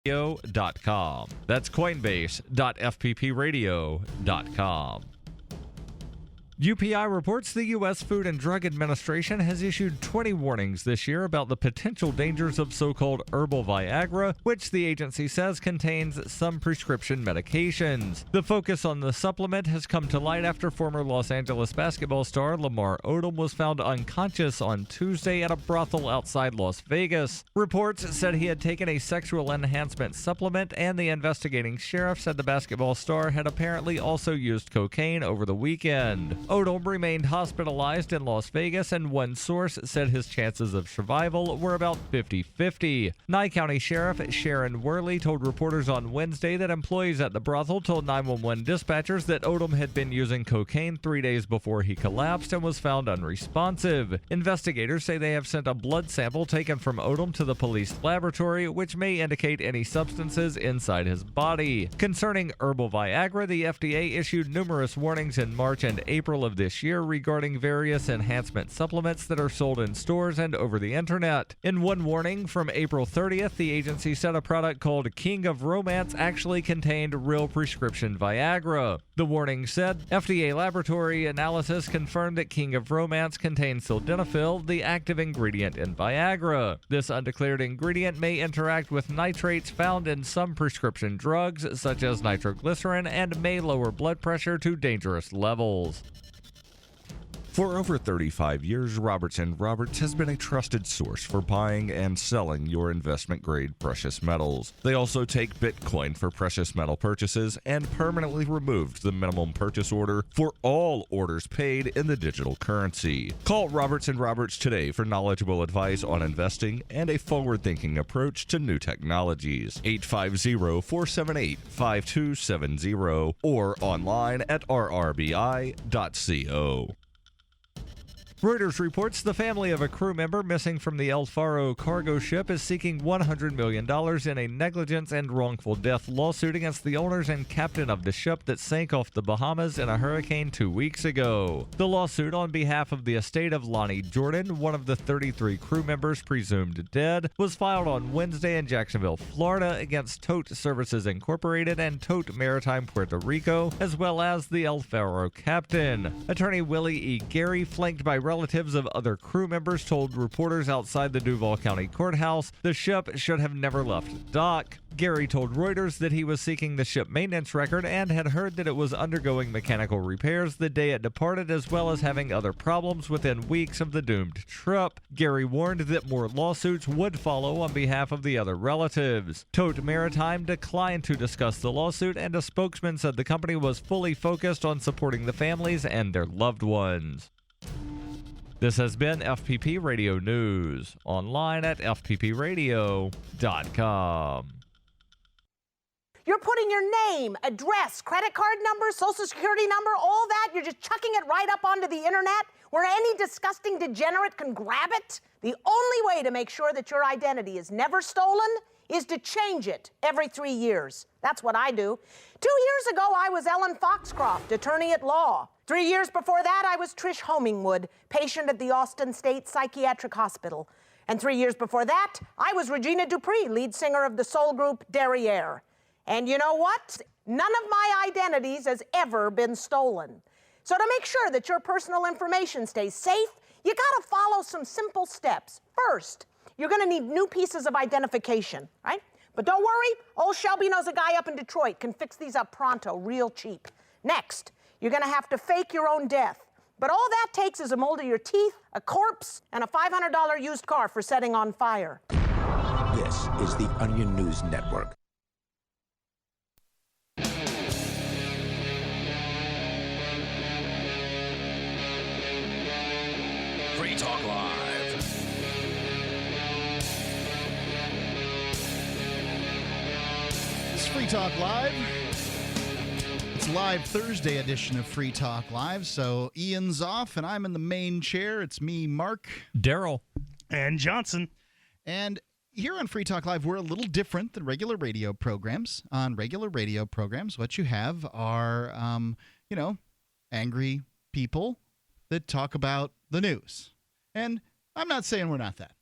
coinbase.fppradio.com. That's coinbase.fppradio.com. UPI reports the U.S. Food and Drug Administration has issued 20 warnings this year about the potential dangers of so-called herbal Viagra, which the agency says contains some prescription medications. The focus on the supplement has come to light after former Los Angeles basketball star Lamar Odom was found unconscious on Tuesday at a brothel outside Las Vegas. Reports said he had taken a sexual enhancement supplement, and the investigating sheriff said the basketball star had apparently also used cocaine over the weekend. Odom remained hospitalized in Las Vegas, and one source said his chances of survival were about 50-50. Nye County Sheriff Sharon Worley told reporters on Wednesday that employees at the brothel told 911 dispatchers that Odom had been using cocaine 3 days before he collapsed and was found unresponsive. Investigators say they have sent a blood sample taken from Odom to the police laboratory, which may indicate any substances inside his body. Concerning herbal Viagra, the FDA issued numerous warnings in March and April of this year regarding various enhancement supplements that are sold in stores and over the internet. In one warning from April 30th, the agency said a product called King of Romance actually contained real prescription Viagra. The warning said FDA laboratory analysis confirmed that King of Romance contains sildenafil, the active ingredient in Viagra. This undeclared ingredient may interact with nitrates found in some prescription drugs, such as nitroglycerin, and may lower blood pressure to dangerous levels. For over 35 years, Roberts & Roberts has been a trusted source for buying and selling your investment-grade precious metals. They also take Bitcoin for precious metal purchases and permanently removed the minimum purchase order for all orders paid in the digital currency. Call Roberts & Roberts today for knowledgeable advice on investing and a forward-thinking approach to new technologies. 850-478-5270 or online at rrbi.co. Reuters reports the family of a crew member missing from the El Faro cargo ship is seeking $100 million in a negligence and wrongful death lawsuit against the owners and captain of the ship that sank off the Bahamas in a hurricane 2 weeks ago. The lawsuit on behalf of the estate of Lonnie Jordan, one of the 33 crew members presumed dead, was filed on Wednesday in Jacksonville, Florida against Tote Services Incorporated and Tote Maritime Puerto Rico, as well as the El Faro captain. Attorney Willie E. Gary, flanked by relatives of other crew members, told reporters outside the Duval County Courthouse the ship should have never left dock. Gary told Reuters that he was seeking the ship maintenance record and had heard that it was undergoing mechanical repairs the day it departed, as well as having other problems within weeks of the doomed trip. Gary warned that more lawsuits would follow on behalf of the other relatives. Tote Maritime declined to discuss the lawsuit, and a spokesman said the company was fully focused on supporting the families and their loved ones. This has been FPP Radio News, online at fppradio.com. You're putting your name, address, credit card number, social security number, all that, you're just chucking it right up onto the internet where any disgusting degenerate can grab it? The only way to make sure that your identity is never stolen is to change it every 3 years. That's what I do. 2 years ago, I was Ellen Foxcroft, attorney at law. 3 years before that, I was Trish Homingwood, patient at the Austin State Psychiatric Hospital. And 3 years before that, I was Regina Dupree, lead singer of the soul group Darryl. And you know what? None of my identities has ever been stolen. So to make sure that your personal information stays safe, you gotta follow some simple steps. First, you're gonna need new pieces of identification, right? But don't worry, old Shelby knows a guy up in Detroit, can fix these up pronto, real cheap. Next, you're gonna have to fake your own death. But all that takes is a mold of your teeth, a corpse, and a $500 used car for setting on fire. This is the Onion News Network. Free Talk Live. It's Free Talk Live. It's live Thursday edition of Free Talk Live. So Ian's off and I'm in the main chair. It's me, Mark, Darryl, and Johnson. And here on Free Talk Live, we're a little different than regular radio programs. On regular radio programs, what you have are, angry people that talk about the news. And I'm not saying we're not that.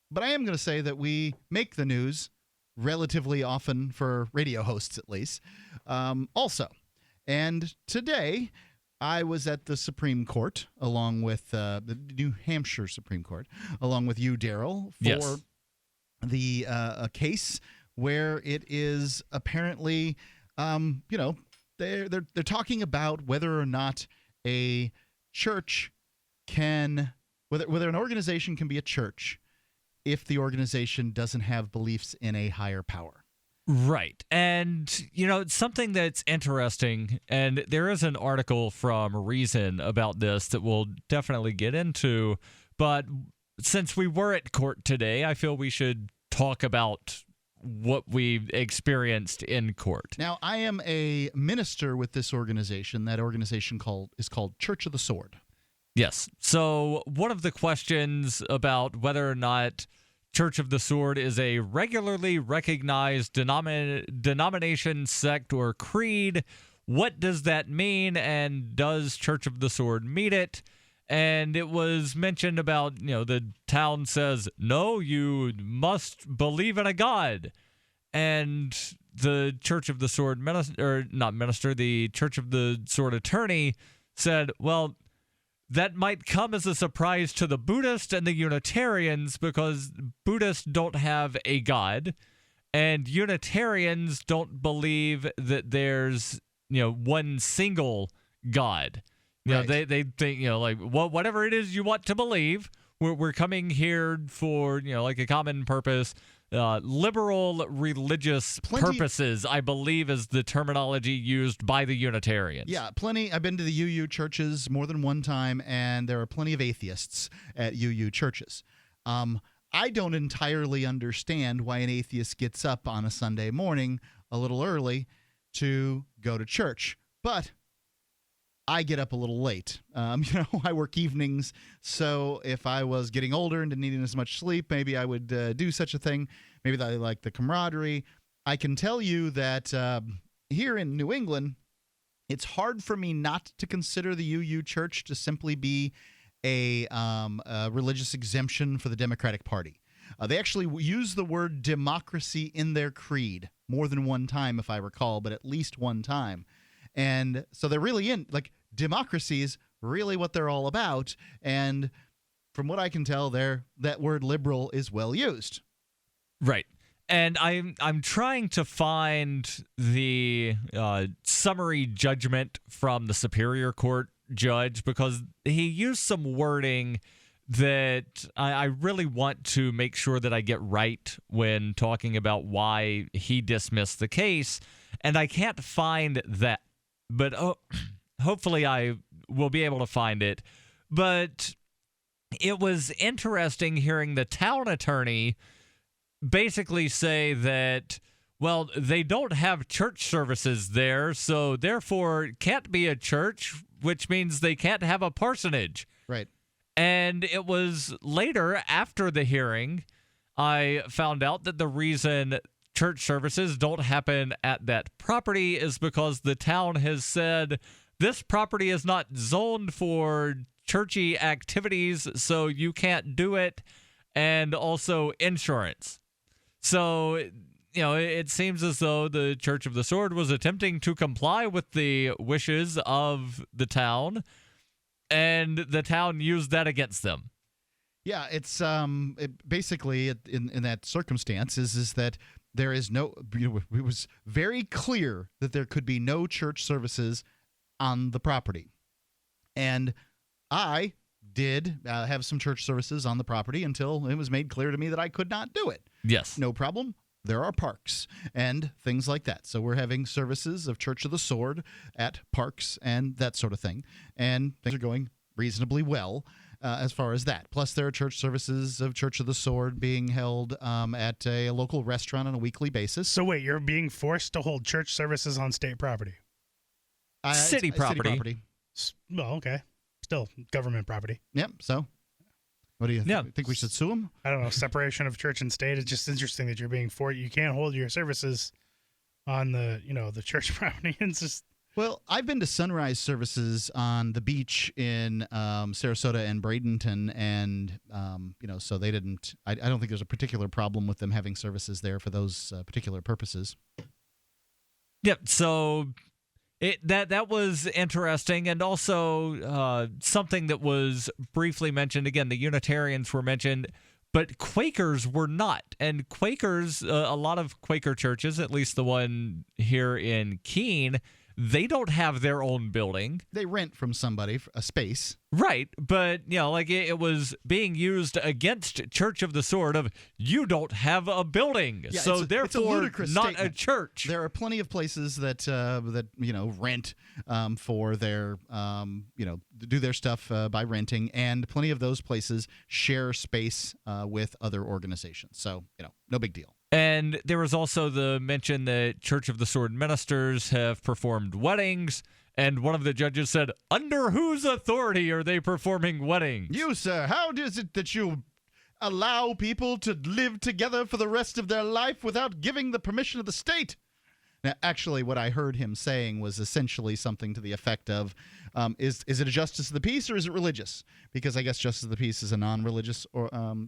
But I am going to say that we make the news relatively often for radio hosts, at least. Also, and today I was at the Supreme Court along with the New Hampshire Supreme Court, along with you, Darryl, for the a case where it is apparently, they're talking about whether or not a church can, whether an organization can be a church if the organization doesn't have beliefs in a higher power. Right. And, it's something that's interesting, and there is an article from Reason about this that we'll definitely get into, but since we were at court today, I feel we should talk about what we experienced in court. Now, I am a minister with this organization. That organization is called Church of the Sword. Yes. So one of the questions about whether or not Church of the Sword is a regularly recognized denomination, sect, or creed, what does that mean, and does Church of the Sword meet it? And it was mentioned about, the town says, no, you must believe in a God. And the Church of the Sword the Church of the Sword attorney said, well, that might come as a surprise to the Buddhists and the Unitarians because Buddhists don't have a God and Unitarians don't believe that there's, one single God. Right. They think, whatever it is you want to believe, we're coming here for, a common purpose. Liberal religious purposes, I believe, is the terminology used by the Unitarians. Yeah, plenty. I've been to the UU churches more than one time, and there are plenty of atheists at UU churches. I don't entirely understand why an atheist gets up on a Sunday morning a little early to go to church, but I get up a little late. I work evenings, so if I was getting older and didn't need as much sleep, maybe I would do such a thing. Maybe I like the camaraderie. I can tell you that here in New England, it's hard for me not to consider the UU Church to simply be a religious exemption for the Democratic Party. They actually use the word democracy in their creed more than one time, if I recall, but at least one time. And so they're really democracy is really what they're all about. And from what I can tell, that word liberal is well used. Right. And I'm trying to find the summary judgment from the Superior Court judge because he used some wording that I really want to make sure that I get right when talking about why he dismissed the case. And I can't find that. But hopefully I will be able to find it. But it was interesting hearing the town attorney basically say that, well, they don't have church services there, so therefore it can't be a church, which means they can't have a parsonage. Right. And it was later, after the hearing, I found out that the reason church services don't happen at that property is because the town has said this property is not zoned for churchy activities, so you can't do it, and also insurance. So, it seems as though the Church of the Sword was attempting to comply with the wishes of the town, and the town used that against them. Yeah, it's basically in that circumstance is that there is no. It was very clear that there could be no church services on the property, and I did have some church services on the property until it was made clear to me that I could not do it. Yes, no problem. There are parks and things like that. So we're having services of Church of the Sword at parks and that sort of thing, and things are going reasonably well. As far as that. Plus, there are church services of Church of the Sword being held at a local restaurant on a weekly basis. So wait, you're being forced to hold church services on state property? City property. Well, okay. Still government property. Yep. So what do you think we should sue them? I don't know. Separation of church and state. It's just interesting that you're being forced. You can't hold your services on the church property. It's just Well, I've been to sunrise services on the beach in Sarasota and Bradenton, and so they didn't. I don't think there's a particular problem with them having services there for those particular purposes. Yep. So that was interesting, and also something that was briefly mentioned. Again, the Unitarians were mentioned, but Quakers were not. And Quakers, a lot of Quaker churches, at least the one here in Keene, they don't have their own building. They rent from somebody a space. Right, but, it was being used against Church of the Sword of, you don't have a building, yeah, so it's a ludicrous not statement. a church. There are plenty of places that rent for their, do their stuff by renting, and plenty of those places share space with other organizations. So, no big deal. And there was also the mention that Church of the Sword ministers have performed weddings, and one of the judges said, under whose authority are they performing weddings? You, sir, how is it that you allow people to live together for the rest of their life without giving the permission of the state? Now, actually, what I heard him saying was essentially something to the effect of, is it a justice of the peace or is it religious? Because I guess justice of the peace is a non-religious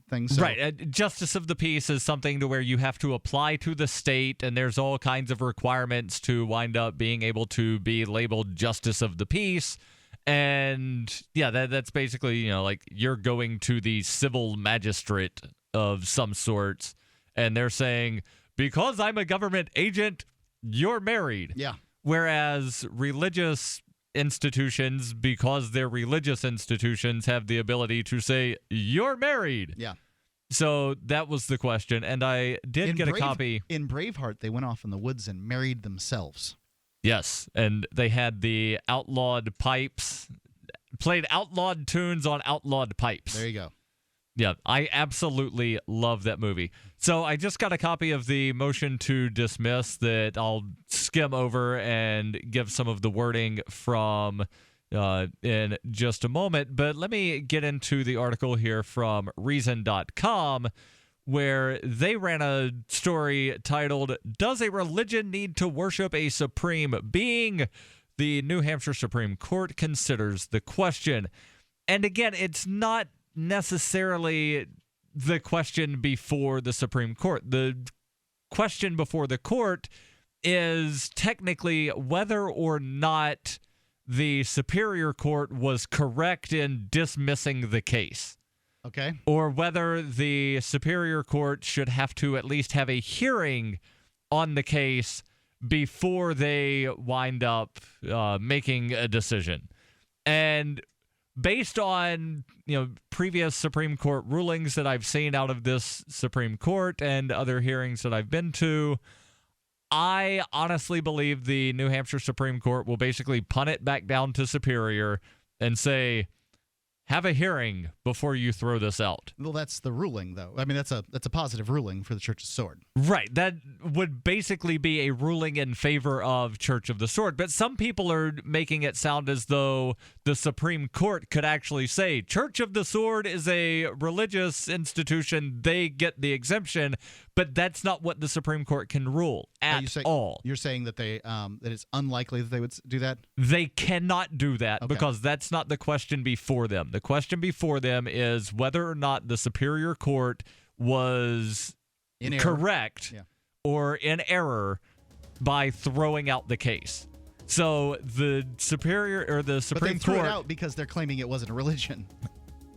thing. So. Right. Justice of the peace is something to where you have to apply to the state, and there's all kinds of requirements to wind up being able to be labeled justice of the peace. And, yeah, that's basically, like you're going to the civil magistrate of some sorts, and they're saying, because I'm a government agent, you're married. Yeah. Whereas religious institutions, because they're religious institutions, have the ability to say, you're married. Yeah. So that was the question. And I did get a copy. In Braveheart, they went off in the woods and married themselves. Yes. And they had the outlawed pipes, played outlawed tunes on outlawed pipes. There you go. Yeah, I absolutely love that movie. So I just got a copy of the motion to dismiss that I'll skim over and give some of the wording from in just a moment. But let me get into the article here from Reason.com, where they ran a story titled, Does a Religion Need to Worship a Supreme Being? The New Hampshire Supreme Court considers the question. And again, it's not necessarily the question before the Supreme Court. The question before the court is technically whether or not the Superior Court was correct in dismissing the case. Okay. Or whether the Superior Court should have to at least have a hearing on the case before they wind up making a decision. And based on, previous Supreme Court rulings that I've seen out of this Supreme Court and other hearings that I've been to, I honestly believe the New Hampshire Supreme Court will basically punt it back down to Superior and say, have a hearing before you throw this out. Well, that's the ruling, though. I mean, that's a positive ruling for the Church of the Sword. Right. That would basically be a ruling in favor of Church of the Sword. But some people are making it sound as though the Supreme Court could actually say, Church of the Sword is a religious institution. They get the exemption. But that's not what the Supreme Court can rule at all. You're saying that that it's unlikely that they would do that? They cannot do that, okay, because that's not the question before them. The question before them is whether or not the Superior Court was correct or in error by throwing out the case. So the Supreme But they Court threw it out because they're claiming it wasn't a religion.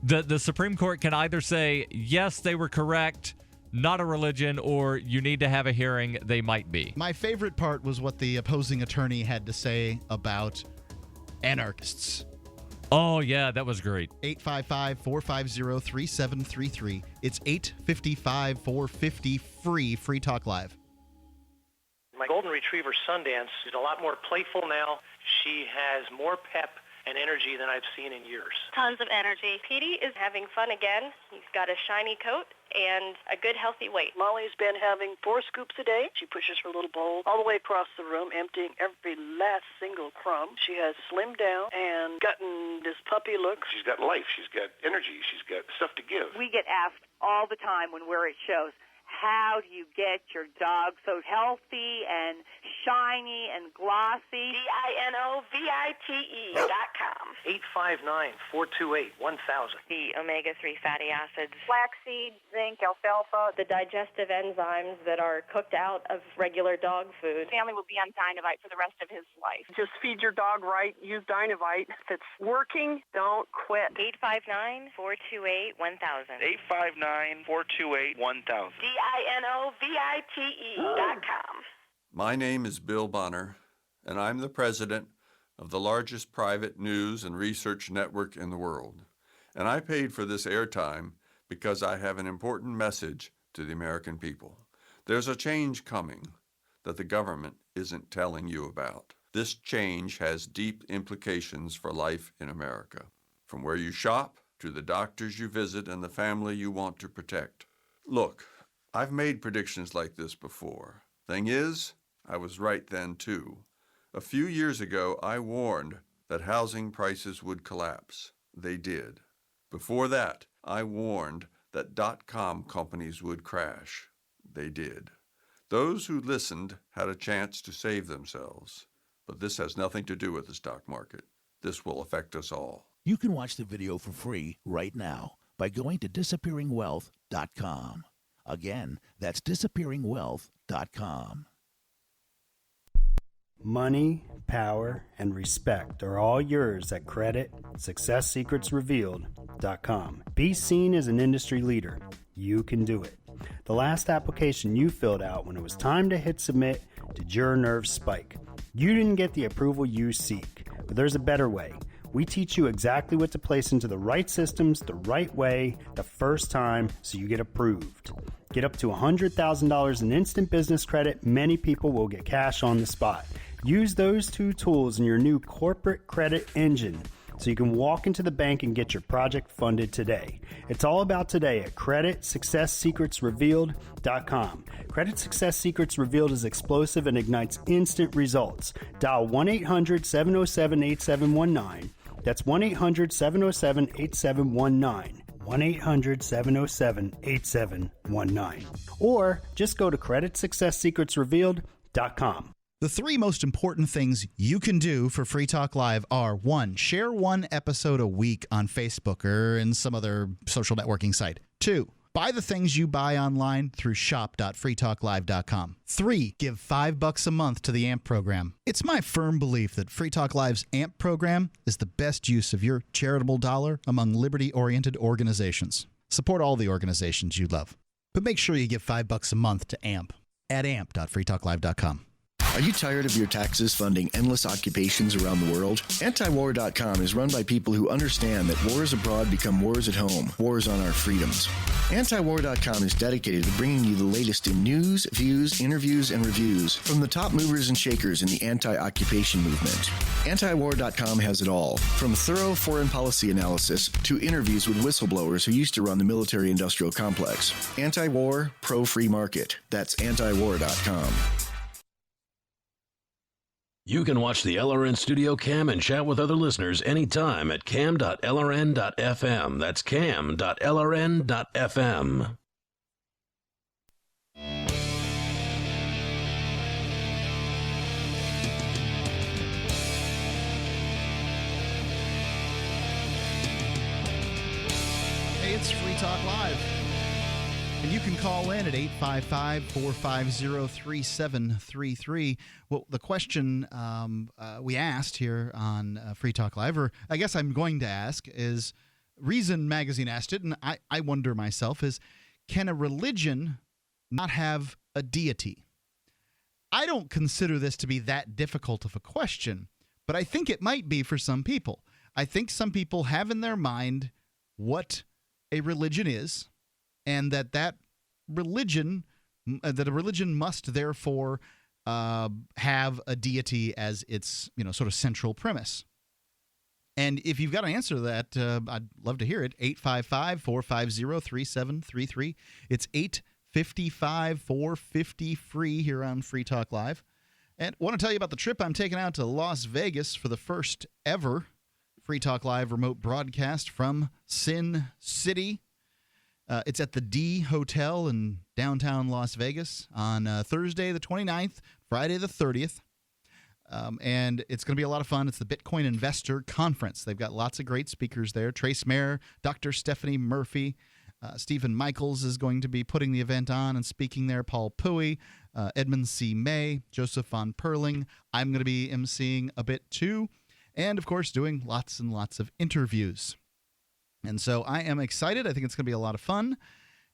The Supreme Court can either say, yes, they were correct, not a religion, or you need to have a hearing, they might be. My favorite part was what the opposing attorney had to say about anarchists. Oh, yeah, that was great. 855-450-3733. It's 855-450-FREE, Free Talk Live. My golden retriever, Sundance, is a lot more playful now. She has more pep and energy than I've seen in years. Tons of energy. Petey is having fun again. He's got a shiny coat and a good healthy weight. Molly's been having 4 scoops a day. She pushes her little bowl all the way across the room, emptying every last single crumb. She has slimmed down and gotten this puppy look. She's got life. She's got energy. She's got stuff to give. We get asked all the time when we're at shows, how do you get your dog so healthy and shiny and glossy? DINOVITE.com. 859-428-1000. The omega-3 fatty acids, Flaxseed, zinc, alfalfa. the digestive enzymes that are cooked out of regular dog food. Family will be on Dinovite for the rest of his life. Just feed your dog right. Use Dinovite. If it's working, don't quit. 859-428-1000. 859-428-1000. DINOVITE.com. My name is Bill Bonner, and I'm the president of the largest private news and research network in the world. And I paid for this airtime because I have an important message to the American people. There's a change coming that the government isn't telling you about. This change has deep implications for life in America, from where you shop to the doctors you visit and the family you want to protect. Look, I've made predictions like this before. Thing is, I was right then too. A few years ago, I warned that housing prices would collapse. They did. Before that, I warned that .com companies would crash. They did. Those who listened had a chance to save themselves. But this has nothing to do with the stock market. This will affect us all. You can watch the video for free right now by going to disappearingwealth.com. Again, that's disappearingwealth.com. Money, power, and respect are all yours at CreditSuccessSecretsRevealed.com. Be seen as an industry leader. You can do it. The last application you filled out when it was time to hit submit did your nerves spike. You didn't get the approval you seek, but there's a better way. We teach you exactly what to place into the right systems the right way the first time so you get approved. Get up to $100,000 in instant business credit. Many people will get cash on the spot. Use those two tools in your new corporate credit engine so you can walk into the bank and get your project funded today. It's all about today at CreditSuccessSecretsRevealed.com. Credit Success Secrets Revealed is explosive and ignites instant results. Dial 1-800-707-8719. That's 1-800-707-8719. 1-800-707-8719. Or just go to CreditSuccessSecretsRevealed.com. The three most important things you can do for Free Talk Live are: 1, share one episode a week on Facebook or in some other social networking site. 2, buy the things you buy online through shop.freetalklive.com. 3, give $5 a month to the AMP program. It's my firm belief that Free Talk Live's AMP program is the best use of your charitable dollar among liberty-oriented organizations. Support all the organizations you love, but make sure you give $5 a month to AMP at amp.freetalklive.com. Are you tired of your taxes funding endless occupations around the world? Antiwar.com is run by people who understand that wars abroad become wars at home, wars on our freedoms. Antiwar.com is dedicated to bringing you the latest in news, views, interviews, and reviews from the top movers and shakers in the anti-occupation movement. Antiwar.com has it all, from thorough foreign policy analysis to interviews with whistleblowers who used to run the military-industrial complex. Anti-war, pro-free market. That's antiwar.com. You can watch the LRN Studio Cam and chat with other listeners anytime at cam.lrn.fm. That's cam.lrn.fm. Hey, it's Free Talk Live. And you can call in at 855-450-3733. Well, the question we asked here on Free Talk Live, or I guess I'm going to ask, is Reason Magazine asked it, and I wonder myself, is can a religion not have a deity? I don't consider this to be that difficult of a question, but I think it might be for some people. I think some people have in their mind what a religion is, and that religion must therefore have a deity as its sort of central premise. And if you've got an answer to that, I'd love to hear it. 855-450-3733. It's 855-450-FREE here on Free Talk Live. And I want to tell you about the trip I'm taking out to Las Vegas for the first ever Free Talk Live remote broadcast from Sin City. It's at the D Hotel in downtown Las Vegas on Thursday the 29th, Friday the 30th. And it's going to be a lot of fun. It's the Bitcoin Investor Conference. They've got lots of great speakers there. Trace Mayer, Dr. Stephanie Murphy, Stephen Michaels is going to be putting the event on and speaking there. Paul Pui, Edmund C. May, Joseph von Perling. I'm going to be emceeing a bit too. And, of course, doing lots and lots of interviews. And so I am excited. I think it's going to be a lot of fun.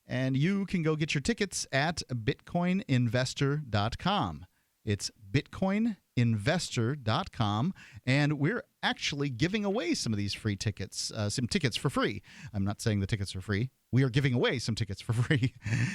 And you can go get your tickets at bitcoininvestor.com. It's bitcoininvestor.com, and we're actually giving away some of these free tickets, some tickets for free. I'm not saying the tickets are free. We are giving away some tickets for free.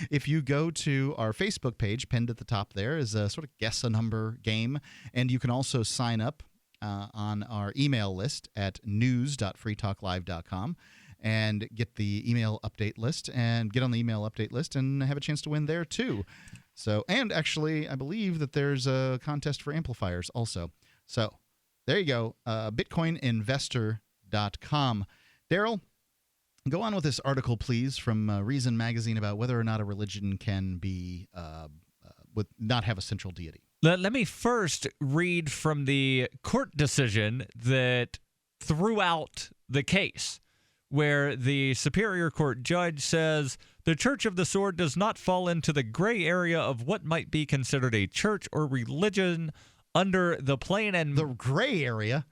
If you go to our Facebook page, pinned at the top there is a sort of guess a number game, and you can also sign up on our email list at news.freetalklive.com and get the email update list and get on the email update list and have a chance to win there too. So, and actually, I believe that there's a contest for amplifiers also. So, there you go, bitcoininvestor.com. Darryl, go on with this article, please, from Reason Magazine about whether or not a religion can be not have a central deity. Let me first read from the court decision that threw out the case, where the Superior Court judge says the Church of the Sword does not fall into the gray area of what might be considered a church or religion under the plain and... The gray area?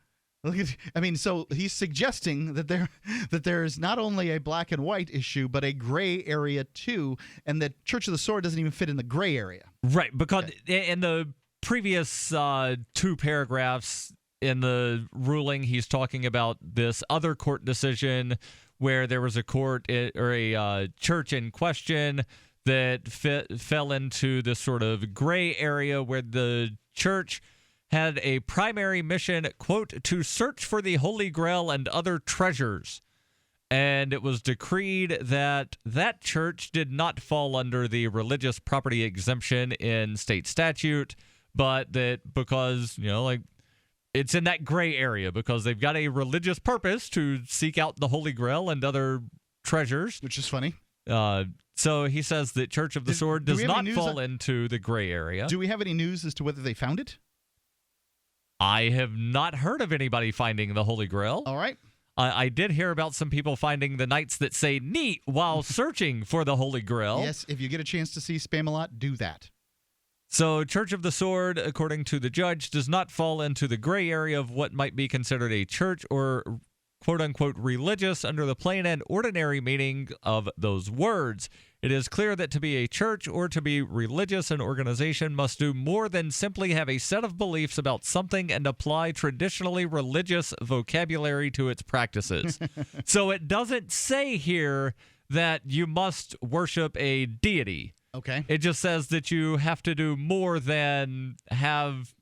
So he's suggesting that there is not only a black and white issue, but a gray area too, and that Church of the Sword doesn't even fit in the gray area. Right, because in the previous two paragraphs in the ruling, he's talking about this other court decision where there was a court or a church in question that fell into this sort of gray area where the church had a primary mission, quote, to search for the Holy Grail and other treasures. And it was decreed that that church did not fall under the religious property exemption in state statute, but that because, it's in that gray area because they've got a religious purpose to seek out the Holy Grail and other treasures. Which is funny. So he says that Church of the Sword does not fall into the gray area. Do we have any news as to whether they found it? I have not heard of anybody finding the Holy Grail. All right. I did hear about some people finding the Knights that say neat while searching for the Holy Grail. Yes, if you get a chance to see Spamalot, do that. So Church of the Sword, according to the judge, does not fall into the gray area of what might be considered a church or quote-unquote religious under the plain and ordinary meaning of those words. It is clear that to be a church or to be religious, an organization must do more than simply have a set of beliefs about something and apply traditionally religious vocabulary to its practices. So it doesn't say here that you must worship a deity. Okay. It just says that you have to do more than have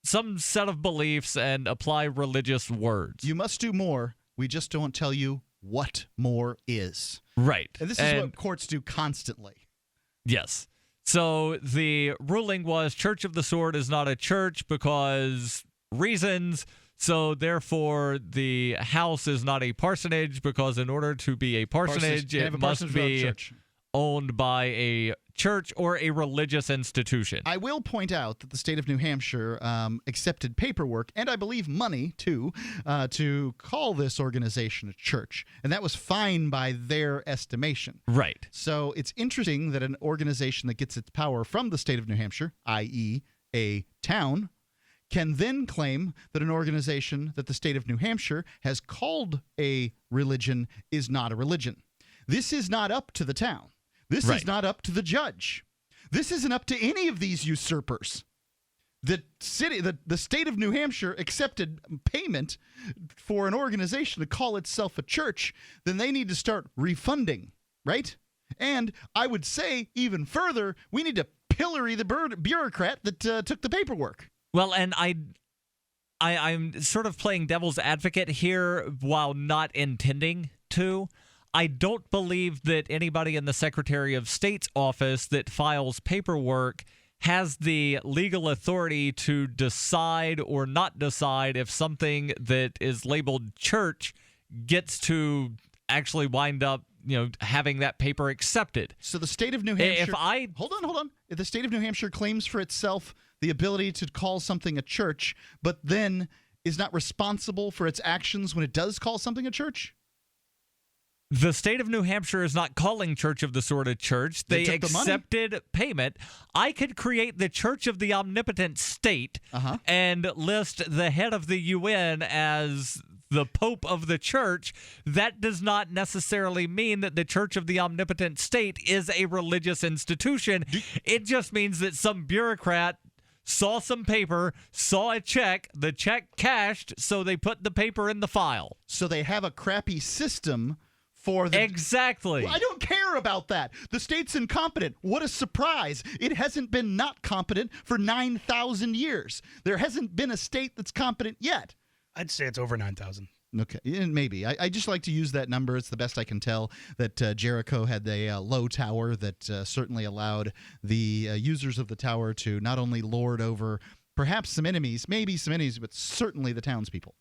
some set of beliefs and apply religious words. You must do more. We just don't tell you what more is. Right. And this is what courts do constantly. Yes. So the ruling was Church of the Sword is not a church because reasons. So therefore, the house is not a parsonage because in order to be a parsonage, it must be owned by a church or a religious institution. I will point out that the state of New Hampshire accepted paperwork, and I believe money, too, to call this organization a church. And that was fine by their estimation. Right. So it's interesting that an organization that gets its power from the state of New Hampshire, i.e. a town, can then claim that an organization that the state of New Hampshire has called a religion is not a religion. This is not up to the town. This is not up to the judge. This isn't up to any of these usurpers. The state of New Hampshire accepted payment for an organization to call itself a church, then they need to start refunding, right? And I would say even further, we need to pillory the bureaucrat that took the paperwork. Well, and I'm sort of playing devil's advocate here while not intending to. I don't believe that anybody in the Secretary of State's office that files paperwork has the legal authority to decide or not decide if something that is labeled church gets to actually wind up having that paper accepted. So the state of New Hampshire... If Hold on. If the state of New Hampshire claims for itself the ability to call something a church, but then is not responsible for its actions when it does call something a church? The state of New Hampshire is not calling Church of the Sword a church. They accepted payment. I could create the Church of the Omnipotent State and list the head of the UN as the Pope of the church. That does not necessarily mean that the Church of the Omnipotent State is a religious institution. It just means that some bureaucrat saw some paper, saw a check, the check cashed, so they put the paper in the file. So they have a crappy system for the... Exactly. Well, I don't care about that. The state's incompetent. What a surprise. It hasn't been not competent for 9,000 years. There hasn't been a state that's competent yet. I'd say it's over 9,000. Okay, maybe. I just like to use that number. It's the best I can tell. That Jericho had a low tower that certainly allowed the users of the tower to not only lord over perhaps some enemies, but certainly the townspeople.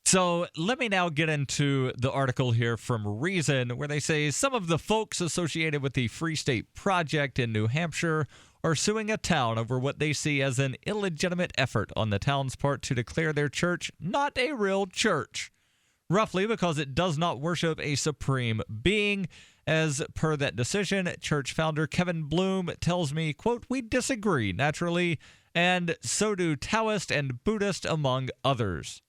So let me now get into the article here from Reason, where they say some of the folks associated with the Free State Project in New Hampshire are suing a town over what they see as an illegitimate effort on the town's part to declare their church not a real church, roughly because it does not worship a supreme being. As per that decision, church founder Kevin Bloom tells me, quote, "We disagree, naturally, and so do Taoist and Buddhist, among others."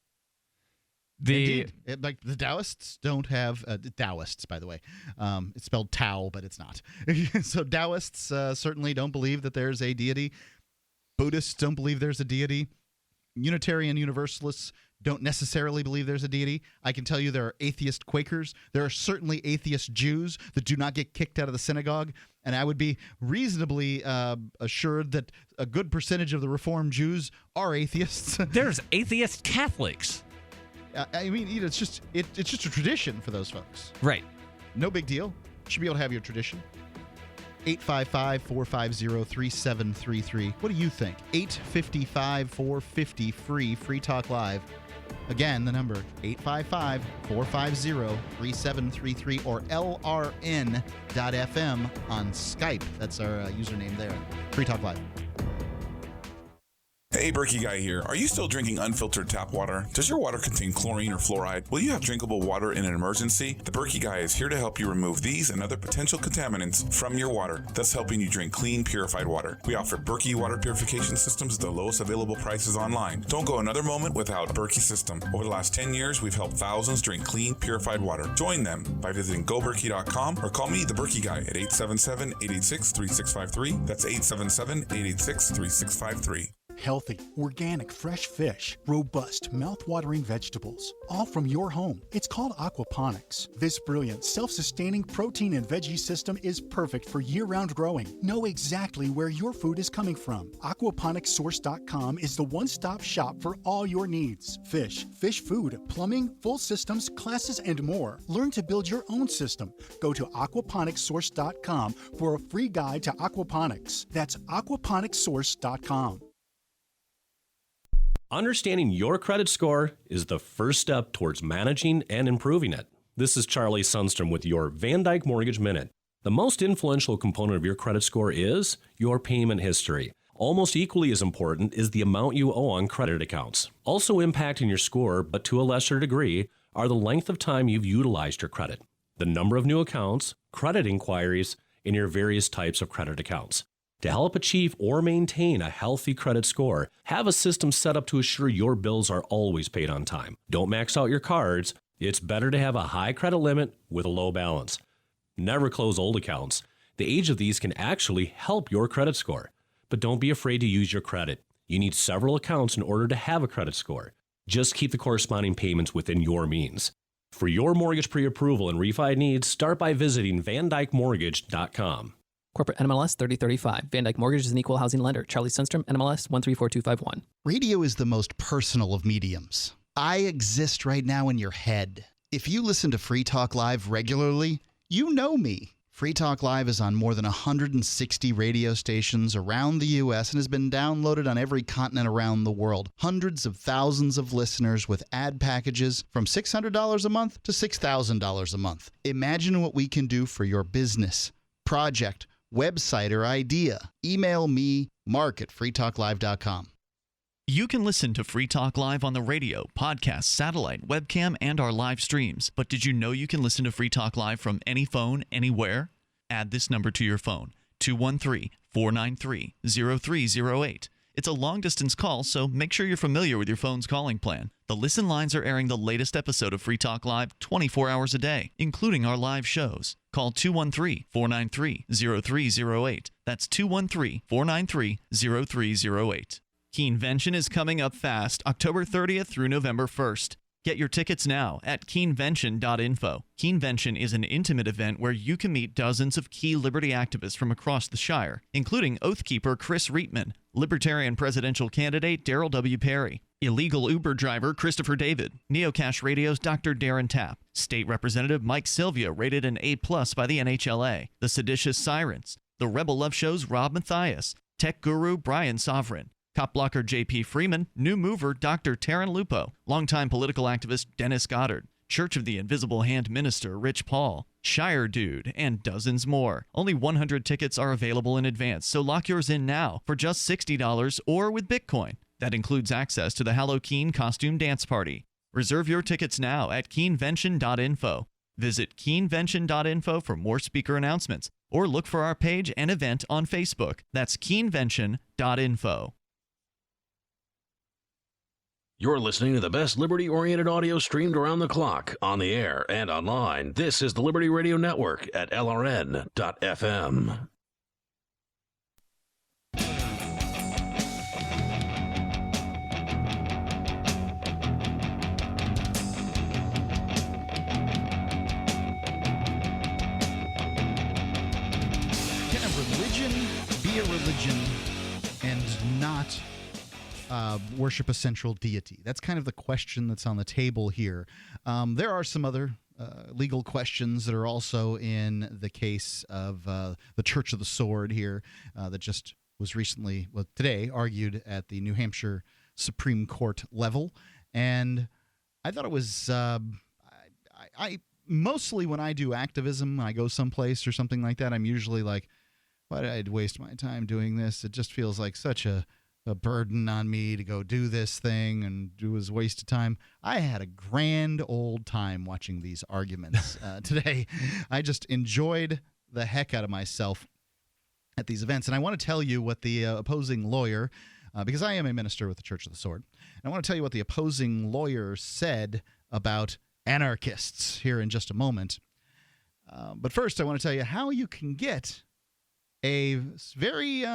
Indeed. Like the Taoists don't have Taoists, by the way. It's spelled Tao, but it's not. So Taoists certainly don't believe that there's a deity. Buddhists don't believe there's a deity. Unitarian Universalists don't necessarily believe there's a deity. I can tell you there are atheist Quakers. There are certainly atheist Jews that do not get kicked out of the synagogue. And I would be reasonably assured that a good percentage of the Reformed Jews are atheists. There's atheist Catholics. I mean, it's just a tradition for those folks. Right. No big deal. Should be able to have your tradition. 855-450-3733. What do you think? 855-450-FREE, Free Talk Live. Again, the number, 855-450-3733 or LRN.FM on Skype. That's our username there. Free Talk Live. Hey, Berkey Guy here. Are you still drinking unfiltered tap water? Does your water contain chlorine or fluoride? Will you have drinkable water in an emergency? The Berkey Guy is here to help you remove these and other potential contaminants from your water, thus helping you drink clean, purified water. We offer Berkey water purification systems at the lowest available prices online. Don't go another moment without Berkey system. Over the last 10 years, we've helped thousands drink clean, purified water. Join them by visiting goberkey.com or call me, the Berkey Guy, at 877-886-3653. That's 877-886-3653. Healthy, organic, fresh fish, robust, mouth-watering vegetables, all from your home. It's called aquaponics. This brilliant, self-sustaining protein and veggie system is perfect for year-round growing. Know exactly where your food is coming from. Aquaponicssource.com is the one-stop shop for all your needs. Fish, fish food, plumbing, full systems, classes, and more. Learn to build your own system. Go to aquaponicssource.com for a free guide to aquaponics. That's aquaponicssource.com. Understanding your credit score is the first step towards managing and improving it. This is Charlie Sundstrom with your Van Dyke Mortgage Minute. The most influential component of your credit score is your payment history. Almost equally as important is the amount you owe on credit accounts. Also impacting your score, but to a lesser degree, are the length of time you've utilized your credit, the number of new accounts, credit inquiries, and your various types of credit accounts. To help achieve or maintain a healthy credit score, have a system set up to assure your bills are always paid on time. Don't max out your cards. It's better to have a high credit limit with a low balance. Never close old accounts. The age of these can actually help your credit score. But don't be afraid to use your credit. You need several accounts in order to have a credit score. Just keep the corresponding payments within your means. For your mortgage pre-approval and refi needs, start by visiting VanDykeMortgage.com. Corporate NMLS 3035. Van Dyke Mortgage is an equal housing lender. Charlie Sundstrom, NMLS 134251. Radio is the most personal of mediums. I exist right now in your head. If you listen to Free Talk Live regularly, you know me. Free Talk Live is on more than 160 radio stations around the U.S. and has been downloaded on every continent around the world. Hundreds of thousands of listeners with ad packages from $600 a month to $6,000 a month. Imagine what we can do for your business, project, website, or idea. Email me, mark@freetalklive.com. You can listen to Free Talk Live on the radio, podcast, satellite, webcam, and our live streams. But did you know you can listen to Free Talk Live from any phone, anywhere? Add this number to your phone, 213-493-0308. It's a long-distance call, so make sure you're familiar with your phone's calling plan. The listen lines are airing the latest episode of Free Talk Live 24 hours a day, including our live shows. Call 213-493-0308. That's 213-493-0308. Keenvention is coming up fast, October 30th through November 1st. Get your tickets now at keenvention.info. Keenvention is an intimate event where you can meet dozens of key liberty activists from across the Shire, including Oathkeeper Chris Reitman, Libertarian presidential candidate Darryl W. Perry, illegal Uber driver Christopher David, Neocash Radio's Dr. Darren Tapp, State Representative Mike Sylvia, rated an A+ by the NHLA, The Seditious Sirens, the Rebel Love Show's Rob Mathias, tech guru Brian Sovereign, cop blocker J.P. Freeman, new mover Dr. Taryn Lupo, longtime political activist Dennis Goddard, Church of the Invisible Hand minister Rich Paul, Shire Dude, and dozens more. Only 100 tickets are available in advance, so lock yours in now for just $60 or with Bitcoin. That includes access to the Halloween costume dance party. Reserve your tickets now at keenvention.info. Visit keenvention.info for more speaker announcements, or look for our page and event on Facebook. That's keenvention.info. You're listening to the best liberty-oriented audio streamed around the clock, on the air, and online. This is the Liberty Radio Network at LRN.FM. Can a religion be a religion and not worship a central deity? That's kind of the question that's on the table here. There are some other legal questions that are also in the case of the Church of the Sword here that just was recently, well, today, argued at the New Hampshire Supreme Court level. And I thought it was, I mostly when I do activism, when I go someplace or something like that, I'm usually like, why did I waste my time doing this? It just feels like such a burden on me to go do this thing, and it was a waste of time. I had a grand old time watching these arguments today. I just enjoyed the heck out of myself at these events. And I want to tell you what the opposing lawyer, because I am a minister with the Church of the Sword, and I want to tell you what the opposing lawyer said about anarchists here in just a moment. But first, I want to tell you how you can get a very,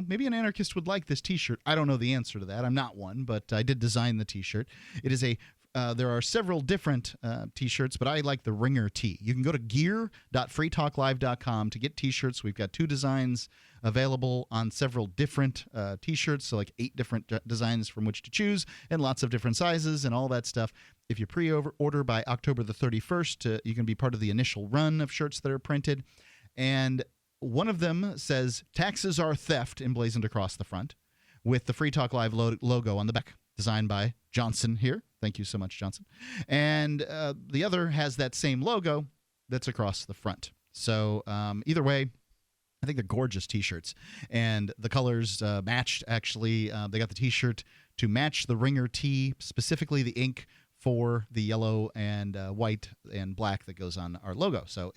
maybe an anarchist would like this T-shirt. I don't know the answer to that. I'm not one, but I did design the T-shirt. It is there are several different T-shirts, but I like the Ringer tee. You can go to gear.freetalklive.com to get T-shirts. We've got 2 designs available on several different T-shirts, so like 8 different designs from which to choose, and lots of different sizes and all that stuff. If you pre-order by October the 31st, you can be part of the initial run of shirts that are printed. And one of them says, "Taxes are theft," emblazoned across the front, with the Free Talk Live logo on the back, designed by Johnson here. Thank you so much, Johnson. And the other has that same logo that's across the front. So either way, I think they're gorgeous T-shirts. And the colors matched, actually. They got the T-shirt to match the Ringer tee, specifically the ink for the yellow and white and black that goes on our logo. So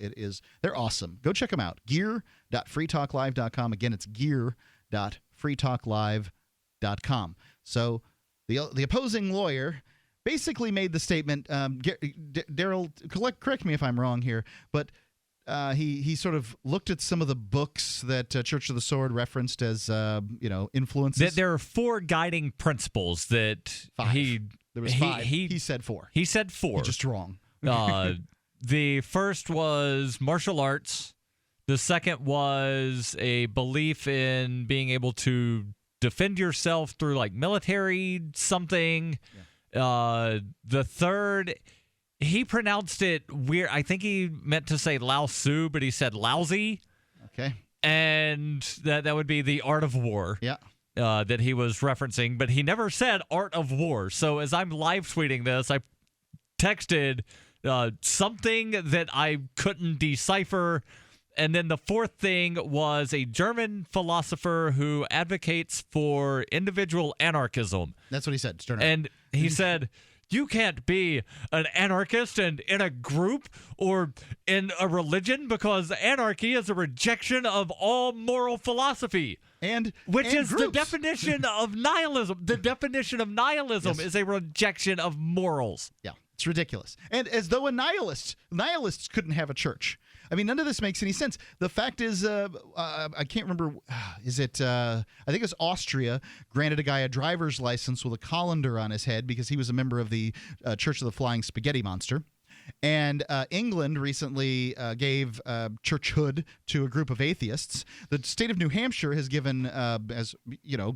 they're awesome. Go check them out. Gear.freetalklive.com. Again, it's gear.freetalklive.com. So the opposing lawyer basically made the statement, Darryl, correct me if I'm wrong here, but he sort of looked at some of the books that Church of the Sword referenced as, influences. There are 4 guiding principles that 5. There was 5. He said 4. He said 4. You're just wrong. The first was martial arts. The second was a belief in being able to defend yourself through like military something. Yeah. The third, he pronounced it weird. I think he meant to say Lao Tzu, but he said lousy. Okay. And that would be the art of war. Yeah. That he was referencing, but he never said art of war. So as I'm live tweeting this, I texted something that I couldn't decipher. And then the fourth thing was a German philosopher who advocates for individual anarchism. That's what he said. Sterner. And he said, you can't be an anarchist and in a group or in a religion because anarchy is a rejection of all moral philosophy. Which is groups. the definition of nihilism. The definition of nihilism is a rejection of morals. Yeah, it's ridiculous. And as though nihilists couldn't have a church. I mean, none of this makes any sense. The fact is, I can't remember, is it, I think it's Austria, granted a guy a driver's license with a colander on his head because he was a member of the Church of the Flying Spaghetti Monster. And England recently gave churchhood to a group of atheists. The state of New Hampshire has given,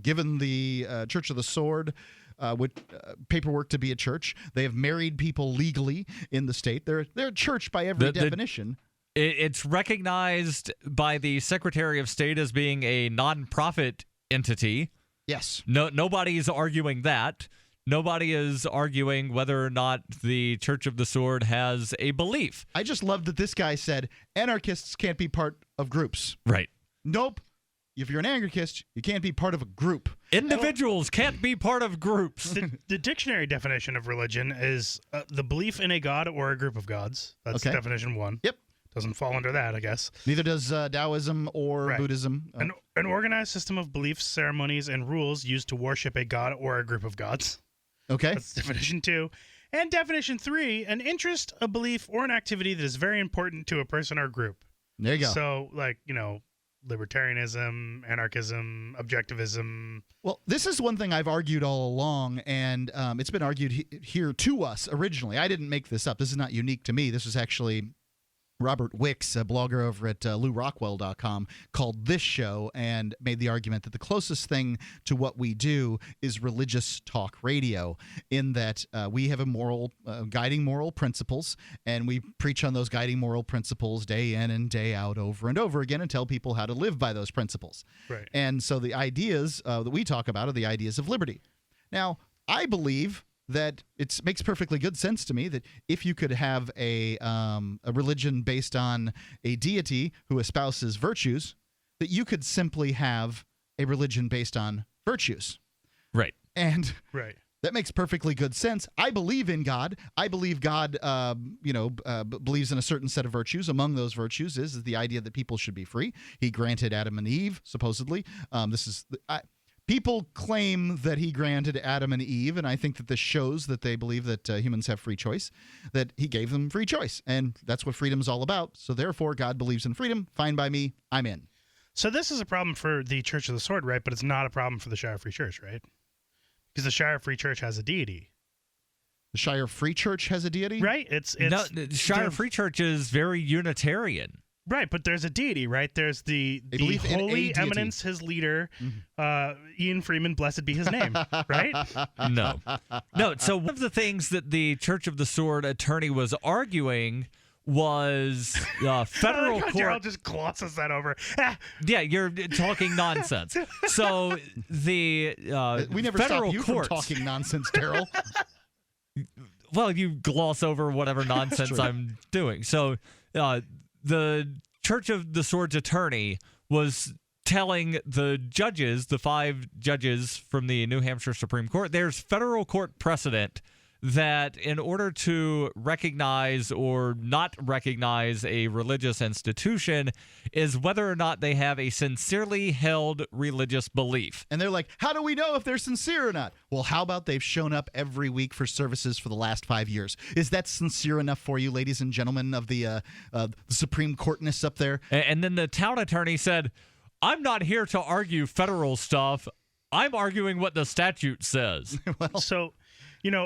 given the Church of the Sword with paperwork to be a church. They have married people legally in the state. They're a church by every definition. It's recognized by the Secretary of State as being a nonprofit entity. Yes. Nobody's arguing that. Nobody is arguing whether or not the Church of the Sword has a belief. I just love that this guy said anarchists can't be part of groups. Right. Nope. If you're an anarchist, you can't be part of a group. Individuals can't be part of groups. The dictionary definition of religion is the belief in a god or a group of gods. That's definition 1. Yep. Doesn't fall under that, I guess. Neither does Taoism or Buddhism. An organized system of beliefs, ceremonies, and rules used to worship a god or a group of gods. Okay. That's definition 2. And definition 3, an interest, a belief, or an activity that is very important to a person or group. There you go. So, libertarianism, anarchism, objectivism. Well, this is one thing I've argued all along, and it's been argued here to us originally. I didn't make this up. This is not unique to me. This was actually Robert Wicks, a blogger over at LouRockwell.com, called this show and made the argument that the closest thing to what we do is religious talk radio, in that we have a guiding moral principles, and we preach on those guiding moral principles day in and day out over and over again and tell people how to live by those principles. Right. And so the ideas that we talk about are the ideas of liberty. Now, I believe that it makes perfectly good sense to me that if you could have a religion based on a deity who espouses virtues, that you could simply have a religion based on virtues. Right. And right. That makes perfectly good sense. I believe in God. I believe God, believes in a certain set of virtues. Among those virtues is the idea that people should be free. He granted Adam and Eve, supposedly. People claim that he granted Adam and Eve, and I think that this shows that they believe that humans have free choice, that he gave them free choice, and that's what freedom is all about. So therefore, God believes in freedom. Fine by me. I'm in. So this is a problem for the Church of the Sword, right? But it's not a problem for the Shire Free Church, right? Because the Shire Free Church has a deity. The Shire Free Church has a deity? Right. It's no, the Shire Free Church is very Unitarian. Right, but there's a deity, right? There's the Holy Eminence, his leader, Ian Freeman, blessed be his name, right? No. So one of the things that the Church of the Sword attorney was arguing was federal court. Darryl just glosses that over. Yeah, you're talking nonsense. So the we never federal stop you courts from talking nonsense, Darryl. Well, you gloss over whatever nonsense I'm doing. So the Church of the Sword's attorney was telling the judges, the 5 judges from the New Hampshire Supreme Court, there's federal court precedent that in order to recognize or not recognize a religious institution is whether or not they have a sincerely held religious belief. And they're like, how do we know if they're sincere or not? Well, how about they've shown up every week for services for the last 5 years? Is that sincere enough for you, ladies and gentlemen of the Supreme Courtness up there? And then the town attorney said, I'm not here to argue federal stuff. I'm arguing what the statute says. Well, so...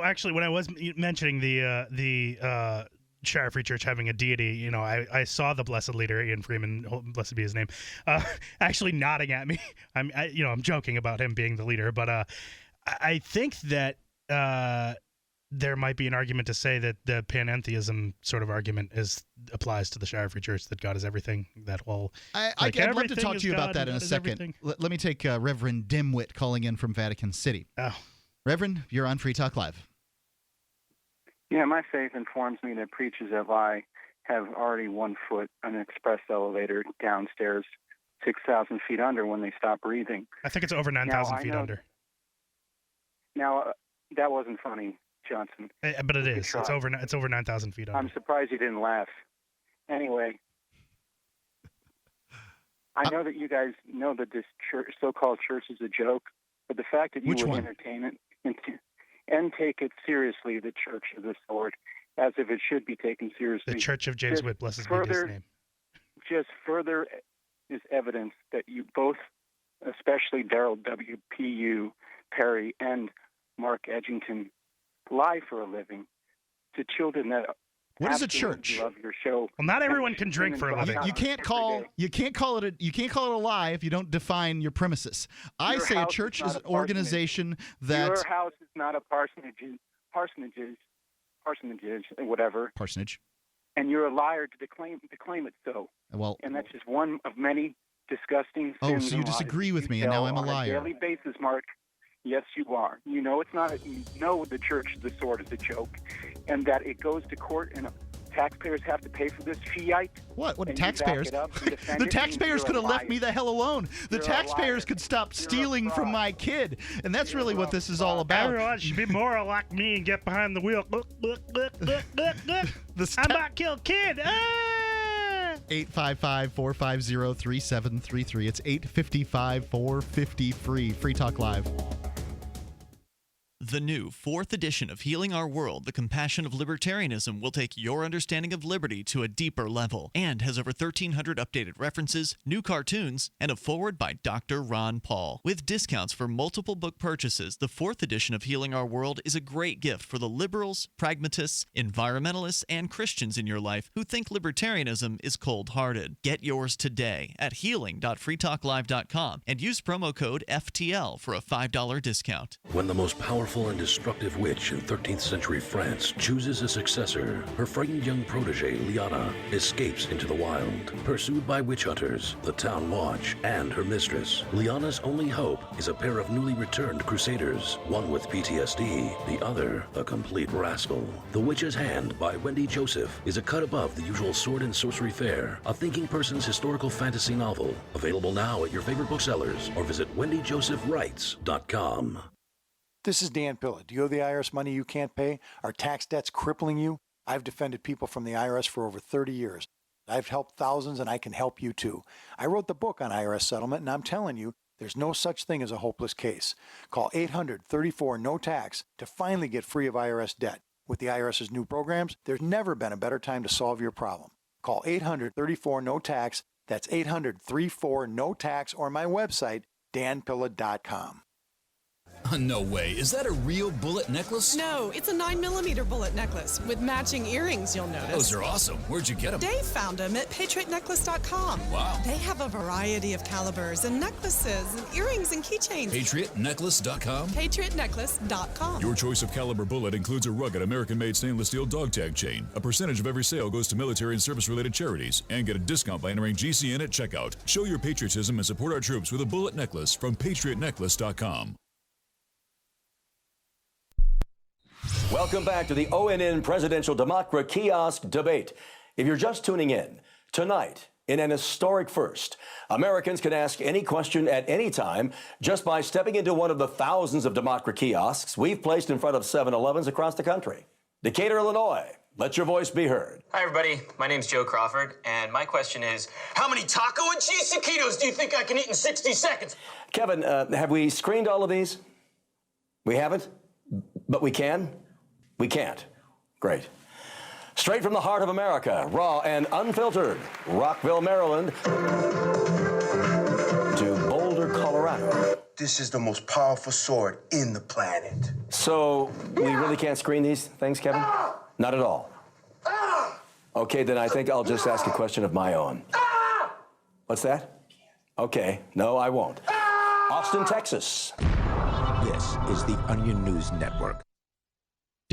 actually, when I was mentioning the Shire Free Church having a deity, I saw the blessed leader, Ian Freeman, blessed be his name, actually nodding at me. I'm joking about him being the leader, but I think that there might be an argument to say that the panentheism sort of argument applies to the Shire Free Church, that God is everything. That whole I'd love to talk to you about that in a second. Let me take Reverend Dimwit calling in from Vatican City. Oh. Reverend, you're on Free Talk Live. Yeah, my faith informs me that preachers that lie have already 1 foot on an express elevator downstairs 6,000 feet under when they stop breathing. I think it's over 9,000 feet under. Now, that wasn't funny, Johnson. But it is. It's over 9,000 feet under. I'm surprised you didn't laugh. Anyway, I know that you guys know that this so-called church is a joke, but the fact that you would entertain it and take it seriously, the Church of the Sword, as if it should be taken seriously. The Church of James Whit, blessed be his name. Just further is evidence that you both, especially Darryl W.P.U. Perry and Mark Edgington, lie for a living to children that what is a church? Love your show. Well, not everyone can drink for a living. You can't call it a lie if you don't define your premises. I say a church is an organization that your house is not a parsonage, whatever. Parsonage. And you're a liar to claim it so. Well, and that's just one of many disgusting sins. Oh, so you disagree with me, and now I'm a liar. On a daily basis, Mark. Yes, you are. You know it's not. You know the Church of the Sword is a joke, and that it goes to court, and taxpayers have to pay for this fiat. What taxpayers? The taxpayers could have left me the hell alone. The taxpayers could stop stealing from my kid, and that's really what this is all about. Everyone should be more like me and get behind the wheel. Look. I might kill a kid. 855-450-3733. It's 855-450-FREE. Free Talk Live. The new 4th edition of Healing Our World, The Compassion of Libertarianism, will take your understanding of liberty to a deeper level and has over 1,300 updated references, new cartoons, and a foreword by Dr. Ron Paul. With discounts for multiple book purchases, the 4th edition of Healing Our World is a great gift for the liberals, pragmatists, environmentalists, and Christians in your life who think libertarianism is cold-hearted. Get yours today at healing.freetalklive.com and use promo code FTL for a $5 discount. When the most powerful and destructive witch in 13th century France chooses a successor, her frightened young protege, Liana, escapes into the wild. Pursued by witch hunters, the town watch, and her mistress, Liana's only hope is a pair of newly returned crusaders, one with PTSD, the other a complete rascal. The Witch's Hand by Wendy Joseph is a cut above the usual sword and sorcery fare, a thinking person's historical fantasy novel. Available now at your favorite booksellers or visit wendyjosephwrites.com. This is Dan Pilla. Do you owe the IRS money you can't pay? Are tax debts crippling you? I've defended people from the IRS for over 30 years. I've helped thousands, and I can help you too. I wrote the book on IRS settlement, and I'm telling you, there's no such thing as a hopeless case. Call 800-34-NO-TAX to finally get free of IRS debt. With the IRS's new programs, there's never been a better time to solve your problem. Call 800-34-NO-TAX. That's 800-34-NO-TAX, or my website, danpilla.com. No way. Is that a real bullet necklace? No, it's a 9mm bullet necklace with matching earrings, you'll notice. Those are awesome. Where'd you get them? Dave found them at patriotnecklace.com. Wow. They have a variety of calibers and necklaces and earrings and keychains. Patriotnecklace.com? Patriotnecklace.com. Your choice of caliber bullet includes a rugged American-made stainless steel dog tag chain. A percentage of every sale goes to military and service-related charities. And get a discount by entering GCN at checkout. Show your patriotism and support our troops with a bullet necklace from patriotnecklace.com. Welcome back to the ONN Presidential Democracy Kiosk Debate. If you're just tuning in, tonight, in an historic first, Americans can ask any question at any time just by stepping into one of the thousands of Democracy kiosks we've placed in front of 7-Elevens across the country. Decatur, Illinois, let your voice be heard. Hi, everybody. My name's Joe Crawford, and my question is, how many taco and cheese taquitos do you think I can eat in 60 seconds? Kevin, have we screened all of these? We haven't? But we can? We can't. Great. Straight from the heart of America, raw and unfiltered, Rockville, Maryland, to Boulder, Colorado. This is the most powerful sword in the planet. So, we really can't screen these things, Kevin? Not at all. Okay, then I think I'll just ask a question of my own. What's that? Okay, no, I won't. Austin, Texas. This is the Onion News Network.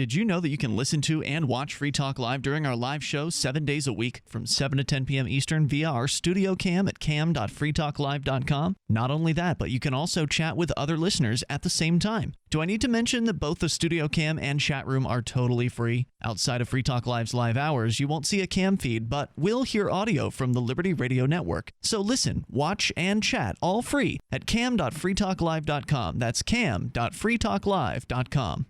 Did you know that you can listen to and watch Free Talk Live during our live shows 7 days a week from 7 to 10 p.m. Eastern via our studio cam at cam.freetalklive.com? Not only that, but you can also chat with other listeners at the same time. Do I need to mention that both the studio cam and chat room are totally free? Outside of Free Talk Live's live hours, you won't see a cam feed, but will hear audio from the Liberty Radio Network. So listen, watch, and chat all free at cam.freetalklive.com. That's cam.freetalklive.com.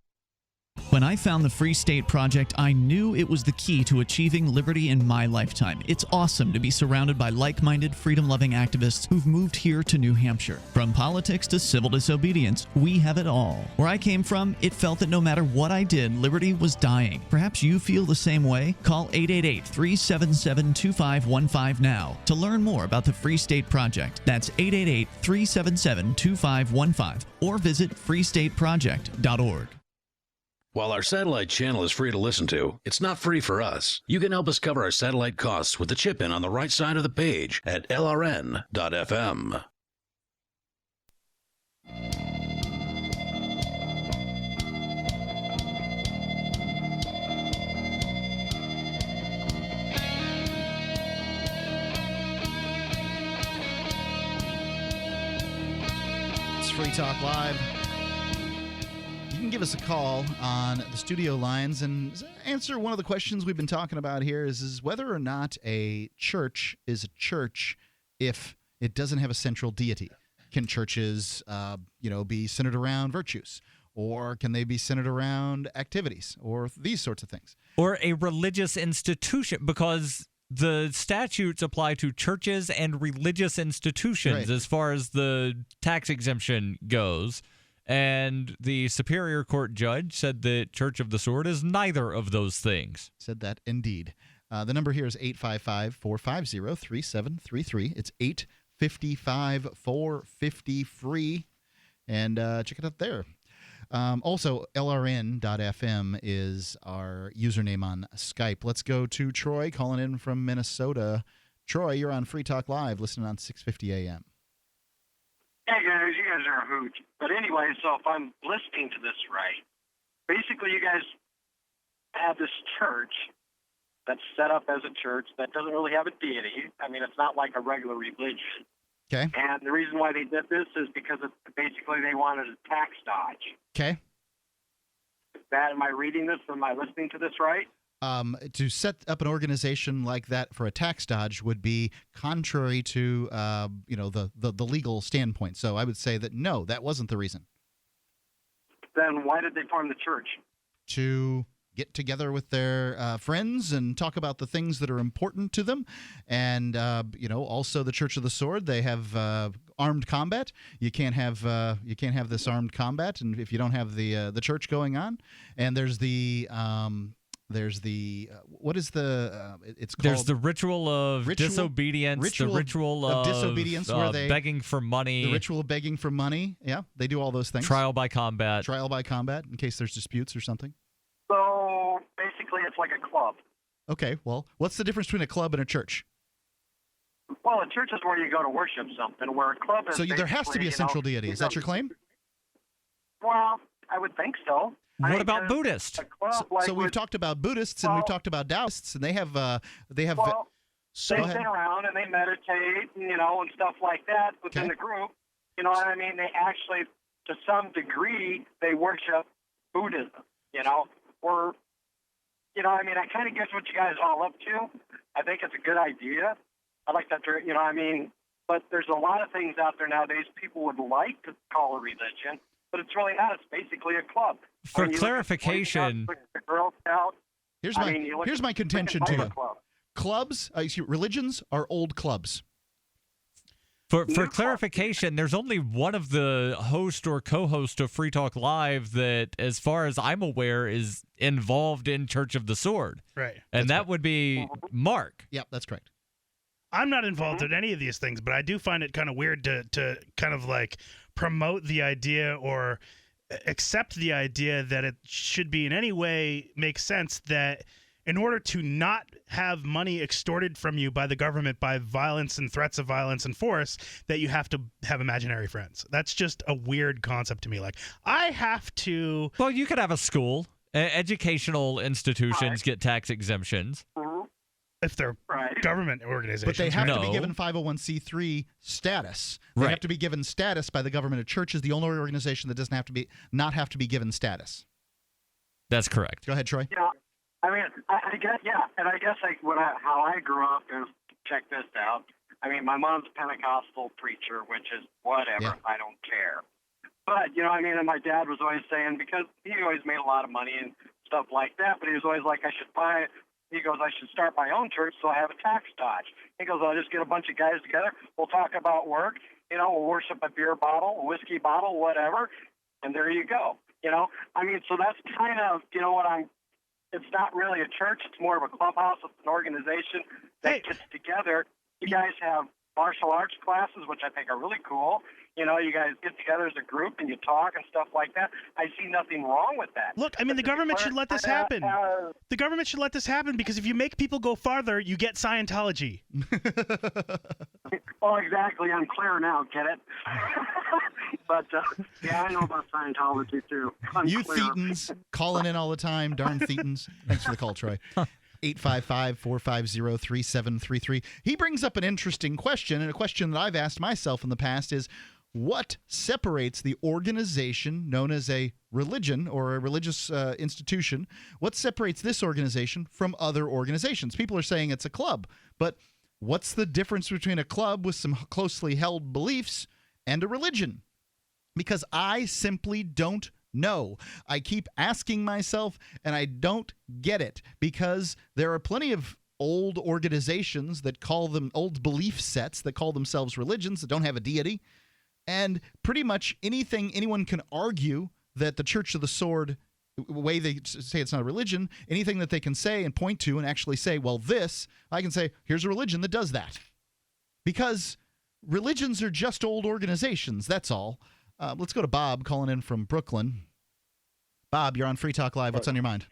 When I found the Free State Project, I knew it was the key to achieving liberty in my lifetime. It's awesome to be surrounded by like-minded, freedom-loving activists who've moved here to New Hampshire. From politics to civil disobedience, we have it all. Where I came from, it felt that no matter what I did, liberty was dying. Perhaps you feel the same way? Call 888-377-2515 now to learn more about the Free State Project. That's 888-377-2515 or visit freestateproject.org. While our satellite channel is free to listen to, it's not free for us. You can help us cover our satellite costs with the chip-in on the right side of the page at lrn.fm. It's Free Talk Live. You can give us a call on the studio lines and answer one of the questions we've been talking about here is whether or not a church is a church if it doesn't have a central deity. Can churches, be centered around virtues? Or can they be centered around activities or these sorts of things? Or a religious institution, because the statutes apply to churches and religious institutions as far as the tax exemption goes. And the Superior Court judge said that Church of the Sword is neither of those things. Said that indeed. The number here is 855-450-3733. It's 855-450-FREE. And check it out there. Also, LRN.FM is our username on Skype. Let's go to Troy calling in from Minnesota. Troy, you're on Free Talk Live, listening on 650 AM. Hey guys, you guys are a hoot. But anyway, so if I'm listening to this right, basically you guys have this church that's set up as a church that doesn't really have a deity. I mean, it's not like a regular religion. Okay. And the reason why they did this is because basically they wanted a tax dodge. Okay. Am I reading this? Am I listening to this right? To set up an organization like that for a tax dodge would be contrary to the legal standpoint. So I would say that no, that wasn't the reason. Then why did they form the church? To get together with their friends and talk about the things that are important to them, and also the Church of the Sword. They have armed combat. You can't have this armed combat, and if you don't have the church going on, and there's the what is the it's called? There's the ritual of disobedience, the ritual of disobedience, where they begging for money. The ritual of begging for money. Yeah, they do all those things. Trial by combat, in case there's disputes or something. So basically, it's like a club. Okay, well, what's the difference between a club and a church? Well, a church is where you go to worship something, where a club is. So there has to be a central deity. Is that your claim? Well, I would think so. What about Buddhists? So we've talked about Buddhists and we've talked about Taoists, and they have. Well, they sit around and they meditate, and stuff like that within the group. You know what I mean? They actually, to some degree, they worship Buddhism. Or, I mean, I kind of get what you guys all up to. I think it's a good idea. I like that, but there's a lot of things out there nowadays people would like to call a religion, but it's really not. It's basically a club. For clarification, the Girl Scout. Here's my contention to you. Clubs, religions are old clubs. For clarification, there's only one of the host or co-host of Free Talk Live that, as far as I'm aware, is involved in Church of the Sword. Right. And that would be Mark. Yep, that's correct. I'm not involved in any of these things, but I do find it kind of weird to kind of like promote the idea or accept the idea that it should be in any way make sense that in order to not have money extorted from you by the government by violence and threats of violence and force, that you have to have imaginary friends. That's just a weird concept to me. Like, I have to... Well, you could have a school Educational institutions get tax exemptions. If they're government organizations. But they have to be given 501c3 status. They have to be given status by the government. A church is the only organization that doesn't have to be given status. That's correct. Go ahead, Troy. Yeah, I mean, I guess, and I guess how I grew up is, check this out. I mean, my mom's a Pentecostal preacher, which is whatever. I don't care. But, you know, I mean, and my dad was always saying, because he always made a lot of money and stuff like that, but he was always like, I should start my own church so I have a tax dodge. He goes, I'll just get a bunch of guys together. We'll talk about work. You know, we'll worship a beer bottle, a whiskey bottle, whatever. And there you go. You know, I mean, so that's kind of, you know, it's not really a church. It's more of a clubhouse. It's an organization that gets together. You guys have martial arts classes, which I think are really cool. You know, you guys get together as a group and you talk and stuff like that. I see nothing wrong with that. Look, I mean, the government should let this happen. The government should let this happen because if you make people go farther, you get Scientology. Oh, exactly. I'm clear now. Get it? But, yeah, I know about Scientology, too. You Thetans calling in all the time. Darn Thetans. Thanks for the call, Troy. 855-450-3733. He brings up an interesting question, and a question that I've asked myself in the past is, what separates the organization known as a religion or a religious institution? What separates this organization from other organizations? People are saying it's a club, but what's the difference between a club with some closely held beliefs and a religion? Because I simply don't know. I keep asking myself, and I don't get it, because there are plenty of old organizations that call them old belief sets that call themselves religions that don't have a deity. And pretty much anything anyone can argue that the Church of the Sword, the way they say it's not a religion, anything that they can say and point to and actually say, well, this, I can say, here's a religion that does that. Because religions are just old organizations, that's all. Let's go to Bob calling in from Brooklyn. Bob, you're on Free Talk Live. What's on your mind?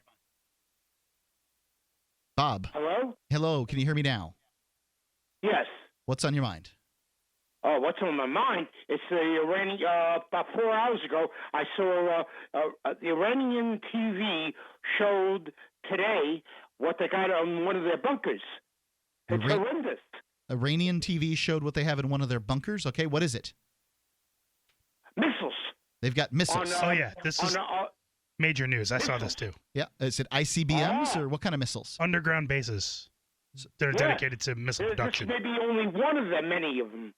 Bob. Hello? Hello. Can you hear me now? Yes. What's on your mind? Oh, what's on my mind? It's the Iranian. About 4 hours ago, I saw the Iranian TV showed today what they got on one of their bunkers. It's horrendous. Iranian TV showed what they have in one of their bunkers. Okay, what is it? Missiles. They've got missiles. Oh yeah, this is major news. I saw this too. Yeah, is it ICBMs or what kind of missiles? Underground bases. They're dedicated to missile production. This may be only one of them, many of them.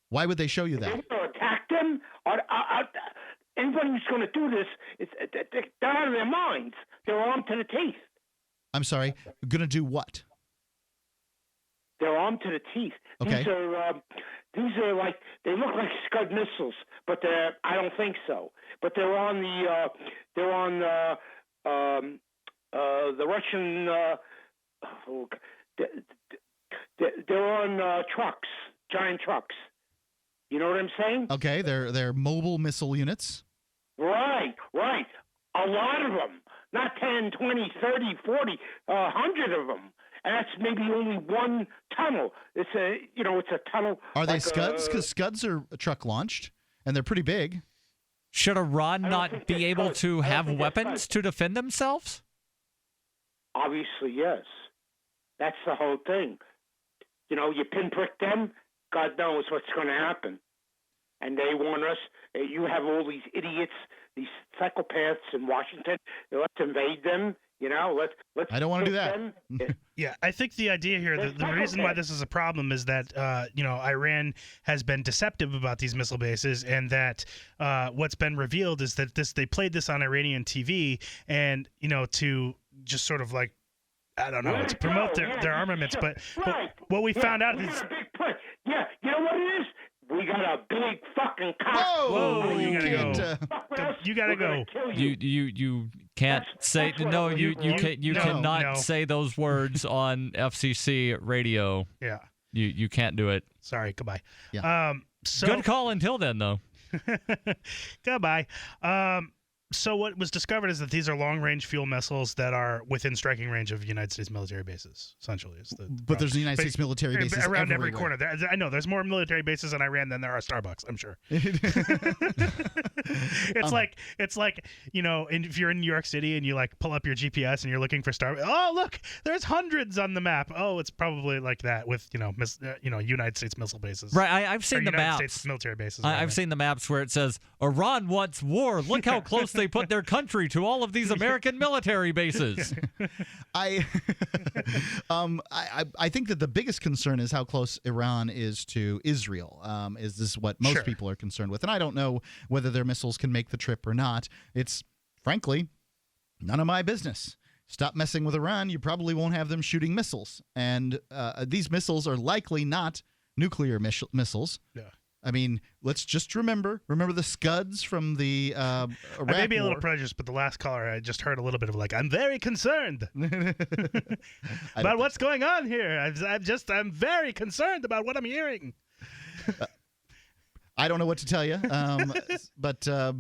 Why would they show you that? They're going to attack them. Anybody who's going to do this, they're out of their minds. They're armed to the teeth. I'm sorry, going to do what? They're armed to the teeth. Okay. These are like, they look like Scud missiles, but I don't think so. But they're on the Russian. They're on trucks, giant trucks. You know what I'm saying? Okay, they're mobile missile units. Right. A lot of them. Not 10, 20, 30, 40, 100 of them. And that's maybe only one tunnel. It's a tunnel. Are they Scuds? Because Scuds are truck launched, and they're pretty big. Should Iran not be able to have weapons to defend themselves? Obviously, yes. That's the whole thing. You know, you pinprick them, God knows what's going to happen. And they want us. You have all these idiots, these psychopaths in Washington. Let's invade them. You know, let's. I don't want to do that. Yeah, I think the idea here, the reason why this is a problem is that Iran has been deceptive about these missile bases, and that what's been revealed is that they played this on Iranian TV, and to just sort of like, I don't know, to promote their armaments. But what we found out is, yeah, you know what it is. We got a big fucking cock. Whoa! You gotta go. You gotta go. You can't say no. You cannot say those words on FCC radio. Yeah. You can't do it. Sorry. Goodbye. Yeah. Good call until then, though. Goodbye. So what was discovered is that these are long-range fuel missiles that are within striking range of United States military bases, essentially. But there's United States military bases around everywhere. every corner. I know there's more military bases in Iran than there are Starbucks, I'm sure. It's like, you know, if you're in New York City and you like pull up your GPS and you're looking for Starbucks, oh, look, there's hundreds on the map. Oh, it's probably like that with, United States missile bases. Right, I've seen the United maps. States military bases. I've seen the maps where it says, Iran wants war. Look how close they put their country to all of these American military bases. I think that the biggest concern is how close Iran is to Israel. Is this what most people are concerned with? And I don't know whether their missiles can make the trip or not. It's, frankly, none of my business. Stop messing with Iran. You probably won't have them shooting missiles. And these missiles are likely not nuclear missiles. Yeah. I mean, let's just remember the Scuds from the Iraq I may be a little War. prejudiced, but the last caller, I just heard a little bit of like, I'm very concerned about what's going on here. I'm very concerned about what I'm hearing. I don't know what to tell you, but I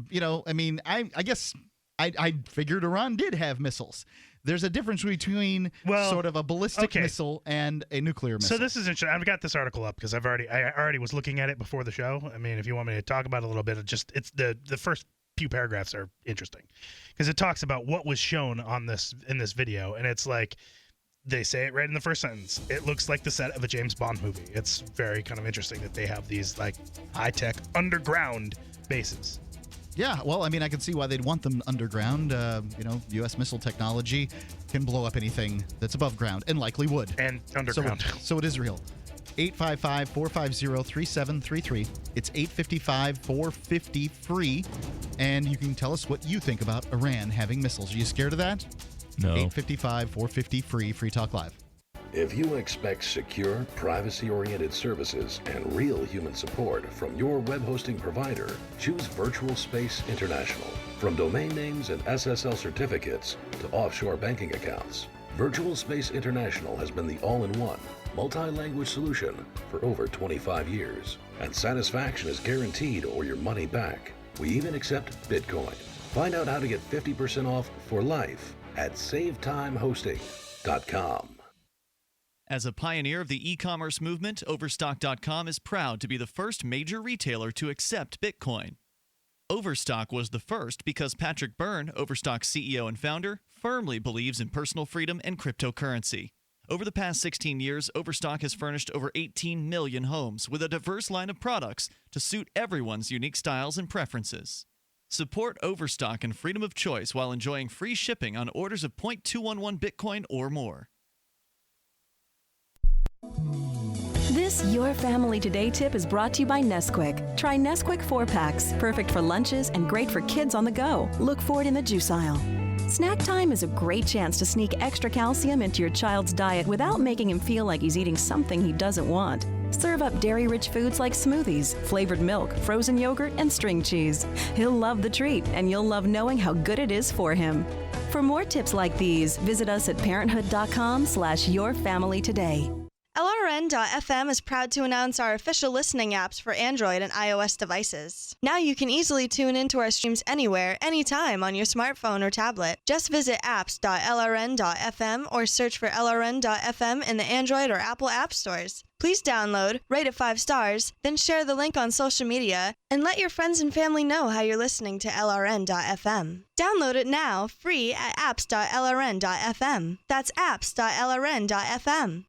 mean, I guess I figured Iran did have missiles. There's a difference between sort of a ballistic missile and a nuclear missile. So this is interesting. I've got this article up because I already was looking at it before the show. I mean, if you want me to talk about it a little bit, it's the first few paragraphs are interesting because it talks about what was shown in this video, and it's like they say it right in the first sentence. It looks like the set of a James Bond movie. It's very kind of interesting that they have these like high-tech underground bases. Yeah, well, I mean, I can see why they'd want them underground. U.S. missile technology can blow up anything that's above ground, and likely would. And underground. So would Israel. 855-450-3733. It's 855-450-FREE. And you can tell us what you think about Iran having missiles. Are you scared of that? No. 855-450-FREE. Free Talk Live. If you expect secure, privacy-oriented services and real human support from your web hosting provider, choose Virtual Space International. From domain names and SSL certificates to offshore banking accounts, Virtual Space International has been the all-in-one, multi-language solution for over 25 years. And satisfaction is guaranteed or your money back. We even accept Bitcoin. Find out how to get 50% off for life at SaveTimeHosting.com. As a pioneer of the e-commerce movement, Overstock.com is proud to be the first major retailer to accept Bitcoin. Overstock was the first because Patrick Byrne, Overstock's CEO and founder, firmly believes in personal freedom and cryptocurrency. Over the past 16 years, Overstock has furnished over 18 million homes with a diverse line of products to suit everyone's unique styles and preferences. Support Overstock and freedom of choice while enjoying free shipping on orders of 0.211 Bitcoin or more. This Your Family Today tip is brought to you by Nesquik. Try Nesquik 4-packs, perfect for lunches and great for kids on the go. Look for it in the juice aisle. Snack time is a great chance to sneak extra calcium into your child's diet without making him feel like he's eating something he doesn't want. Serve up dairy-rich foods like smoothies, flavored milk, frozen yogurt, and string cheese. He'll love the treat, and you'll love knowing how good it is for him. For more tips like these, visit us at parenthood.com/yourfamilytoday. LRN.FM is proud to announce our official listening apps for Android and iOS devices. Now you can easily tune into our streams anywhere, anytime on your smartphone or tablet. Just visit apps.lrn.fm or search for LRN.FM in the Android or Apple app stores. Please download, rate it 5 stars, then share the link on social media, and let your friends and family know how you're listening to LRN.FM. Download it now, free at apps.lrn.fm. That's apps.lrn.fm.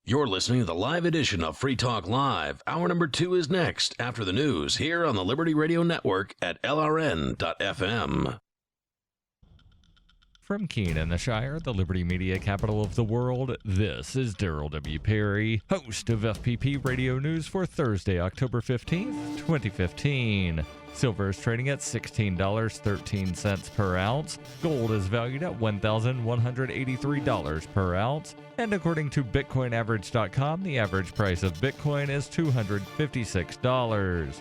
You're listening to the live edition of Free Talk Live. Hour number 2 is next after the news here on the Liberty Radio Network at LRN.FM. From Keene in the Shire, the Liberty Media capital of the world, this is Darryl W. Perry, host of FPP Radio News for Thursday, October 15th, 2015. Silver is trading at $16.13 per ounce. Gold is valued at $1,183 per ounce. And according to BitcoinAverage.com, the average price of Bitcoin is $256.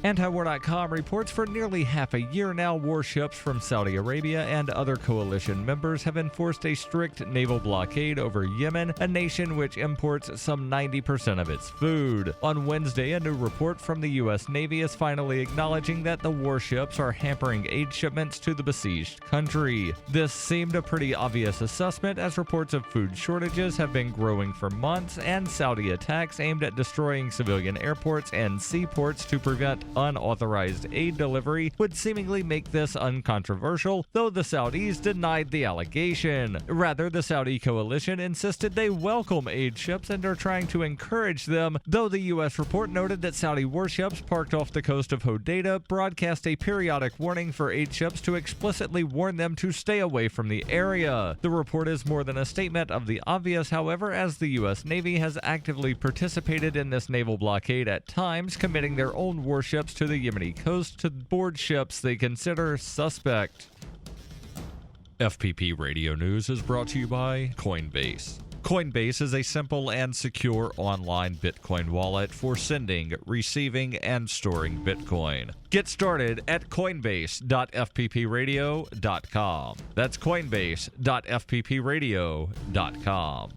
Antiwar.com reports for nearly half a year now, warships from Saudi Arabia and other coalition members have enforced a strict naval blockade over Yemen, a nation which imports some 90% of its food. On Wednesday, a new report from the U.S. Navy is finally acknowledging that the warships are hampering aid shipments to the besieged country. This seemed a pretty obvious assessment, as reports of food shortages have been growing for months, and Saudi attacks aimed at destroying civilian airports and seaports to prevent unauthorized aid delivery would seemingly make this uncontroversial, though the Saudis denied the allegation. Rather, the Saudi coalition insisted they welcome aid ships and are trying to encourage them, though the U.S. report noted that Saudi warships parked off the coast of Hodeidah broadcast a periodic warning for aid ships to explicitly warn them to stay away from the area. The report is more than a statement of the obvious, however, as the U.S. Navy has actively participated in this naval blockade at times, committing their own warships to the Yemeni coast to board ships they consider suspect. FPP Radio News is brought to you by Coinbase. Coinbase is a simple and secure online Bitcoin wallet for sending, receiving, and storing Bitcoin. Get started at coinbase.fppradio.com. That's coinbase.fppradio.com.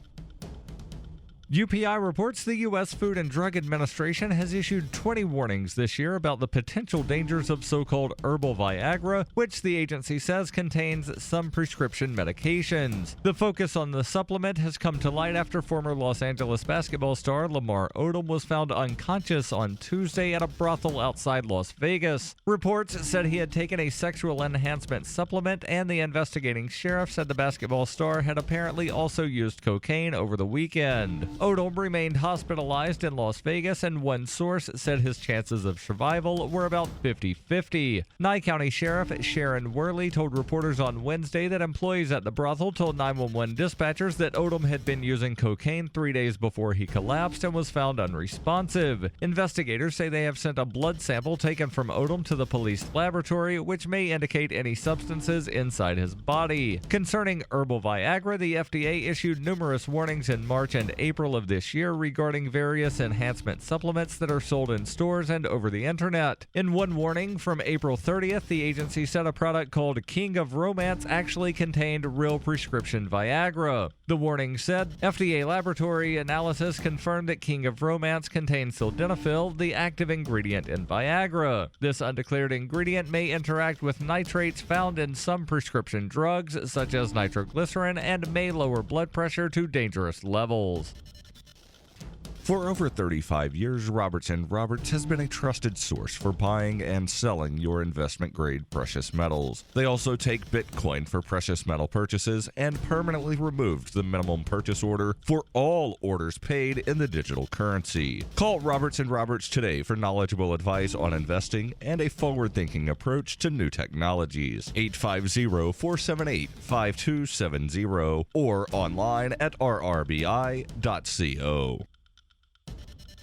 UPI reports the U.S. Food and Drug Administration has issued 20 warnings this year about the potential dangers of so-called herbal Viagra, which the agency says contains some prescription medications. The focus on the supplement has come to light after former Los Angeles basketball star Lamar Odom was found unconscious on Tuesday at a brothel outside Las Vegas. Reports said he had taken a sexual enhancement supplement, and the investigating sheriff said the basketball star had apparently also used cocaine over the weekend. Odom remained hospitalized in Las Vegas, and one source said his chances of survival were about 50-50. Nye County Sheriff Sharon Worley told reporters on Wednesday that employees at the brothel told 911 dispatchers that Odom had been using cocaine 3 days before he collapsed and was found unresponsive. Investigators say they have sent a blood sample taken from Odom to the police laboratory, which may indicate any substances inside his body. Concerning herbal Viagra, the FDA issued numerous warnings in March and April of this year regarding various enhancement supplements that are sold in stores and over the internet. In one warning from April 30th, the agency said a product called King of Romance actually contained real prescription Viagra. The warning said FDA laboratory analysis confirmed that King of Romance contains sildenafil, the active ingredient in Viagra. This undeclared ingredient may interact with nitrates found in some prescription drugs, such as nitroglycerin, and may lower blood pressure to dangerous levels. For over 35 years, Roberts & Roberts has been a trusted source for buying and selling your investment-grade precious metals. They also take Bitcoin for precious metal purchases and permanently removed the minimum purchase order for all orders paid in the digital currency. Call Roberts & Roberts today for knowledgeable advice on investing and a forward-thinking approach to new technologies. 850-478-5270 or online at rrbi.co.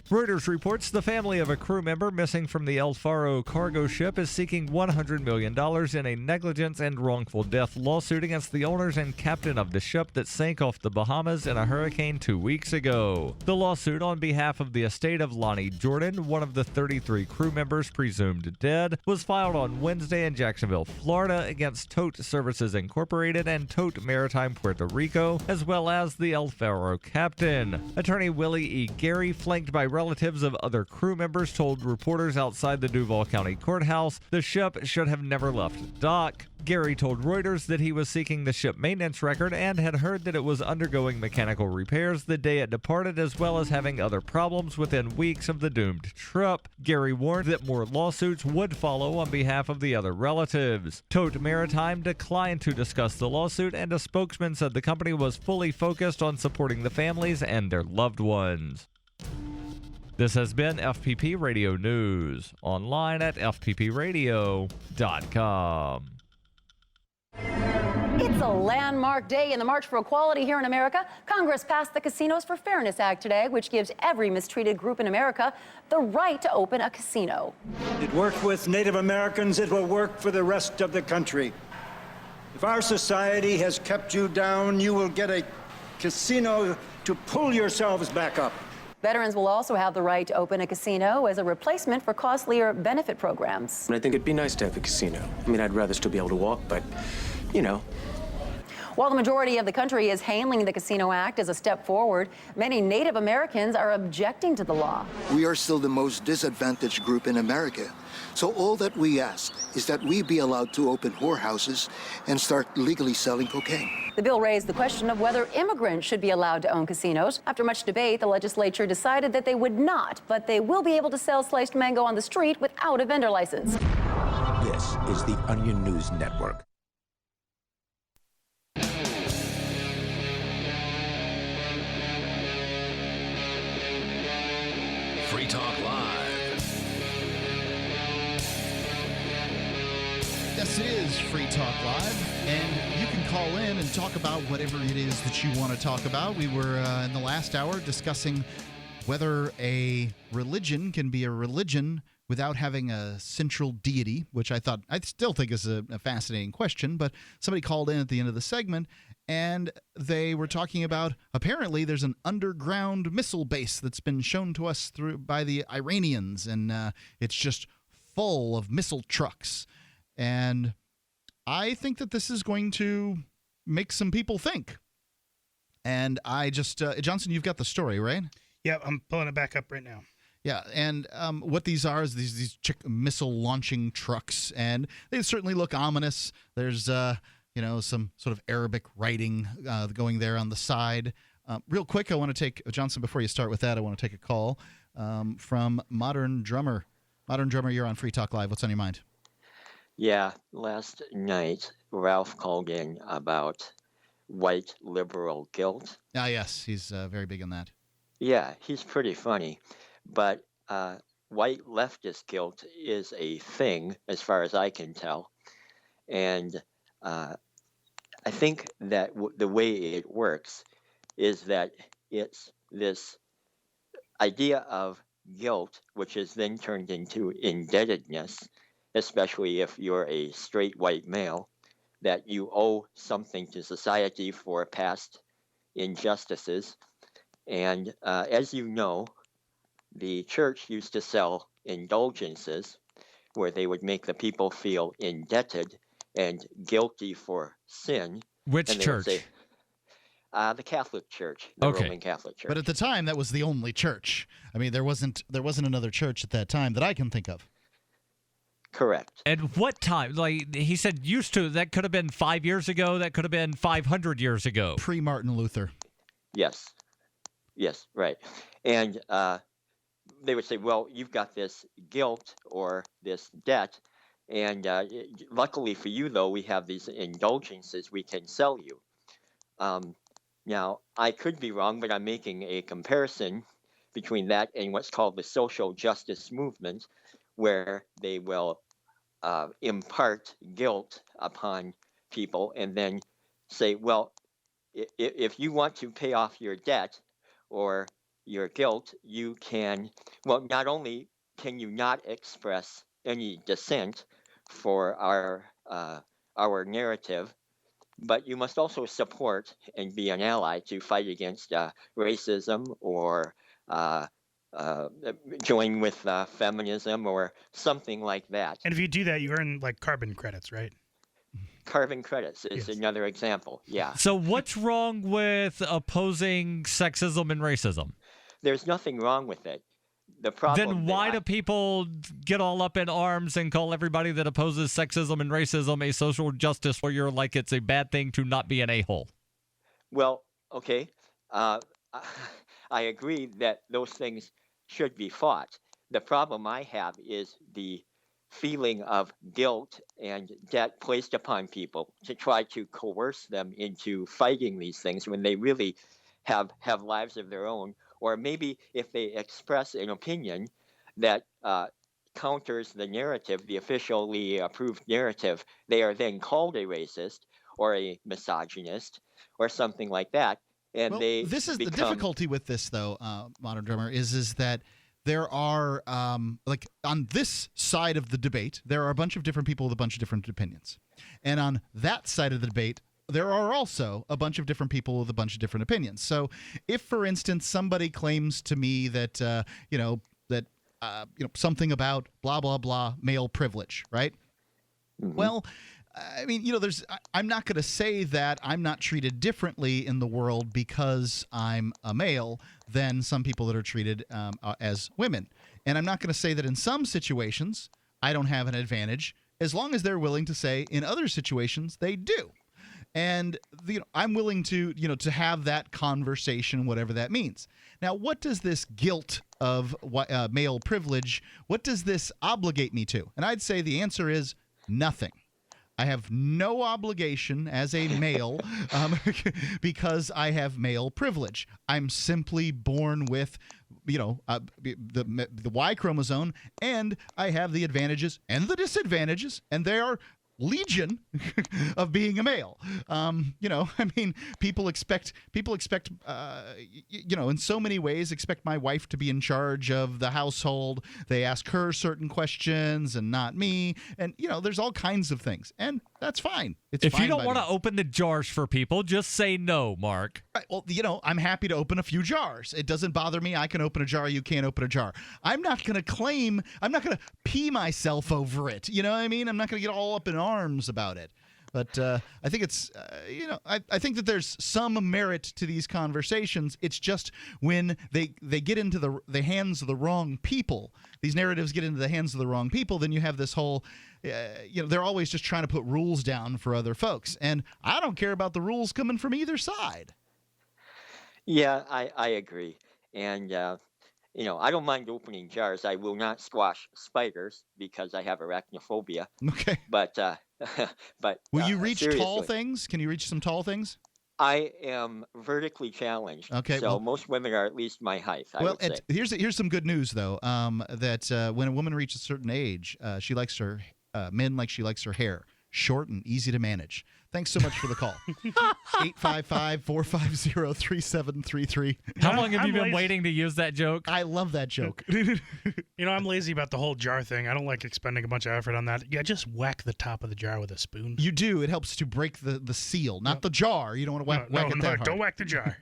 Reuters reports the family of a crew member missing from the El Faro cargo ship is seeking $100 million in a negligence and wrongful death lawsuit against the owners and captain of the ship that sank off the Bahamas in a hurricane 2 weeks ago. The lawsuit, on behalf of the estate of Lonnie Jordan, one of the 33 crew members presumed dead, was filed on Wednesday in Jacksonville, Florida, against Tote Services Incorporated and Tote Maritime Puerto Rico, as well as the El Faro captain. Attorney Willie E. Gary, flanked by relatives of other crew members, told reporters outside the Duval County Courthouse the ship should have never left dock. Gary told Reuters that he was seeking the ship maintenance record and had heard that it was undergoing mechanical repairs the day it departed, as well as having other problems within weeks of the doomed trip. Gary warned that more lawsuits would follow on behalf of the other relatives. Tote Maritime declined to discuss the lawsuit, and a spokesman said the company was fully focused on supporting the families and their loved ones. This has been FPP Radio News, online at fppradio.com. It's a landmark day in the March for Equality here in America. Congress passed the Casinos for Fairness Act today, which gives every mistreated group in America the right to open a casino. It worked with Native Americans. It will work for the rest of the country. If our society has kept you down, you will get a casino to pull yourselves back up. Veterans will also have the right to open a casino as a replacement for costlier benefit programs. I think it'd be nice to have a casino. I mean, I'd rather still be able to walk, but, you know. While the majority of the country is hailing the Casino Act as a step forward, many Native Americans are objecting to the law. We are still the most disadvantaged group in America. So all that we ask is that we be allowed to open whorehouses and start legally selling cocaine. The bill raised the question of whether immigrants should be allowed to own casinos. After much debate, the legislature decided that they would not, but they will be able to sell sliced mango on the street without a vendor license. This is the Onion News Network. Free Talk Live. Yes, it is Free Talk Live, and you can call in and talk about whatever it is that you want to talk about. We were in the last hour discussing whether a religion can be a religion without having a central deity, which I still think is a fascinating question, but somebody called in at the end of the segment, and they were talking about, apparently there's an underground missile base that's been shown to us by the Iranians, and it's just full of missile trucks. And I think that this is going to make some people think. And I just, Johnson, you've got the story, right? Yeah, I'm pulling it back up right now. Yeah, and what these are is these missile launching trucks, and they certainly look ominous. There's some sort of Arabic writing going there on the side. Real quick, I want to take Johnson, before you start with that, I want to take a call from Modern Drummer. Modern Drummer, you're on Free Talk Live. What's on your mind? Yeah, last night Ralph called in about white liberal guilt. Ah, yes, he's very big on that. Yeah, he's pretty funny. But white leftist guilt is a thing, as far as I can tell. And I think that the way it works is that it's this idea of guilt, which is then turned into indebtedness, especially if you're a straight white male, that you owe something to society for past injustices. And as you know, the church used to sell indulgences where they would make the people feel indebted and guilty for sin. Which church? Say, the Catholic Church, the Roman Catholic Church. But at the time, that was the only church. I mean, there wasn't another church at that time that I can think of. Correct. At what time? Like he said, used to. That could have been 5 years ago. That could have been 500 years ago. Pre-Martin Luther. Yes. Yes, right. And they would say, well, you've got this guilt or this debt, and luckily for you, though, we have these indulgences we can sell you. Now, I could be wrong, but I'm making a comparison between that and what's called the social justice movement, where they will impart guilt upon people and then say, well, if you want to pay off your debt or your guilt, you can, well, not only can you not express any dissent for our narrative, but you must also support and be an ally to fight against racism or join with feminism or something like that. And if you do that, you earn like carbon credits, right? Carbon credits is another example. Yeah. So what's wrong with opposing sexism and racism? There's nothing wrong with it. The problem. Then why do people get all up in arms and call everybody that opposes sexism and racism a social justice warrior, like it's a bad thing to not be an a-hole? Well, okay. I agree that those things should be fought. The problem I have is the feeling of guilt and debt placed upon people to try to coerce them into fighting these things when they really have lives of their own. Or maybe if they express an opinion that counters the narrative, the officially approved narrative, they are then called a racist or a misogynist or something like that. And this is the difficulty with this, though, Modern Drummer, is that there are, like, on this side of the debate, there are a bunch of different people with a bunch of different opinions. And on that side of the debate, there are also a bunch of different people with a bunch of different opinions. So if, for instance, somebody claims to me that, something about blah, blah, blah, male privilege, right? Mm-hmm. Well, I mean, I'm not going to say that I'm not treated differently in the world because I'm a male than some people that are treated as women. And I'm not going to say that in some situations I don't have an advantage, as long as they're willing to say in other situations they do. And I'm willing to have that conversation, whatever that means. Now, what does this guilt of male privilege, what does this obligate me to? And I'd say the answer is nothing. I have no obligation as a male because I have male privilege. I'm simply born with, the Y chromosome, and I have the advantages and the disadvantages, and they are legion of being a male. People expect, in so many ways, expect my wife to be in charge of the household. They ask her certain questions and not me. And, there's all kinds of things. And that's fine. If you don't want to open the jars for people, just say no, Mark. Right, well, I'm happy to open a few jars. It doesn't bother me. I can open a jar. You can't open a jar. I'm not going to pee myself over it. You know what I mean? I'm not going to get all up in arms about it. But I think it's, I think that there's some merit to these conversations. It's just when they get into the hands of the wrong people, these narratives get into the hands of the wrong people, then you have this whole, they're always just trying to put rules down for other folks. And I don't care about the rules coming from either side. Yeah, I agree. And, I don't mind opening jars. I will not squash spiders because I have arachnophobia. Okay. But will you reach seriously, tall things? Can you reach some tall things? I am vertically challenged. Okay. So most women are at least my height, I would say. Here's some good news, though, that when a woman reaches a certain age, she likes her men like she likes her hair. Short and easy to manage. Thanks so much for the call. 855-450-3733. How long have you been waiting to use that joke? I love that joke. I'm lazy about the whole jar thing. I don't like expending a bunch of effort on that. Yeah, just whack the top of the jar with a spoon. You do. It helps to break the seal, not the jar. You don't want to whack it that hard. Don't whack the jar.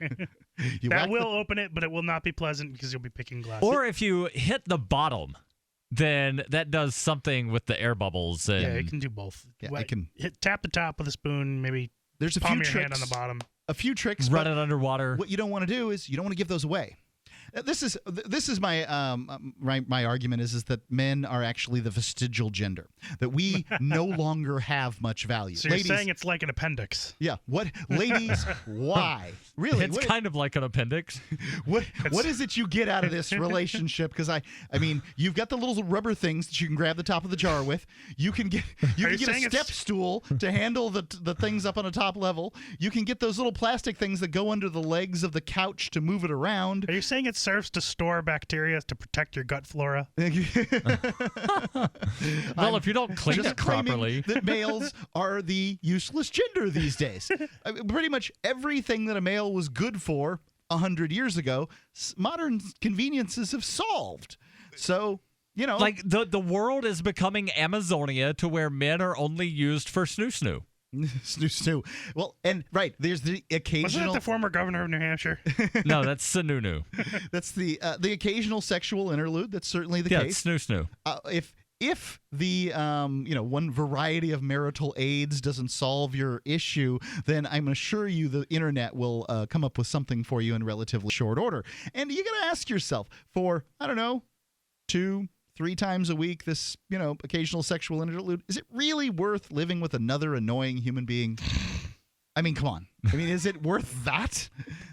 That will open it, but it will not be pleasant because you'll be picking glass. Or if you hit the bottom, then that does something with the air bubbles. And yeah, it can do both. Yeah, tap the top with a spoon, maybe. There's a palm few your tricks hand on the bottom. A few tricks. Run it underwater. What you don't want to do is you don't want to give those away. This is my my argument is that men are actually the vestigial gender, that we no longer have much value. So you're saying it's like an appendix? Yeah. What, ladies? Why? Really? It's kind of like an appendix. What is it you get out of this relationship? Because I mean, you've got the little rubber things that you can grab the top of the jar with. You can get a step stool to handle the things up on the top level. You can get those little plastic things that go under the legs of the couch to move it around. Are you saying it serves to store bacteria to protect your gut flora? Well, if you don't clean it properly. That males are the useless gender these days. Pretty much everything that a male was good for 100 years ago, modern conveniences have solved. So, like the world is becoming Amazonia to where men are only used for snoo-snoo. Snoo-snoo. Well, and right, there's the occasional... Wasn't that the former governor of New Hampshire? No, that's Sununu. That's the occasional sexual interlude. That's certainly the case. Yeah, snoo-snoo. If the one variety of marital aids doesn't solve your issue, then I'm assure you the internet will come up with something for you in relatively short order. And you got to ask yourself, for, I don't know, 2-3 times a week, this, occasional sexual interlude, is it really worth living with another annoying human being? I mean, come on. I mean, is it worth that?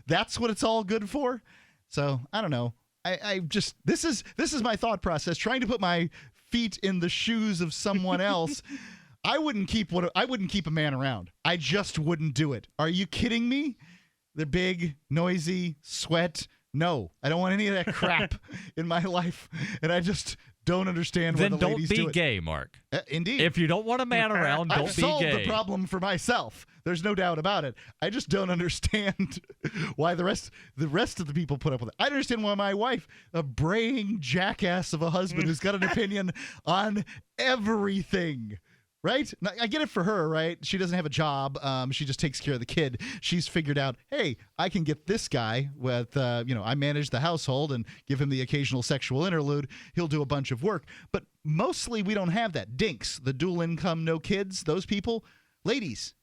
That's what it's all good for? So, I don't know. I just, this is my thought process, trying to put my feet in the shoes of someone else. I wouldn't keep a man around. I just wouldn't do it. Are you kidding me? They're big, noisy, sweat. No, I don't want any of that crap in my life. And I just don't understand why the ladies do it. Then don't be gay, Mark. Indeed. If you don't want a man around, don't be gay. I've solved the problem for myself. There's no doubt about it. I just don't understand why the rest of the people put up with it. I understand why my wife, a braying jackass of a husband who's got an opinion on everything, Right? Now, I get it for her, right? She doesn't have a job. She just takes care of the kid. She's figured out, hey, I can get this guy with, I manage the household and give him the occasional sexual interlude. He'll do a bunch of work. But mostly we don't have that. Dinks, the dual income, no kids, those people. Ladies,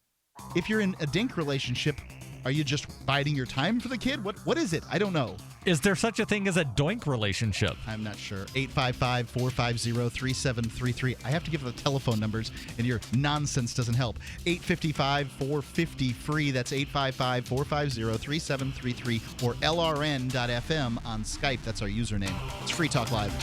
if you're in a dink relationship, are you just biding your time for the kid? What is it? I don't know. Is there such a thing as a doink relationship? I'm not sure. 855-450-3733. I have to give the telephone numbers, and your nonsense doesn't help. 855-450-FREE. That's 855-450-3733 or LRN.FM on Skype. That's our username. It's Free Talk Live.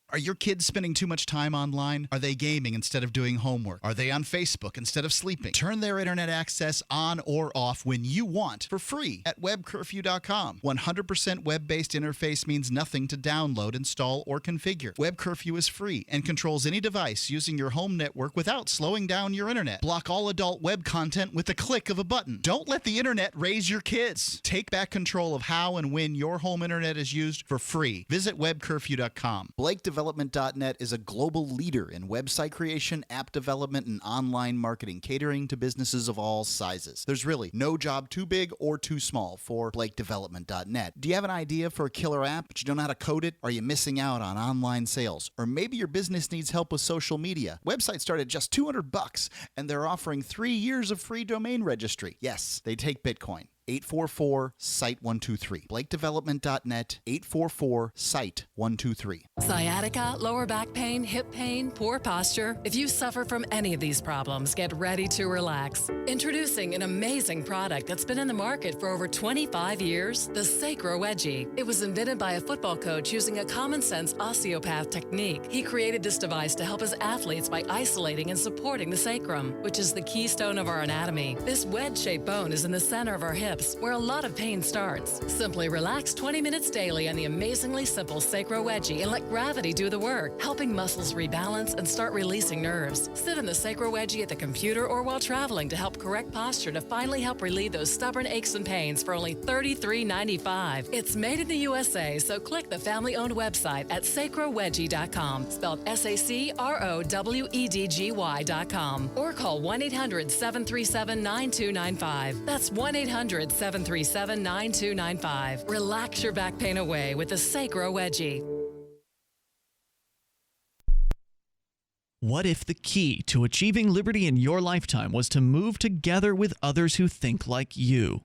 Are your kids spending too much time online? Are they gaming instead of doing homework? Are they on Facebook instead of sleeping? Turn their internet access on or off when you want for free at webcurfew.com. 100% web-based interface means nothing to download, install, or configure. Web Curfew is free and controls any device using your home network without slowing down your internet. Block all adult web content with a click of a button. Don't let the internet raise your kids. Take back control of how and when your home internet is used for free. Visit webcurfew.com. BlakeDevelopment.net is a global leader in website creation, app development, and online marketing, catering to businesses of all sizes. There's really no job too big or too small for BlakeDevelopment.net. Do you have an idea for a killer app, but you don't know how to code it? Are you missing out on online sales? Or maybe your business needs help with social media. Websites start at just $200, and they're offering 3 years of free domain registry. Yes, they take Bitcoin. 844-SITE-123. BlakeDevelopment.net, 844-SITE-123. Sciatica, lower back pain, hip pain, poor posture. If you suffer from any of these problems, get ready to relax. Introducing an amazing product that's been in the market for over 25 years, the Sacro Wedgie. It was invented by a football coach using a common-sense osteopath technique. He created this device to help his athletes by isolating and supporting the sacrum, which is the keystone of our anatomy. This wedge-shaped bone is in the center of our hip, where a lot of pain starts. Simply relax 20 minutes daily on the amazingly simple Sacro Wedgie and let gravity do the work, helping muscles rebalance and start releasing nerves. Sit in the Sacro Wedgie at the computer or while traveling to help correct posture to finally help relieve those stubborn aches and pains for only $33.95. It's made in the USA, so click the family-owned website at sacrowedgie.com, spelled SACROWEDGY.com, or call 1-800-737-9295. That's 1-800-737-9295. Relax your back pain away with the Sacro Wedgie. What if the key to achieving liberty in your lifetime was to move together with others who think like you?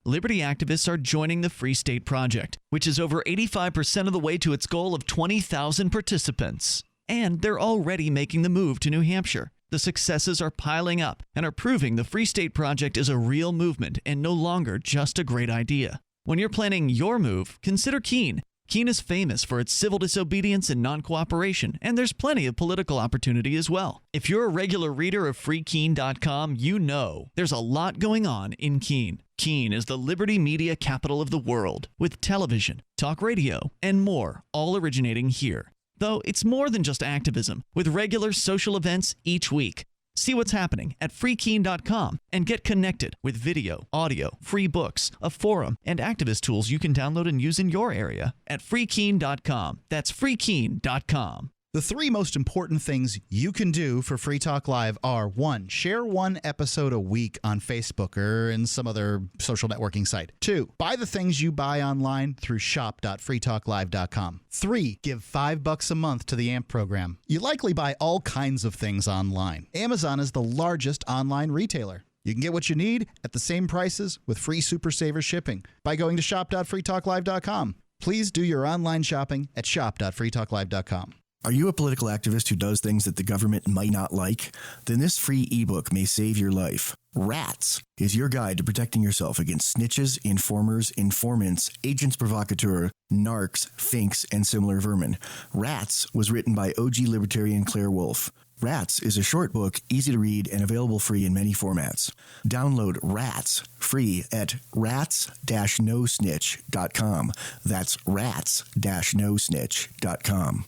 Liberty activists are joining the Free State Project, which is over 85% of the way to its goal of 20,000 participants. And they're already making the move to New Hampshire. The successes are piling up and are proving the Free State Project is a real movement and no longer just a great idea. When you're planning your move, consider Keene. Keene is famous for its civil disobedience and non-cooperation, and there's plenty of political opportunity as well. If you're a regular reader of freekeene.com, you know there's a lot going on in Keene. Keene is the liberty media capital of the world, with television, talk radio, and more, all originating here. Though it's more than just activism, with regular social events each week. See what's happening at freekeene.com and get connected with video, audio, free books, a forum, and activist tools you can download and use in your area at freekeene.com. That's freekeene.com. The 3 most important things you can do for Free Talk Live are: 1, share 1 episode a week on Facebook or in some other social networking site. 2, buy the things you buy online through shop.freetalklive.com. 3, give $5 a month to the AMP program. You likely buy all kinds of things online. Amazon is the largest online retailer. You can get what you need at the same prices with free Super Saver shipping by going to shop.freetalklive.com. Please do your online shopping at shop.freetalklive.com. Are you a political activist who does things that the government might not like? Then this free ebook may save your life. Rats is your guide to protecting yourself against snitches, informers, informants, agents provocateur, narcs, finks, and similar vermin. Rats was written by OG libertarian Claire Wolfe. Rats is a short book, easy to read, and available free in many formats. Download Rats free at rats-nosnitch.com. That's rats-nosnitch.com.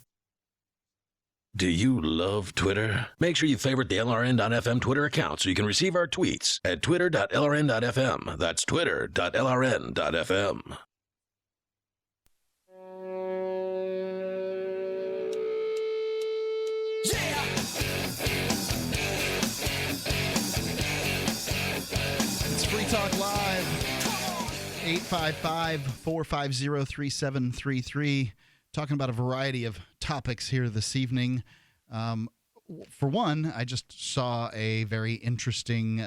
Do you love Twitter? Make sure you favorite the LRN.FM Twitter account so you can receive our tweets at twitter.lrn.fm. That's twitter.lrn.fm. Free Talk Live. 855-450-3733. Talking about a variety of topics here this evening. For one, I just saw a very interesting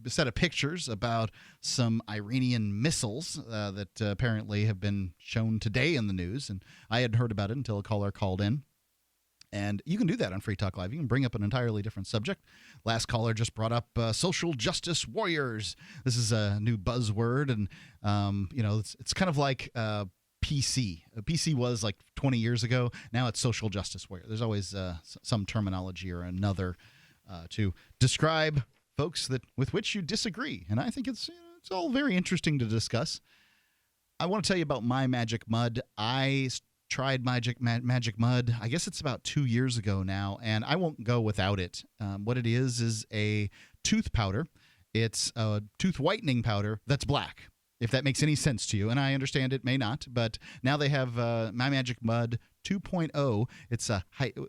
set of pictures about some Iranian missiles that apparently have been shown today in the news, and I hadn't heard about it until a caller called in. And you can do that on Free Talk Live. You can bring up an entirely different subject. Last caller just brought up social justice warriors. This is a new buzzword, and it's kind of like PC. PC was like 20 years ago. Now it's social justice warrior. There's always some terminology or another to describe folks with which you disagree, and I think it's all very interesting to discuss. I want to tell you about My Magic Mud. I tried Magic Mud. I guess it's about 2 years ago now, and I won't go without it. What it is a tooth powder. It's a tooth whitening powder that's black, if that makes any sense to you. And I understand it may not, but now they have My Magic Mud 2.0. It's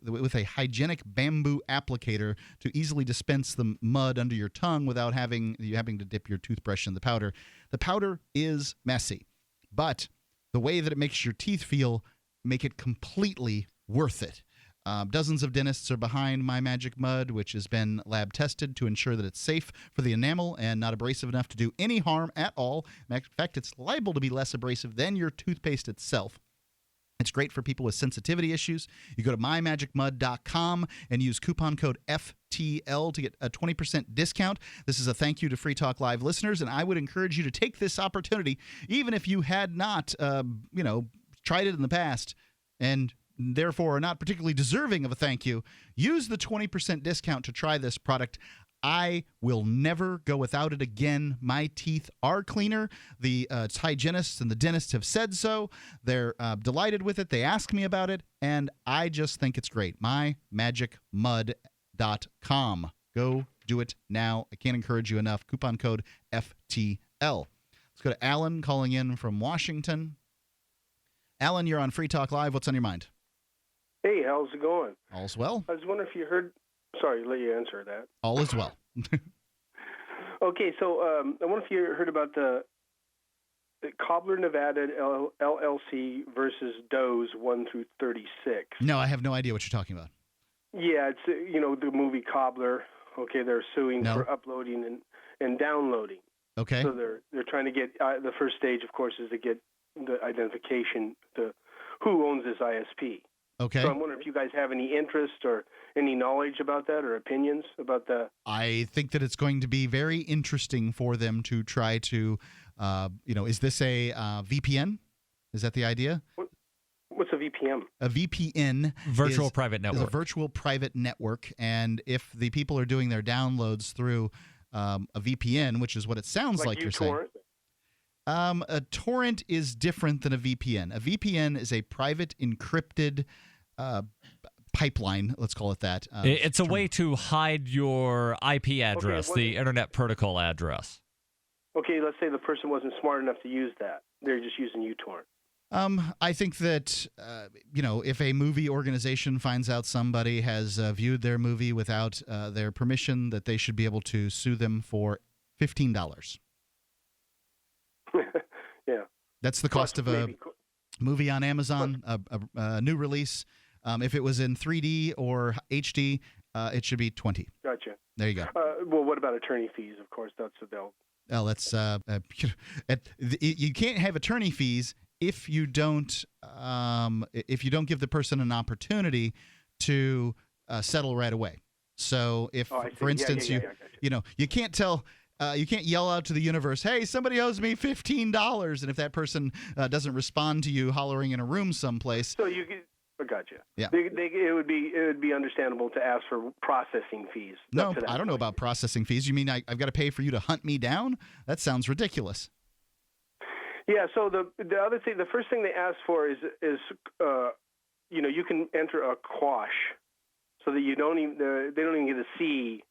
with a hygienic bamboo applicator to easily dispense the mud under your tongue without having to dip your toothbrush in the powder. The powder is messy, but the way that it makes your teeth feel make it completely worth it. Dozens of dentists are behind My Magic Mud, which has been lab tested to ensure that it's safe for the enamel and not abrasive enough to do any harm at all. In fact, it's liable to be less abrasive than your toothpaste itself. It's great for people with sensitivity issues. You go to mymagicmud.com and use coupon code FTL to get a 20% discount. This is a thank you to Free Talk Live listeners, and I would encourage you to take this opportunity, even if you had not, tried it in the past and therefore are not particularly deserving of a thank you. Use the 20% discount to try this product. I will never go without it again. My teeth are cleaner. The hygienists and the dentists have said so. They're delighted with it. They ask me about it, and I just think it's great. mymagicmud.com. Go do it now. I can't encourage you enough. Coupon code FTL. Let's go to Alan calling in from Washington. Alan, you're on Free Talk Live. What's on your mind? Hey, how's it going? All's well. I was wondering if you heard. Sorry, let you answer that. All is well. Okay, so I wonder if you heard about the Cobbler Nevada LLC versus Doe's 1 through 36. No, I have no idea what you're talking about. Yeah, it's the movie Cobbler. Okay, they're suing for uploading and downloading. Okay. So they're trying to get the first stage, of course, is to get the identification, who owns this ISP. Okay. So I'm wondering if you guys have any interest or any knowledge about that or opinions about that. I think that it's going to be very interesting for them to try to, is this a VPN? Is that the idea? What's a VPN? A VPN Virtual private network. Is a virtual private network, and if the people are doing their downloads through a VPN, which is what it sounds like you're saying. A torrent is different than a VPN. A VPN is a private encrypted pipeline, let's call it that. It's a way to hide your IP address, the Internet Protocol address. Okay, let's say the person wasn't smart enough to use that. They're just using uTorrent. I think that, if a movie organization finds out somebody has viewed their movie without their permission, that they should be able to sue them for $15. Yeah. That's the cost of a movie on Amazon, a new release. If it was in 3D or HD, it should be $20. Gotcha. There you go. Well, what about attorney fees? Of course, that's what they'll. Well, that's you can't have attorney fees if you don't give the person an opportunity to settle right away. So if, for instance, you can't tell. You can't yell out to the universe, "Hey, somebody owes me $15," and if that person doesn't respond to you, hollering in a room someplace. So you gotcha. Yeah. It would be understandable to ask for processing fees. No, I don't know about processing fees. You mean I've got to pay for you to hunt me down? That sounds ridiculous. Yeah. So the other thing, the first thing they ask for is you can enter a quash, so that they don't even get to see.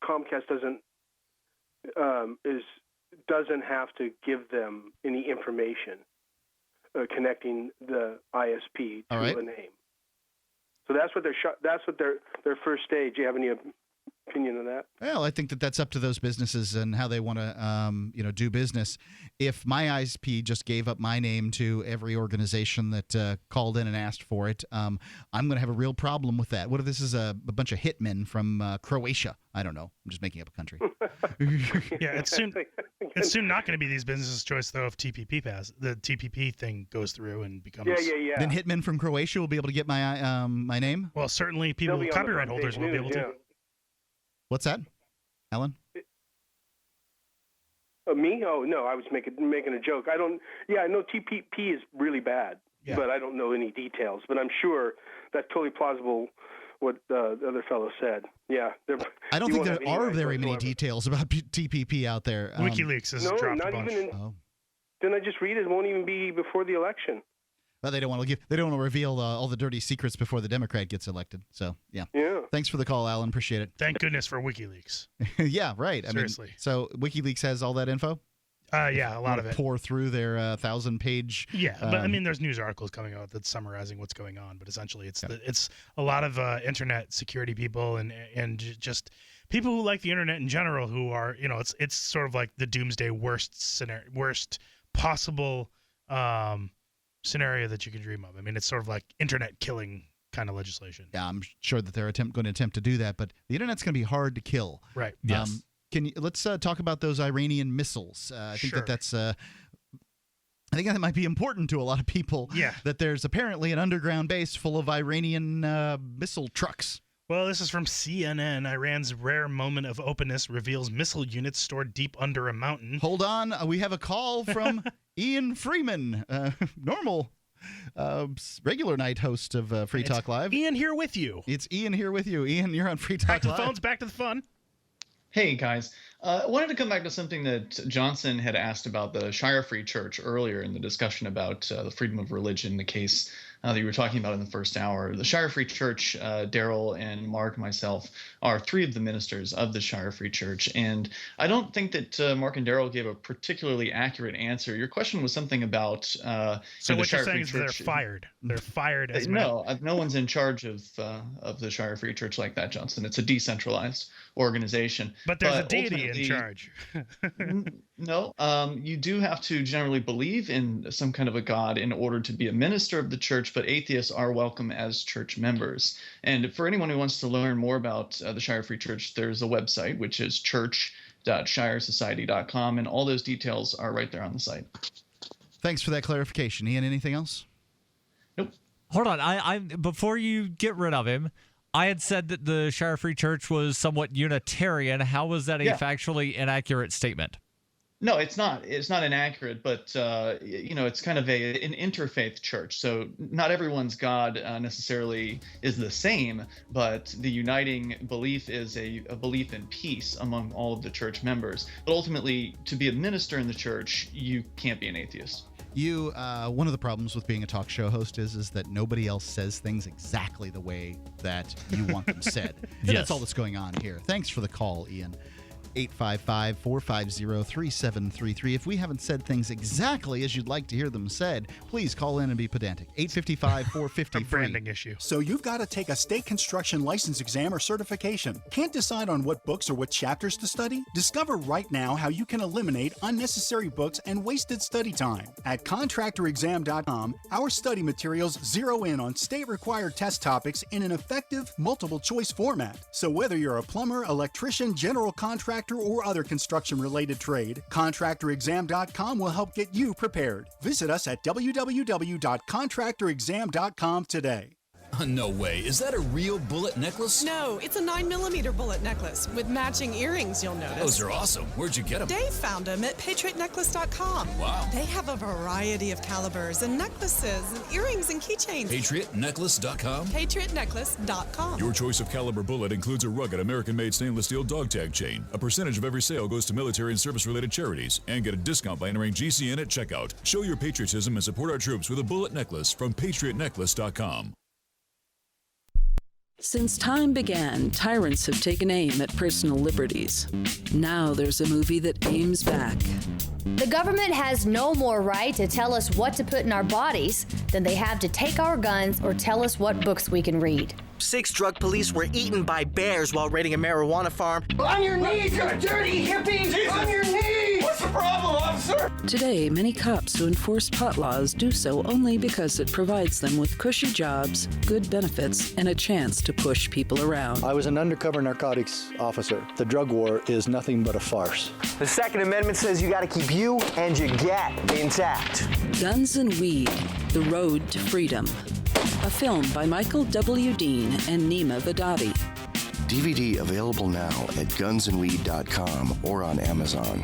Comcast doesn't have to give them any information connecting the ISP to a name. So that's what their first stage. Do you have any opinion of that. Well, I think that's up to those businesses and how they want to, do business. If my ISP just gave up my name to every organization that called in and asked for it, I'm going to have a real problem with that. What if this is a bunch of hitmen from Croatia? I don't know. I'm just making up a country. Yeah, it's soon not going to be these businesses' choice though if the TPP thing goes through and becomes. Yeah. Then hitmen from Croatia will be able to get my my name. Well, certainly copyright holders will be able to. What's that, Alan? Me? Oh no, I was making a joke. I don't. Yeah, I know TPP is really bad, but I don't know any details. But I'm sure that's totally plausible. What the other fellow said. Yeah. I don't think there are very many details about TPP out there. WikiLeaks has dropped not a bunch. Even. Didn't I just read it? Won't even be before the election. Well, they don't want to reveal all the dirty secrets before the Democrat gets elected. So yeah. Thanks for the call, Alan. Appreciate it. Thank goodness for WikiLeaks. Yeah, right. Seriously. So WikiLeaks has all that info. Yeah, a lot of it. Pour through their 1,000-page. Yeah, but I mean, there's news articles coming out that's summarizing what's going on. But essentially, it's a lot of internet security people and just people who like the internet in general who are it's sort of like the doomsday worst possible scenario that you can dream of. I mean, it's sort of like internet killing kind of legislation. Yeah, I'm sure that they're going to attempt to do that, but the internet's going to be hard to kill. Right. Yes. Let's talk about those Iranian missiles. I think that's. I think that might be important to a lot of people. Yeah. That there's apparently an underground base full of Iranian missile trucks. Well, this is from CNN. Iran's rare moment of openness reveals missile units stored deep under a mountain. Hold on, we have a call from Ian Freeman, regular night host of Free Talk Live. Ian here with you. It's Ian here with you. Ian, you're on Free Talk Live. Back to the phones. Back to the fun. Hey, guys. I wanted to come back to something that Johnson had asked about the Shire Free Church earlier in the discussion about the freedom of religion, the case that you were talking about in the first hour. The Shire Free Church, Darryl and Mark and myself are three of the ministers of the Shire Free Church. And I don't think that Mark and Darryl gave a particularly accurate answer. Your question was something about so what you're saying is they're fired. They're fired as no one's in charge of the Shire Free Church like that, Johnson. It's a decentralized organization. But there's a deity in charge. No, you do have to generally believe in some kind of a god in order to be a minister of the church, but atheists are welcome as church members. And for anyone who wants to learn more about the Shire Free Church, there's a website, which is church.shiresociety.com, and all those details are right there on the site. Thanks for that clarification. Ian, anything else? Nope. Hold on. I before you get rid of him, I had said that the Shire Free Church was somewhat Unitarian. How was that a factually inaccurate statement? No, it's not. It's not inaccurate, but it's kind of an interfaith church. So not everyone's God necessarily is the same, but the uniting belief is a belief in peace among all of the church members. But ultimately, to be a minister in the church, you can't be an atheist. One of the problems with being a talk show host is that nobody else says things exactly the way that you want them said. And that's all that's going on here. Thanks for the call, Ian. 855-450-3733. If we haven't said things exactly as you'd like to hear them said, please call in and be pedantic. 855-450-FREE. Branding issue. So you've got to take a state construction license exam or certification. Can't decide on what books or what chapters to study? Discover right now how you can eliminate unnecessary books and wasted study time. At contractorexam.com, our study materials zero in on state-required test topics in an effective, multiple-choice format. So whether you're a plumber, electrician, general contractor, or other construction-related trade, contractorexam.com will help get you prepared. Visit us at www.contractorexam.com today. No way. Is that a real bullet necklace? No, it's a 9mm bullet necklace with matching earrings, you'll notice. Those are awesome. Where'd you get them? Dave found them at patriotnecklace.com. Wow. They have a variety of calibers and necklaces and earrings and keychains. Patriotnecklace.com? Patriotnecklace.com. Your choice of caliber bullet includes a rugged American-made stainless steel dog tag chain. A percentage of every sale goes to military and service-related charities. And get a discount by entering GCN at checkout. Show your patriotism and support our troops with a bullet necklace from patriotnecklace.com. Since time began, tyrants have taken aim at personal liberties. Now there's a movie that aims back. The government has no more right to tell us what to put in our bodies than they have to take our guns or tell us what books we can read. 6 drug police were eaten by bears while raiding a marijuana farm. On your knees, you dirty hippies! Jesus. On your knees! What's the problem, officer? Today, many cops who enforce pot laws do so only because it provides them with cushy jobs, good benefits, and a chance to push people around. I was an undercover narcotics officer. The drug war is nothing but a farce. The Second Amendment says you gotta keep you and your gat intact. Guns and Weed, The Road to Freedom. A film by Michael W. Dean and Nima Vadati. DVD available now at gunsandweed.com or on Amazon.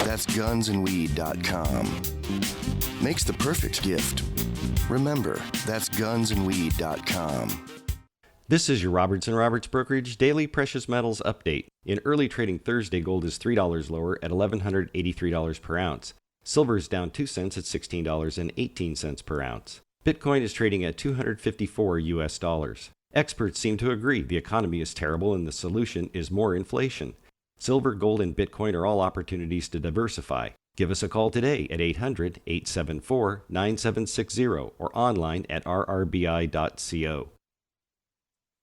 That's gunsandweed.com. Makes the perfect gift. Remember, that's gunsandweed.com. This is your Roberts & Roberts Brokerage Daily Precious Metals Update. In early trading Thursday, gold is $3 lower at $1,183 per ounce. Silver is down 2 cents at $16.18 per ounce. Bitcoin is trading at $254 US. Experts seem to agree the economy is terrible and the solution is more inflation. Silver, gold, and Bitcoin are all opportunities to diversify. Give us a call today at 800-874-9760 or online at rrbi.co.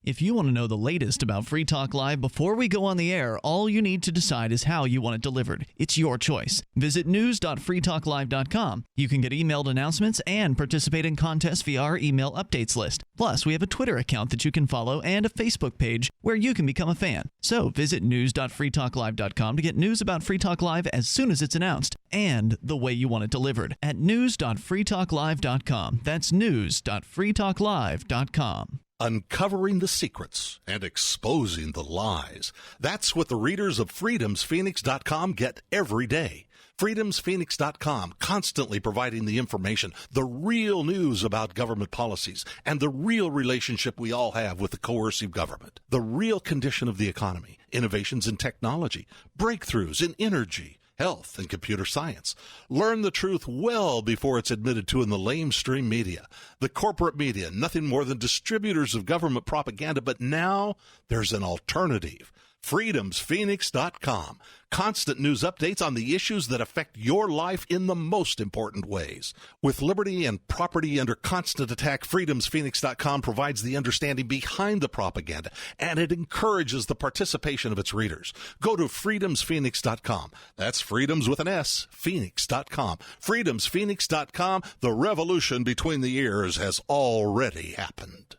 If you want to know the latest about Free Talk Live before we go on the air, all you need to decide is how you want it delivered. It's your choice. Visit news.freetalklive.com. You can get emailed announcements and participate in contests via our email updates list. Plus, we have a Twitter account that you can follow and a Facebook page where you can become a fan. So visit news.freetalklive.com to get news about Free Talk Live as soon as it's announced and the way you want it delivered at news.freetalklive.com. That's news.freetalklive.com. Uncovering the secrets and exposing the lies. That's what the readers of freedomsphoenix.com get every day. freedomsphoenix.com, constantly providing the information, the real news about government policies, and the real relationship we all have with the coercive government. The real condition of the economy, innovations in technology, breakthroughs in energy, health, and computer science. Learn the truth well before it's admitted to in the lamestream media. The corporate media, nothing more than distributors of government propaganda, but now there's an alternative. freedomsphoenix.com. Constant news updates on the issues that affect your life in the most important ways. With liberty and property under constant attack, freedomsphoenix.com provides the understanding behind the propaganda, and it encourages the participation of its readers. Go to freedomsphoenix.com. That's freedoms with an S, phoenix.com. freedomsphoenix.com. The revolution between the ears has already happened.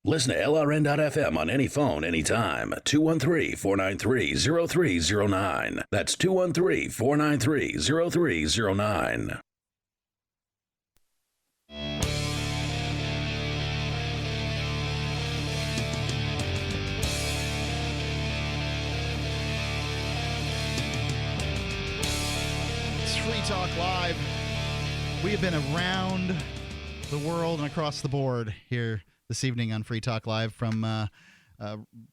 Listen to LRN.FM on any phone, anytime. 213-493-0309. That's 213-493-0309. It's Free Talk Live. We have been around the world and across the board here this evening on Free Talk Live, from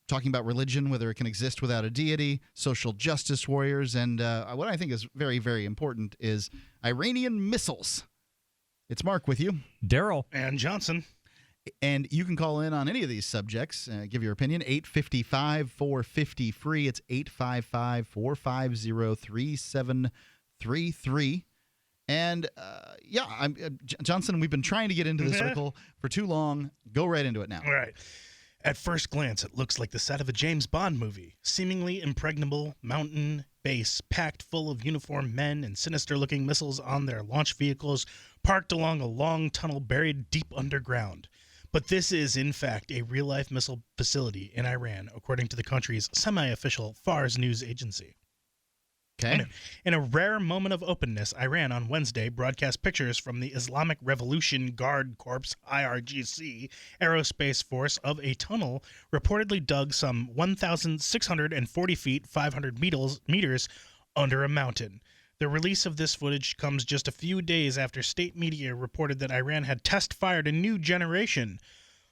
talking about religion, whether it can exist without a deity, social justice warriors, and what I think is very, very important is Iranian missiles. It's Mark with you. Darryl. And Johnson. And you can call in on any of these subjects, give your opinion, 855-450-FREE. It's 855-450-3733. And, Johnson, we've been trying to get into the circle for too long. Go right into it now. All right. At first glance, it looks like the set of a James Bond movie. Seemingly impregnable mountain base packed full of uniformed men and sinister-looking missiles on their launch vehicles parked along a long tunnel buried deep underground. But this is, in fact, a real-life missile facility in Iran, according to the country's semi-official Fars news agency. Okay. In a rare moment of openness, Iran on Wednesday broadcast pictures from the Islamic Revolution Guard Corps IRGC aerospace force of a tunnel reportedly dug some 1,640 feet 500 meters under a mountain. The release of this footage comes just a few days after state media reported that Iran had test-fired a new generation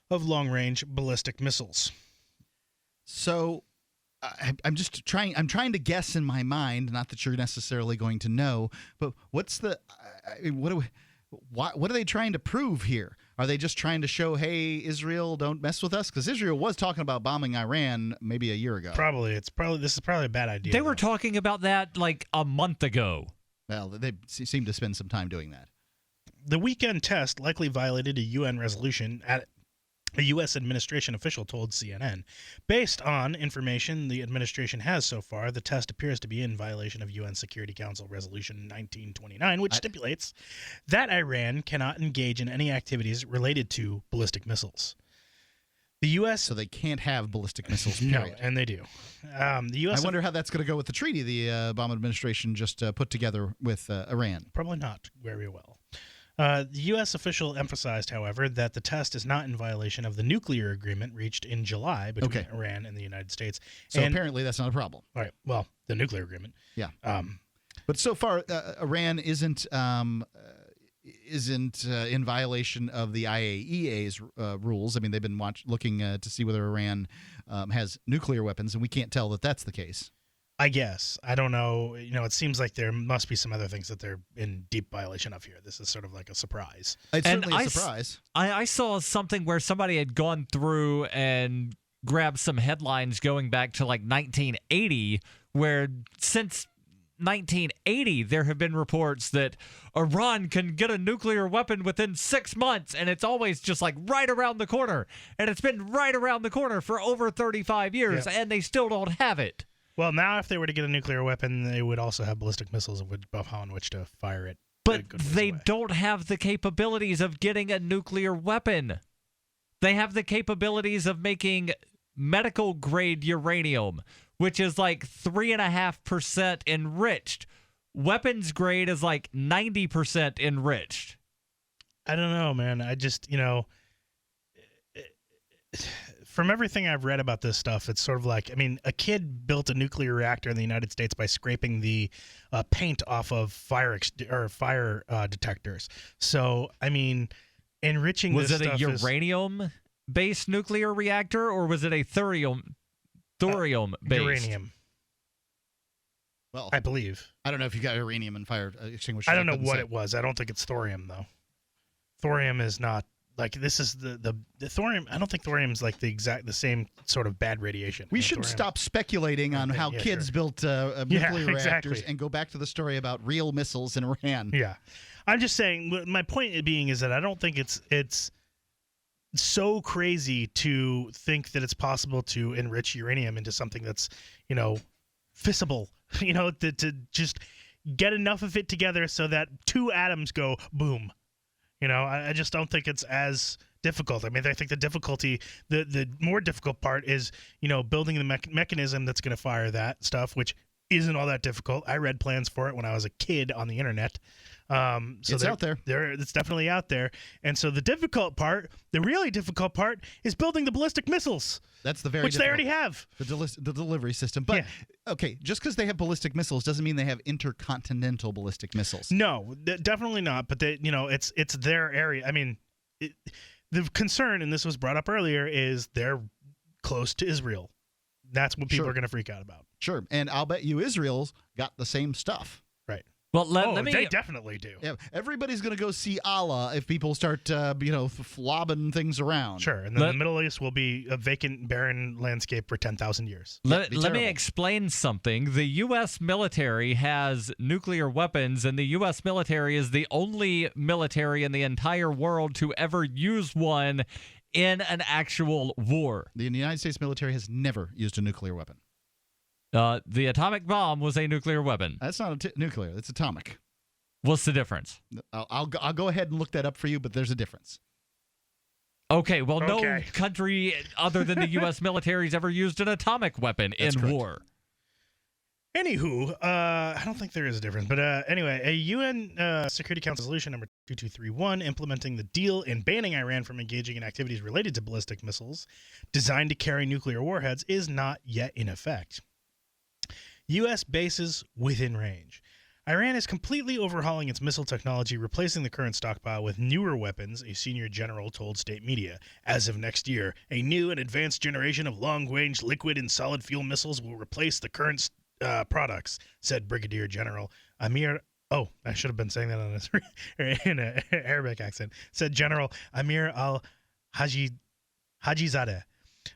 of long-range ballistic missiles. So I'm just trying to guess in my mind, not that you're necessarily going to know, but what are they trying to prove here? Are they just trying to show, hey, Israel, don't mess with us? Because Israel was talking about bombing Iran maybe a year ago. This is probably a bad idea. They were talking about that like a month ago. Well, they seem to spend some time doing that. The weekend test likely violated a UN resolution, a U.S. administration official told CNN. Based on information the administration has so far, the test appears to be in violation of UN Security Council Resolution 1929, which stipulates that Iran cannot engage in any activities related to ballistic missiles. The U.S. So they can't have ballistic missiles, No, period. and they do. The U.S. I wonder how that's going to go with the treaty the Obama administration just put together with Iran. Probably not very well. The U.S. official emphasized, however, that the test is not in violation of the nuclear agreement reached in July between Iran and the United States. So apparently that's not a problem. All right. Well, the nuclear agreement. Yeah. But so far, Iran isn't in violation of the IAEA's rules. I mean, they've been looking to see whether Iran has nuclear weapons, and we can't tell that that's the case. I guess. I don't know. It seems like there must be some other things that they're in deep violation of here. This is sort of like a surprise. It's certainly a surprise. I saw something where somebody had gone through and grabbed some headlines going back to like 1980, where since 1980, there have been reports that Iran can get a nuclear weapon within 6 months, and it's always just like right around the corner. And it's been right around the corner for over 35 years, and they still don't have it. Well, now if they were to get a nuclear weapon, they would also have ballistic missiles upon which to fire it. But they don't have the capabilities of getting a nuclear weapon. They have the capabilities of making medical-grade uranium, which is like 3.5% enriched. Weapons grade is like 90% enriched. I don't know, man. I just, from everything I've read about this stuff, it's sort of like, a kid built a nuclear reactor in the United States by scraping the paint off of fire detectors. So, enriching was this it stuff a uranium-based nuclear reactor, or was it a thorium-based? Uranium. Well, I believe. I don't know if you got uranium and fire extinguisher. I don't know what it was. I don't think it's thorium, though. Thorium is not. Like, this is the thorium. I don't think thorium's like the same sort of bad radiation. We should stop speculating on how kids built nuclear reactors and go back to the story about real missiles in Iran. Yeah. I'm just saying, my point being is that I don't think it's so crazy to think that it's possible to enrich uranium into something that's, fissible, to just get enough of it together so that two atoms go boom. I just don't think it's as difficult. I think the difficulty, the more difficult part is, building the mechanism that's going to fire that stuff, which isn't all that difficult. I read plans for it when I was a kid on the internet. So it's out there. It's definitely out there. And so the really difficult part is building the ballistic missiles. That's the very which they already have. The delivery system. But, okay, just because they have ballistic missiles doesn't mean they have intercontinental ballistic missiles. No, definitely not. But, it's their area. The concern, and this was brought up earlier, is they're close to Israel. That's what people are going to freak out about. Sure. And I'll bet you Israel's got the same stuff. Right. Well, let me. They definitely do. Yeah, everybody's going to go see Allah if people start, flobbing things around. Sure, and then the Middle East will be a vacant, barren landscape for 10,000 years. Let me explain something. The U.S. military has nuclear weapons, and the U.S. military is the only military in the entire world to ever use one in an actual war. The United States military has never used a nuclear weapon. The atomic bomb was a nuclear weapon. That's not nuclear. It's atomic. What's the difference? I'll go ahead and look that up for you, but there's a difference. Okay, well, no country other than the U.S. military's ever used an atomic weapon in war. Anywho, I don't think there is a difference. But anyway, a UN Security Council Resolution number 2231 implementing the deal and banning Iran from engaging in activities related to ballistic missiles designed to carry nuclear warheads is not yet in effect. U.S. bases within range. Iran is completely overhauling its missile technology, replacing the current stockpile with newer weapons, a senior general told state media. As of next year, a new and advanced generation of long-range liquid and solid fuel missiles will replace the current products, said Brigadier General Amir Oh, I should have been saying that in an Arabic accent. Said General Amir al-Hajizadeh.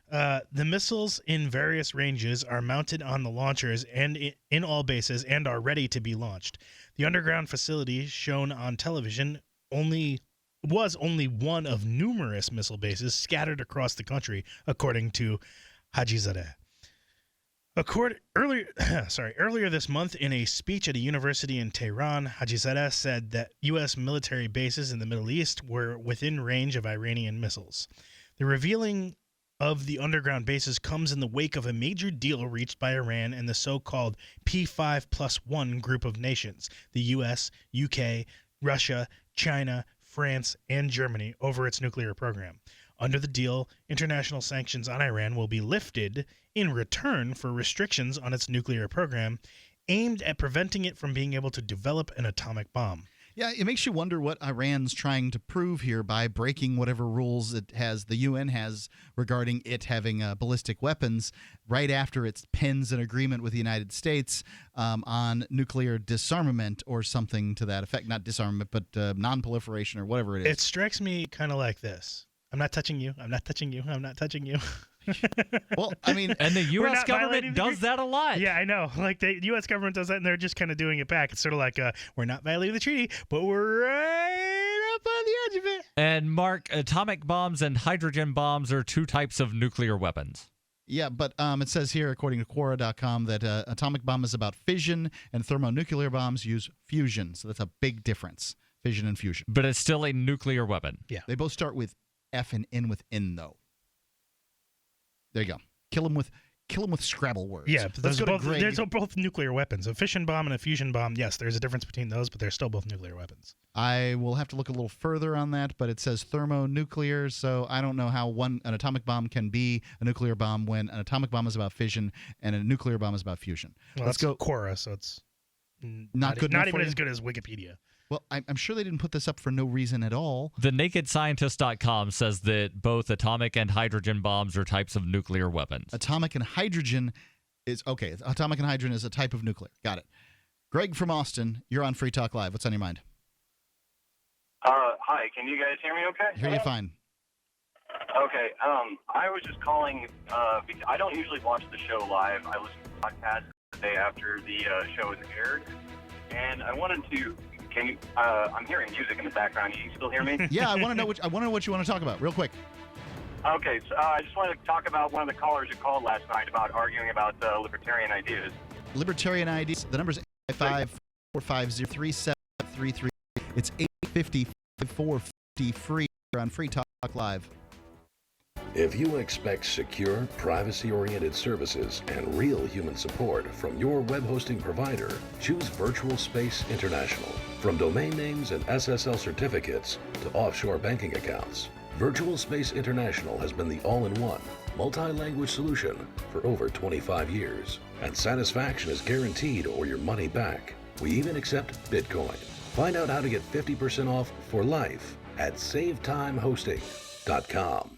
The missiles in various ranges are mounted on the launchers and in all bases and are ready to be launched. The underground facility shown on television was only one of numerous missile bases scattered across the country, according to Hajizadeh. Earlier this month, in a speech at a university in Tehran, Hajizadeh said that U.S. military bases in the Middle East were within range of Iranian missiles. The revealing of the underground bases comes in the wake of a major deal reached by Iran and the so-called P5+1 group of nations, the U.S., UK, Russia, China, France, and Germany, over its nuclear program. Under the deal, international sanctions on Iran will be lifted in return for restrictions on its nuclear program aimed at preventing it from being able to develop an atomic bomb. Yeah, it makes you wonder what Iran's trying to prove here by breaking whatever rules it has, the UN has regarding it having ballistic weapons right after it pens an agreement with the United States on nuclear disarmament or something to that effect. Not disarmament, but non-proliferation or whatever it is. It strikes me kind of like this. I'm not touching you. I'm not touching you. I'm not touching you. Well, I mean, and the U.S. government does that a lot. Yeah, I know. Like the U.S. government does that, and they're just kind of doing it back. It's sort of like we're not violating the treaty, but we're right up on the edge of it. And Mark, atomic bombs and hydrogen bombs are two types of nuclear weapons. Yeah, but it says here, according to Quora.com, that atomic bomb is about fission and thermonuclear bombs use fusion. So that's a big difference, fission and fusion. But it's still a nuclear weapon. Yeah. They both start with F and end with N, though. There you go. Kill them with Scrabble words. Yeah, those are both nuclear weapons. A fission bomb and a fusion bomb, yes, there's a difference between those, but they're still both nuclear weapons. I will have to look a little further on that, but it says thermonuclear, so I don't know how an atomic bomb can be a nuclear bomb when an atomic bomb is about fission and a nuclear bomb is about fusion. Well, Let's go. Quora, so it's not even as good as Wikipedia. Well, I'm sure they didn't put this up for no reason at all. TheNakedScientist.com says that both atomic and hydrogen bombs are types of nuclear weapons. Atomic and hydrogen is okay. Atomic and hydrogen is a type of nuclear. Got it. Greg from Austin, you're on Free Talk Live. What's on your mind? Hi, can you guys hear me okay? Hear you fine. Okay, I was just calling because I don't usually watch the show live. I listen to the podcast the day after the show is aired, and I wanted to. I'm hearing music in the background. You still hear me? Yeah, I want to know what you want to talk about, real quick. Okay, so I just wanted to talk about one of the callers who called last night about arguing about libertarian ideas. Libertarian ideas. The number is 855-450-3733. It's 850-450 free on Free Talk Live. If you expect secure, privacy-oriented services and real human support from your web hosting provider, choose Virtual Space International. From domain names and SSL certificates to offshore banking accounts, Virtual Space International has been the all-in-one, multi-language solution for over 25 years. And satisfaction is guaranteed or your money back. We even accept Bitcoin. Find out how to get 50% off for life at SaveTimeHosting.com.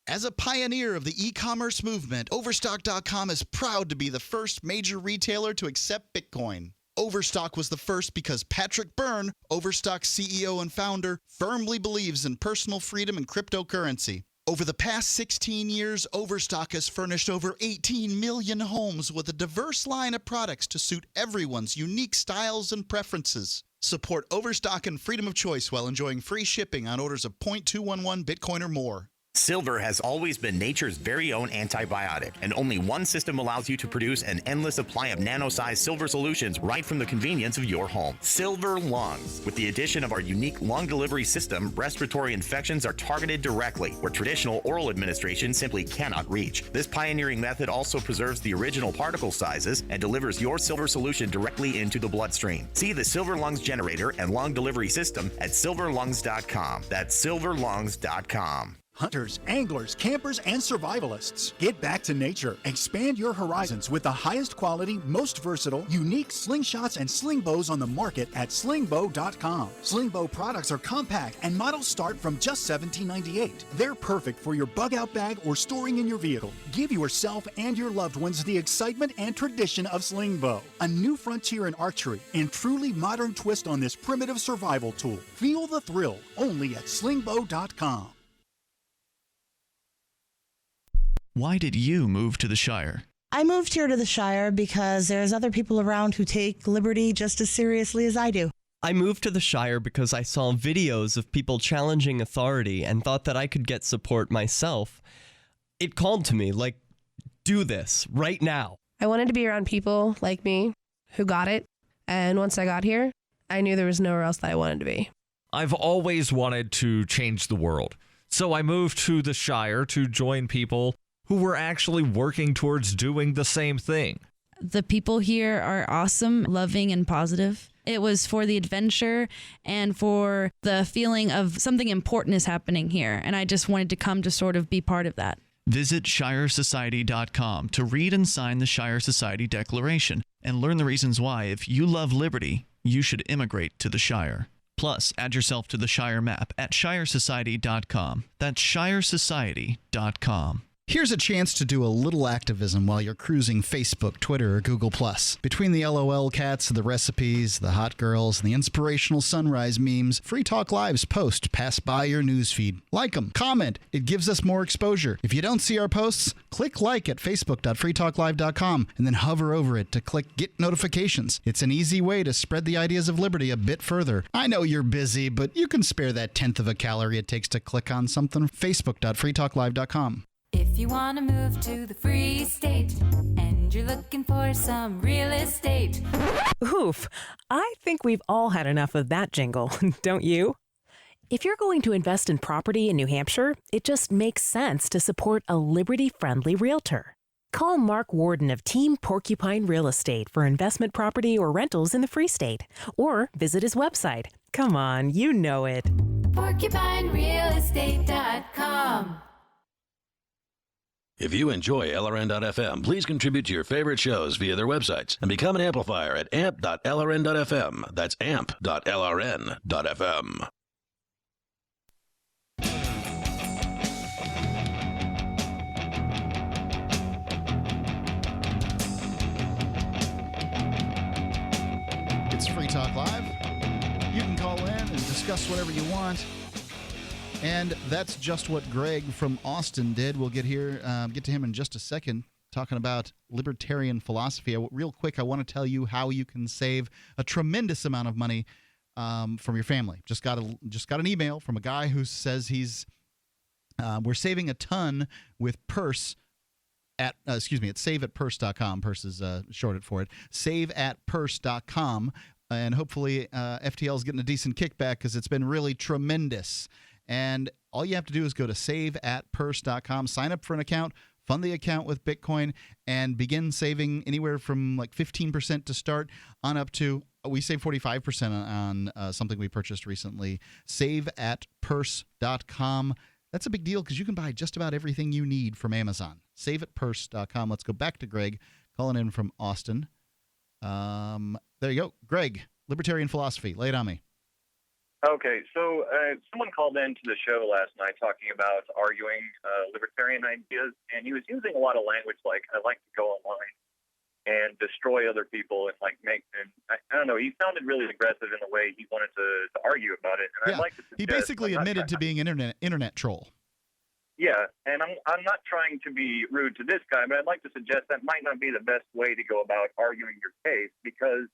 As a pioneer of the e-commerce movement, Overstock.com is proud to be the first major retailer to accept Bitcoin. Overstock was the first because Patrick Byrne, Overstock's CEO and founder, firmly believes in personal freedom and cryptocurrency. Over the past 16 years, Overstock has furnished over 18 million homes with a diverse line of products to suit everyone's unique styles and preferences. Support Overstock and freedom of choice while enjoying free shipping on orders of 0.211 Bitcoin or more. Silver has always been nature's very own antibiotic, and only one system allows you to produce an endless supply of nano-sized silver solutions right from the convenience of your home. Silver Lungs. With the addition of our unique lung delivery system, respiratory infections are targeted directly, where traditional oral administration simply cannot reach. This pioneering method also preserves the original particle sizes and delivers your silver solution directly into the bloodstream. See the Silver Lungs generator and lung delivery system at silverlungs.com. That's silverlungs.com. Hunters, anglers, campers, and survivalists. Get back to nature. Expand your horizons with the highest quality, most versatile, unique slingshots and sling bows on the market at slingbow.com. Slingbow products are compact and models start from just $17.98. They're perfect for your bug out bag or storing in your vehicle. Give yourself and your loved ones the excitement and tradition of slingbow. A new frontier in archery and truly modern twist on this primitive survival tool. Feel the thrill only at slingbow.com. Why did you move to the Shire? I moved here to the Shire because there's other people around who take liberty just as seriously as I do. I moved to the Shire because I saw videos of people challenging authority and thought that I could get support myself. It called to me, like, do this right now. I wanted to be around people like me who got it, and once I got here, I knew there was nowhere else that I wanted to be. I've always wanted to change the world, so I moved to the Shire to join people who were actually working towards doing the same thing. The people here are awesome, loving, and positive. It was for the adventure and for the feeling of something important is happening here, and I just wanted to come to sort of be part of that. Visit ShireSociety.com to read and sign the Shire Society Declaration and learn the reasons why, if you love liberty, you should immigrate to the Shire. Plus, add yourself to the Shire map at ShireSociety.com. That's ShireSociety.com. Here's a chance to do a little activism while you're cruising Facebook, Twitter, or Google+. Between the LOL cats, the recipes, the hot girls, and the inspirational sunrise memes, Free Talk Live's post pass by your newsfeed. Like them, comment. It gives us more exposure. If you don't see our posts, click like at facebook.freetalklive.com and then hover over it to click Get Notifications. It's an easy way to spread the ideas of liberty a bit further. I know you're busy, but you can spare that 1/10 of a calorie it takes to click on something. facebook.freetalklive.com. If you want to move to the free state and you're looking for some real estate. Oof, I think we've all had enough of that jingle, don't you? If you're going to invest in property in New Hampshire, it just makes sense to support a liberty-friendly realtor. Call Mark Warden of Team Porcupine Real Estate for investment property or rentals in the Free State, or visit his website. Come on, you know it. PorcupineRealEstate.com. If you enjoy LRN.FM, please contribute to your favorite shows via their websites and become an amplifier at amp.lrn.fm. That's amp.lrn.fm. It's Free Talk Live. You can call in and discuss whatever you want. And that's just what Greg from Austin did. We'll get to him in just a second, talking about libertarian philosophy. Real quick, I want to tell you how you can save a tremendous amount of money from your family. Just got an email from a guy who says we're saving a ton with Purse at it's saveatpurse.com. Purse is shorted for it. Saveatpurse.com, and hopefully FTL is getting a decent kickback because it's been really tremendous. And all you have to do is go to saveatpurse.com, sign up for an account, fund the account with Bitcoin, and begin saving anywhere from like 15% to start on up to, we save 45% on something we purchased recently. Saveatpurse.com. That's a big deal because you can buy just about everything you need from Amazon. Saveatpurse.com. Let's go back to Greg, calling in from Austin. There you go. Greg, libertarian philosophy. Lay it on me. Okay, so someone called into the show last night talking about arguing libertarian ideas, and he was using a lot of language like, I like to go online and destroy other people and I don't know, he sounded really aggressive in the way he wanted to argue about it. And I'd like to suggest, he basically admitted to being an internet troll. Yeah, and I'm not trying to be rude to this guy, but I'd like to suggest that might not be the best way to go about arguing your case, because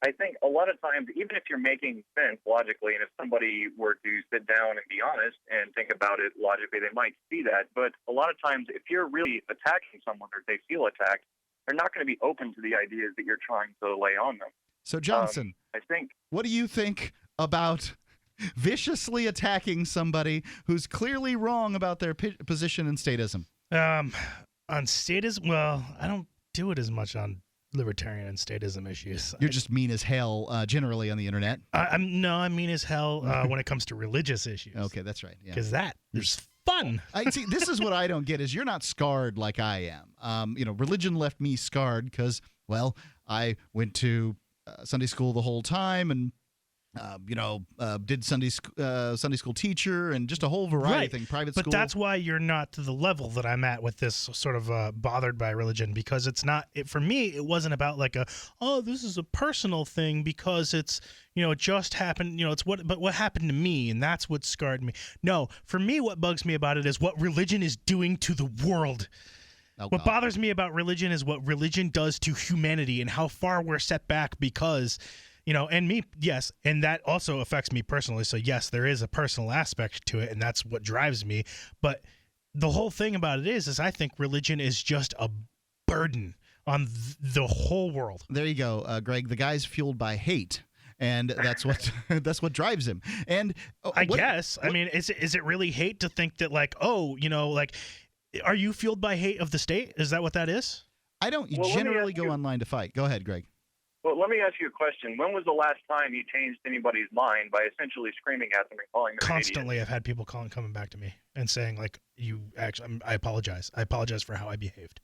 I think a lot of times, even if you're making sense logically, and if somebody were to sit down and be honest and think about it logically, they might see that. But a lot of times, if you're really attacking someone or they feel attacked, they're not going to be open to the ideas that you're trying to lay on them. So, Johnson, what do you think about viciously attacking somebody who's clearly wrong about their position in statism? On statism, well, I don't do it as much on libertarian and statism issues. You're just mean as hell generally on the internet. I'm mean as hell when it comes to religious issues. Okay, that's right. Because there's fun. See, this is what I don't get is you're not scarred like I am. Religion left me scarred because, well, I went to Sunday school the whole time and did Sunday school teacher and just a whole variety of things, private school. But that's why you're not to the level that I'm at with this sort of bothered by religion, because it's not, for me, it wasn't about like this is a personal thing because it's, it just happened, but what happened to me, and that's what scarred me. No, for me, what bugs me about it is what religion is doing to the world. What bothers me about religion is what religion does to humanity and how far we're set back because... and me, yes, and that also affects me personally. So, yes, there is a personal aspect to it, and that's what drives me. But the whole thing about it is I think religion is just a burden on the whole world. There you go, Greg. The guy's fueled by hate, and that's what drives him. And I guess, I mean, is it really hate to think that are you fueled by hate of the state? Is that what that is? I don't generally go online to fight. Go ahead, Greg. Well, let me ask you a question. When was the last time you changed anybody's mind by essentially screaming at them and calling them Constantly, idiots? I've had people coming back to me and saying, I apologize. I apologize for how I behaved.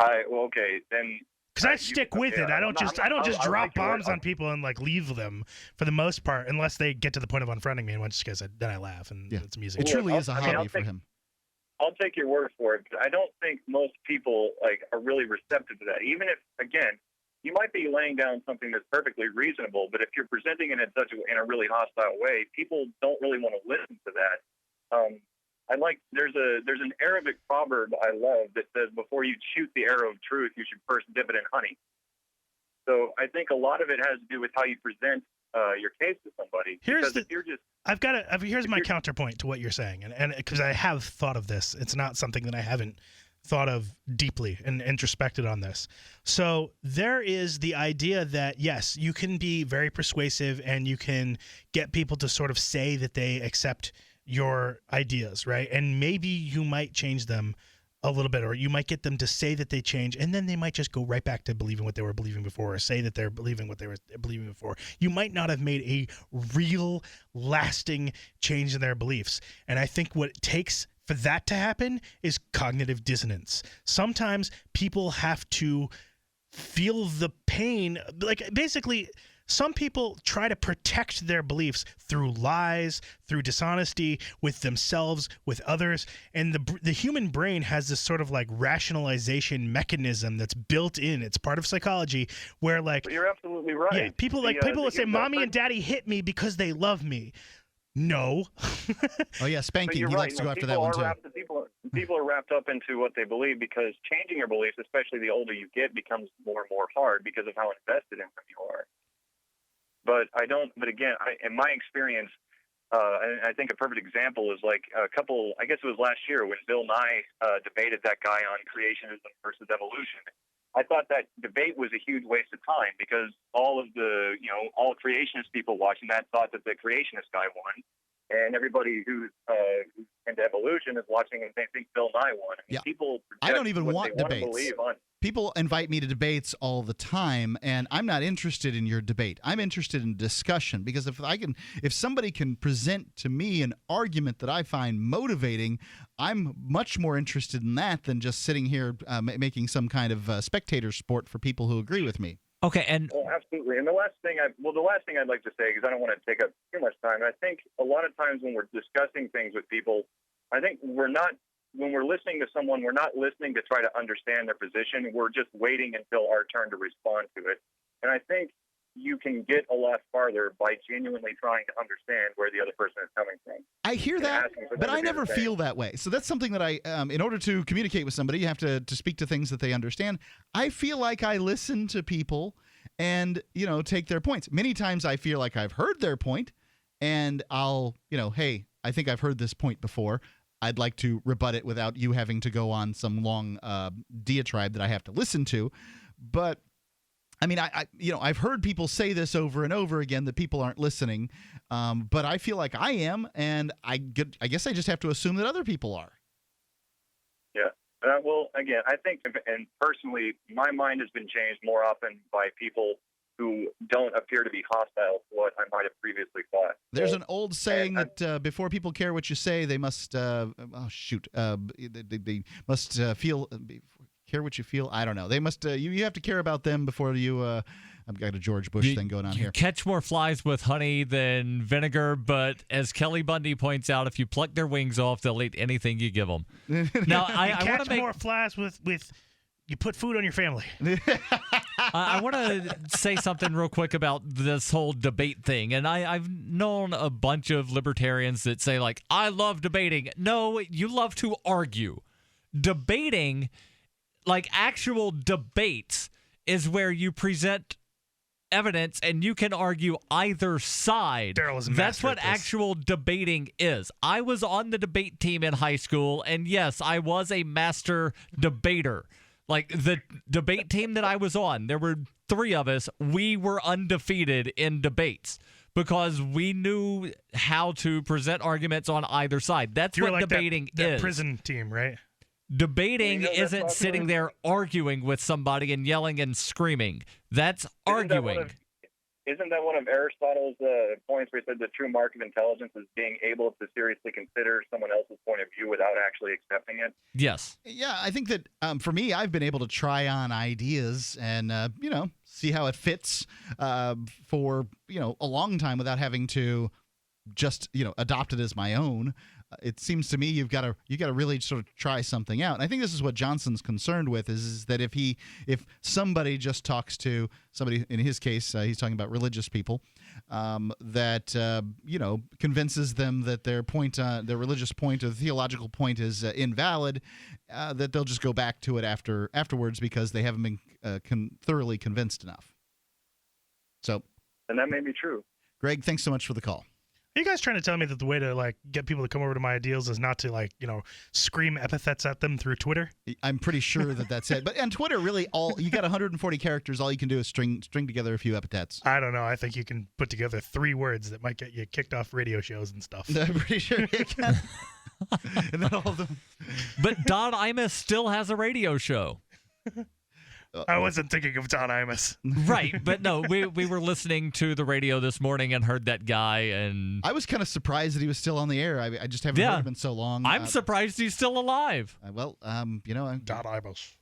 Okay, then. Because I stick with it. I don't just drop bombs on people and leave them for the most part, unless they get to the point of unfriending me. In which case, then I laugh and it's amusing. It truly is a hobby for him. I'll take your word for it, but I don't think most people are really receptive to that. Even if, again, you might be laying down something that's perfectly reasonable, but if you're presenting it in a really hostile way, people don't really want to listen to that. There's an Arabic proverb I love that says, "Before you shoot the arrow of truth, you should first dip it in honey." So I think a lot of it has to do with how you present your case to somebody. Here's my counterpoint to what you're saying, and because I have thought of this, it's not something that I haven't thought of deeply and introspected on this. So there is the idea that, yes, you can be very persuasive and you can get people to sort of say that they accept your ideas, right? And maybe you might change them a little bit, or you might get them to say that they change, and then they might just go right back to believing what they were believing before, or say that they're believing what they were believing before. You might not have made a real, lasting change in their beliefs. And I think what it takes for that to happen is cognitive dissonance. Sometimes people have to feel the pain. Basically, some people try to protect their beliefs through lies, through dishonesty with themselves, with others. And the human brain has this sort of rationalization mechanism that's built in. It's part of psychology where But you're absolutely right. Yeah, people will say, "Mommy and Daddy hit me because they love me." No. Oh yeah, spanking. He likes to go after that one too. People are wrapped up into what they believe because changing your beliefs, especially the older you get, becomes more and more hard because of how invested in them you are. But again, in my experience, and I think a perfect example is I guess it was last year when Bill Nye debated that guy on creationism versus evolution. I thought that debate was a huge waste of time because all creationist people watching that thought that the creationist guy won, and everybody who's into evolution is watching and they think Bill Nye won. I don't even want debates. People invite me to debates all the time, and I'm not interested in your debate. I'm interested in discussion because if somebody can present to me an argument that I find motivating, I'm much more interested in that than just sitting here making some kind of spectator sport for people who agree with me. Okay, and absolutely. And the last thing I'd like to say, because I don't want to take up too much time, I think a lot of times when we're discussing things with people, I think when we're listening to someone, we're not listening to try to understand their position. We're just waiting until our turn to respond to it. And I think you can get a lot farther by genuinely trying to understand where the other person is coming from. I hear that, but I never feel that way. So that's something that in order to communicate with somebody, you have to speak to things that they understand. I feel like I listen to people and, take their points. Many times I feel like I've heard their point and I'll, hey, I think I've heard this point before. I'd like to rebut it without you having to go on some long diatribe that I have to listen to. But I mean, I've heard people say this over and over again that people aren't listening, but I feel like I am, and I guess I just have to assume that other people are. Yeah. Well, again, I think, and personally, my mind has been changed more often by people who don't appear to be hostile to what I might have previously thought. There's an old saying that before people care what you say, they must they must feel care what you feel. I don't know. They must you have to care about them before you. I've got a George Bush thing going on here. Catch more flies with honey than vinegar, but as Kelly Bundy points out, if you pluck their wings off, they'll eat anything you give them. Now, I want catch to make more flies with you put food on your family. I want to say something real quick about this whole debate thing. And I've known a bunch of libertarians that say, like, I love debating. No, you love to argue. Debating, like actual debates, is where you present evidence and you can argue either side. Darryl is a That's master what at this. actual debating is. I was on the debate team in high school, and yes, I was a master debater. Like the debate team that I was on, there were 3 of us. We were undefeated in debates because we knew how to present arguments on either side. That's You were what like debating that is. prison team, right? Debating that's isn't popular. sitting there arguing with somebody and yelling and screaming. That's arguing. Isn't that one of Aristotle's points where he said the true mark of intelligence is being able to seriously consider someone else's point of view without actually accepting it? Yes. Yeah, I think that for me, I've been able to try on ideas and see how it fits for a long time without having to just adopt it as my own. It seems to me you've got to really sort of try something out. And I think this is what Johnson's concerned with is that if somebody just talks to somebody, in his case he's talking about religious people, that convinces them that their religious point or theological point is invalid, that they'll just go back to it afterwards because they haven't been thoroughly convinced enough. So, and that may be true. Greg, thanks so much for the call. Are you guys trying to tell me that the way to get people to come over to my ideals is not to scream epithets at them through Twitter? I'm pretty sure that's it. But on Twitter, really, you got 140 characters. All you can do is string together a few epithets. I don't know. I think you can put together 3 words that might get you kicked off radio shows and stuff. I'm pretty sure you can. And then all of them. But Don Imus still has a radio show. I wasn't thinking of Don Imus. Right, but no, we were listening to the radio this morning and heard that guy, and I was kind of surprised that he was still on the air. I just haven't heard him in so long. I'm surprised he's still alive. Don Imus.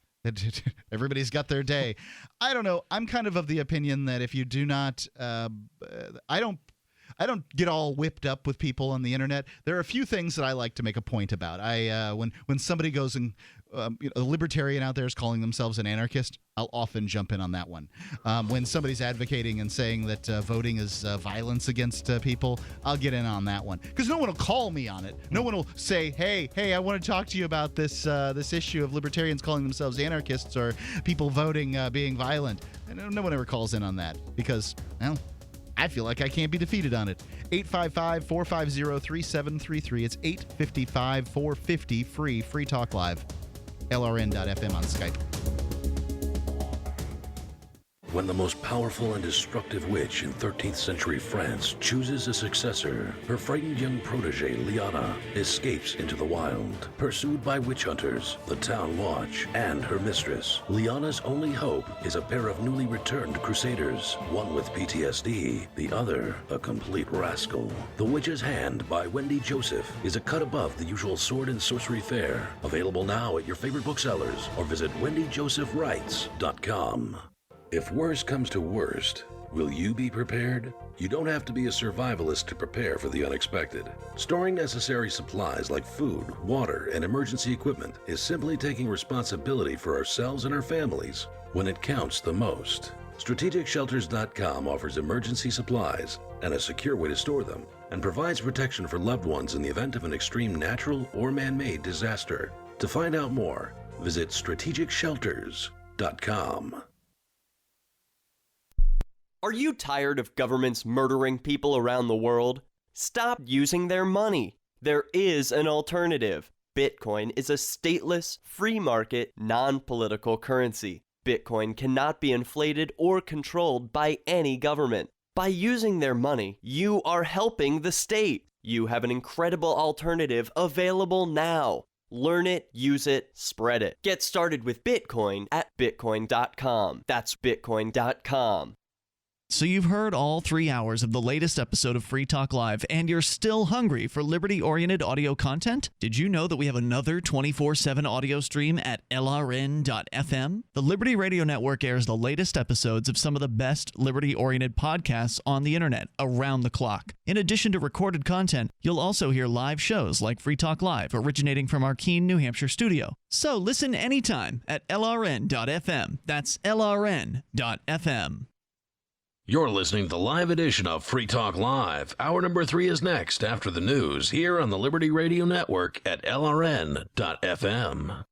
Everybody's got their day. I don't know. I'm kind of the opinion that if you do not, I don't get all whipped up with people on the internet. There are a few things that I like to make a point about. When somebody goes and a libertarian out there is calling themselves an anarchist, I'll often jump in on that one. When somebody's advocating and saying that voting is violence against people, I'll get in on that one because no one will call me on it. No one will say, "Hey, I want to talk to you about this issue of libertarians calling themselves anarchists or people voting being violent." And no one ever calls in on that because, well, I feel like I can't be defeated on it. 855-450-3733. It's 855-450-FREE. Free Talk Live. LRN.FM on Skype. When the most powerful and destructive witch in 13th century France chooses a successor, her frightened young protege, Liana, escapes into the wild. Pursued by witch hunters, the town watch, and her mistress, Liana's only hope is a pair of newly returned crusaders, one with PTSD, the other a complete rascal. The Witch's Hand by Wendy Joseph is a cut above the usual sword and sorcery fare. Available now at your favorite booksellers or visit wendyjosephwrites.com. If worst comes to worst, will you be prepared? You don't have to be a survivalist to prepare for the unexpected. Storing necessary supplies like food, water, and emergency equipment is simply taking responsibility for ourselves and our families when it counts the most. StrategicShelters.com offers emergency supplies and a secure way to store them, and provides protection for loved ones in the event of an extreme natural or man-made disaster. To find out more, visit StrategicShelters.com. Are you tired of governments murdering people around the world? Stop using their money. There is an alternative. Bitcoin is a stateless, free market, non-political currency. Bitcoin cannot be inflated or controlled by any government. By using their money, you are helping the state. You have an incredible alternative available now. Learn it, use it, spread it. Get started with Bitcoin at Bitcoin.com. That's Bitcoin.com. So you've heard all 3 hours of the latest episode of Free Talk Live, and you're still hungry for liberty-oriented audio content? Did you know that we have another 24/7 audio stream at LRN.FM? The Liberty Radio Network airs the latest episodes of some of the best liberty-oriented podcasts on the internet around the clock. In addition to recorded content, you'll also hear live shows like Free Talk Live, originating from our Keene, New Hampshire studio. So listen anytime at LRN.FM. That's LRN.FM. You're listening to the live edition of Free Talk Live. Hour number 3 is next after the news here on the Liberty Radio Network at LRN.FM.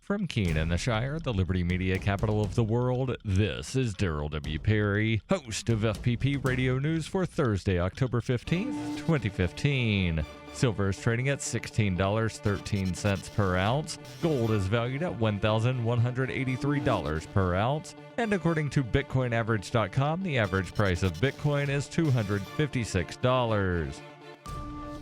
From Keene in the Shire, the Liberty Media capital of the world, this is Darryl W. Perry, host of FPP Radio News for Thursday, October 15th, 2015. Silver is trading at $16.13 per ounce. Gold is valued at $1,183 per ounce. And according to BitcoinAverage.com, the average price of Bitcoin is $256.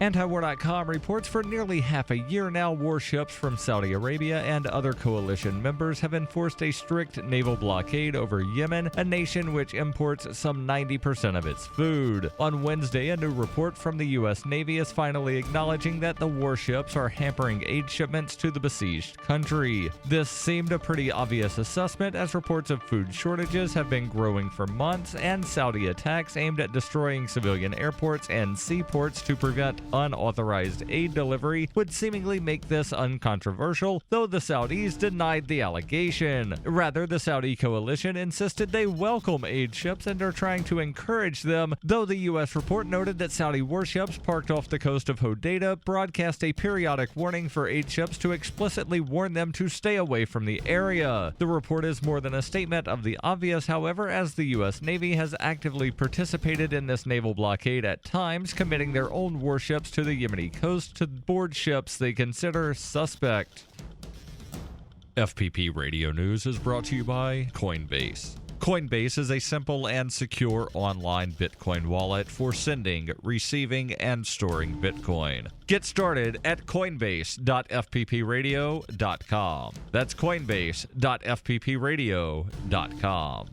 Antiwar.com reports for nearly half a year now, warships from Saudi Arabia and other coalition members have enforced a strict naval blockade over Yemen, a nation which imports some 90% of its food. On Wednesday, a new report from the U.S. Navy is finally acknowledging that the warships are hampering aid shipments to the besieged country. This seemed a pretty obvious assessment, as reports of food shortages have been growing for months, and Saudi attacks aimed at destroying civilian airports and seaports to prevent unauthorized aid delivery would seemingly make this uncontroversial, though the Saudis denied the allegation. Rather, the Saudi coalition insisted they welcome aid ships and are trying to encourage them, though the U.S. report noted that Saudi warships parked off the coast of Hodeidah broadcast a periodic warning for aid ships to explicitly warn them to stay away from the area. The report is more than a statement of the obvious, however, as the U.S. Navy has actively participated in this naval blockade at times, committing their own warships to the Yemeni coast to board ships they consider suspect. FPP Radio News is brought to you by Coinbase. Coinbase is a simple and secure online Bitcoin wallet for sending, receiving, and storing Bitcoin. Get started at coinbase.fppradio.com. That's coinbase.fppradio.com.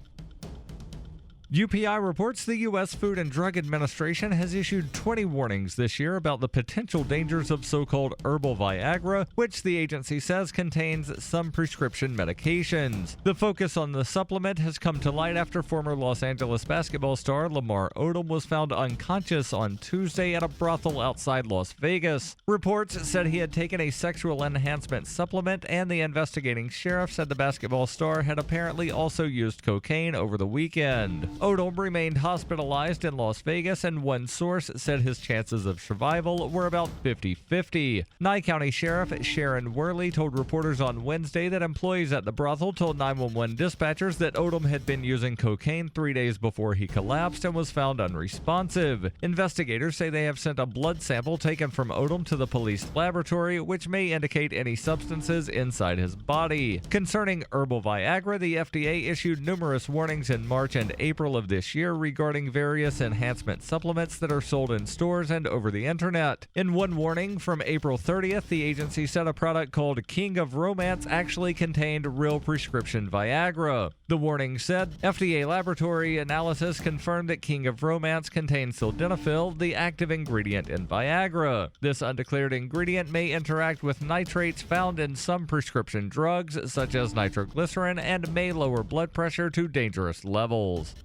UPI reports the U.S. Food and Drug Administration has issued 20 warnings this year about the potential dangers of so-called herbal Viagra, which the agency says contains some prescription medications. The focus on the supplement has come to light after former Los Angeles basketball star Lamar Odom was found unconscious on Tuesday at a brothel outside Las Vegas. Reports said he had taken a sexual enhancement supplement, and the investigating sheriff said the basketball star had apparently also used cocaine over the weekend. Odom remained hospitalized in Las Vegas, and one source said his chances of survival were about 50-50. Nye County Sheriff Sharon Worley told reporters on Wednesday that employees at the brothel told 911 dispatchers that Odom had been using cocaine 3 days before he collapsed and was found unresponsive. Investigators say they have sent a blood sample taken from Odom to the police laboratory, which may indicate any substances inside his body. Concerning herbal Viagra, the FDA issued numerous warnings in March and April of this year regarding various enhancement supplements that are sold in stores and over the internet. In one warning from April 30th, the agency said a product called King of Romance actually contained real prescription Viagra. The warning said FDA laboratory analysis confirmed that King of Romance contains sildenafil, the active ingredient in Viagra. This undeclared ingredient may interact with nitrates found in some prescription drugs, such as nitroglycerin, and may lower blood pressure to dangerous levels.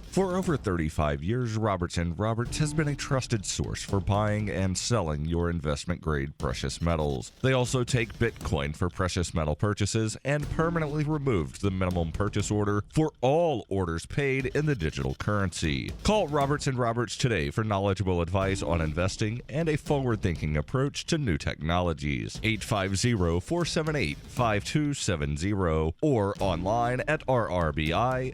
For over 35 years, Roberts & Roberts has been a trusted source for buying and selling your investment-grade precious metals. They also take Bitcoin for precious metal purchases and permanently removed the minimum purchase order for all orders paid in the digital currency. Call Roberts & Roberts today for knowledgeable advice on investing and a forward-thinking approach to new technologies. 850-478-5270 or online at rrbi.co.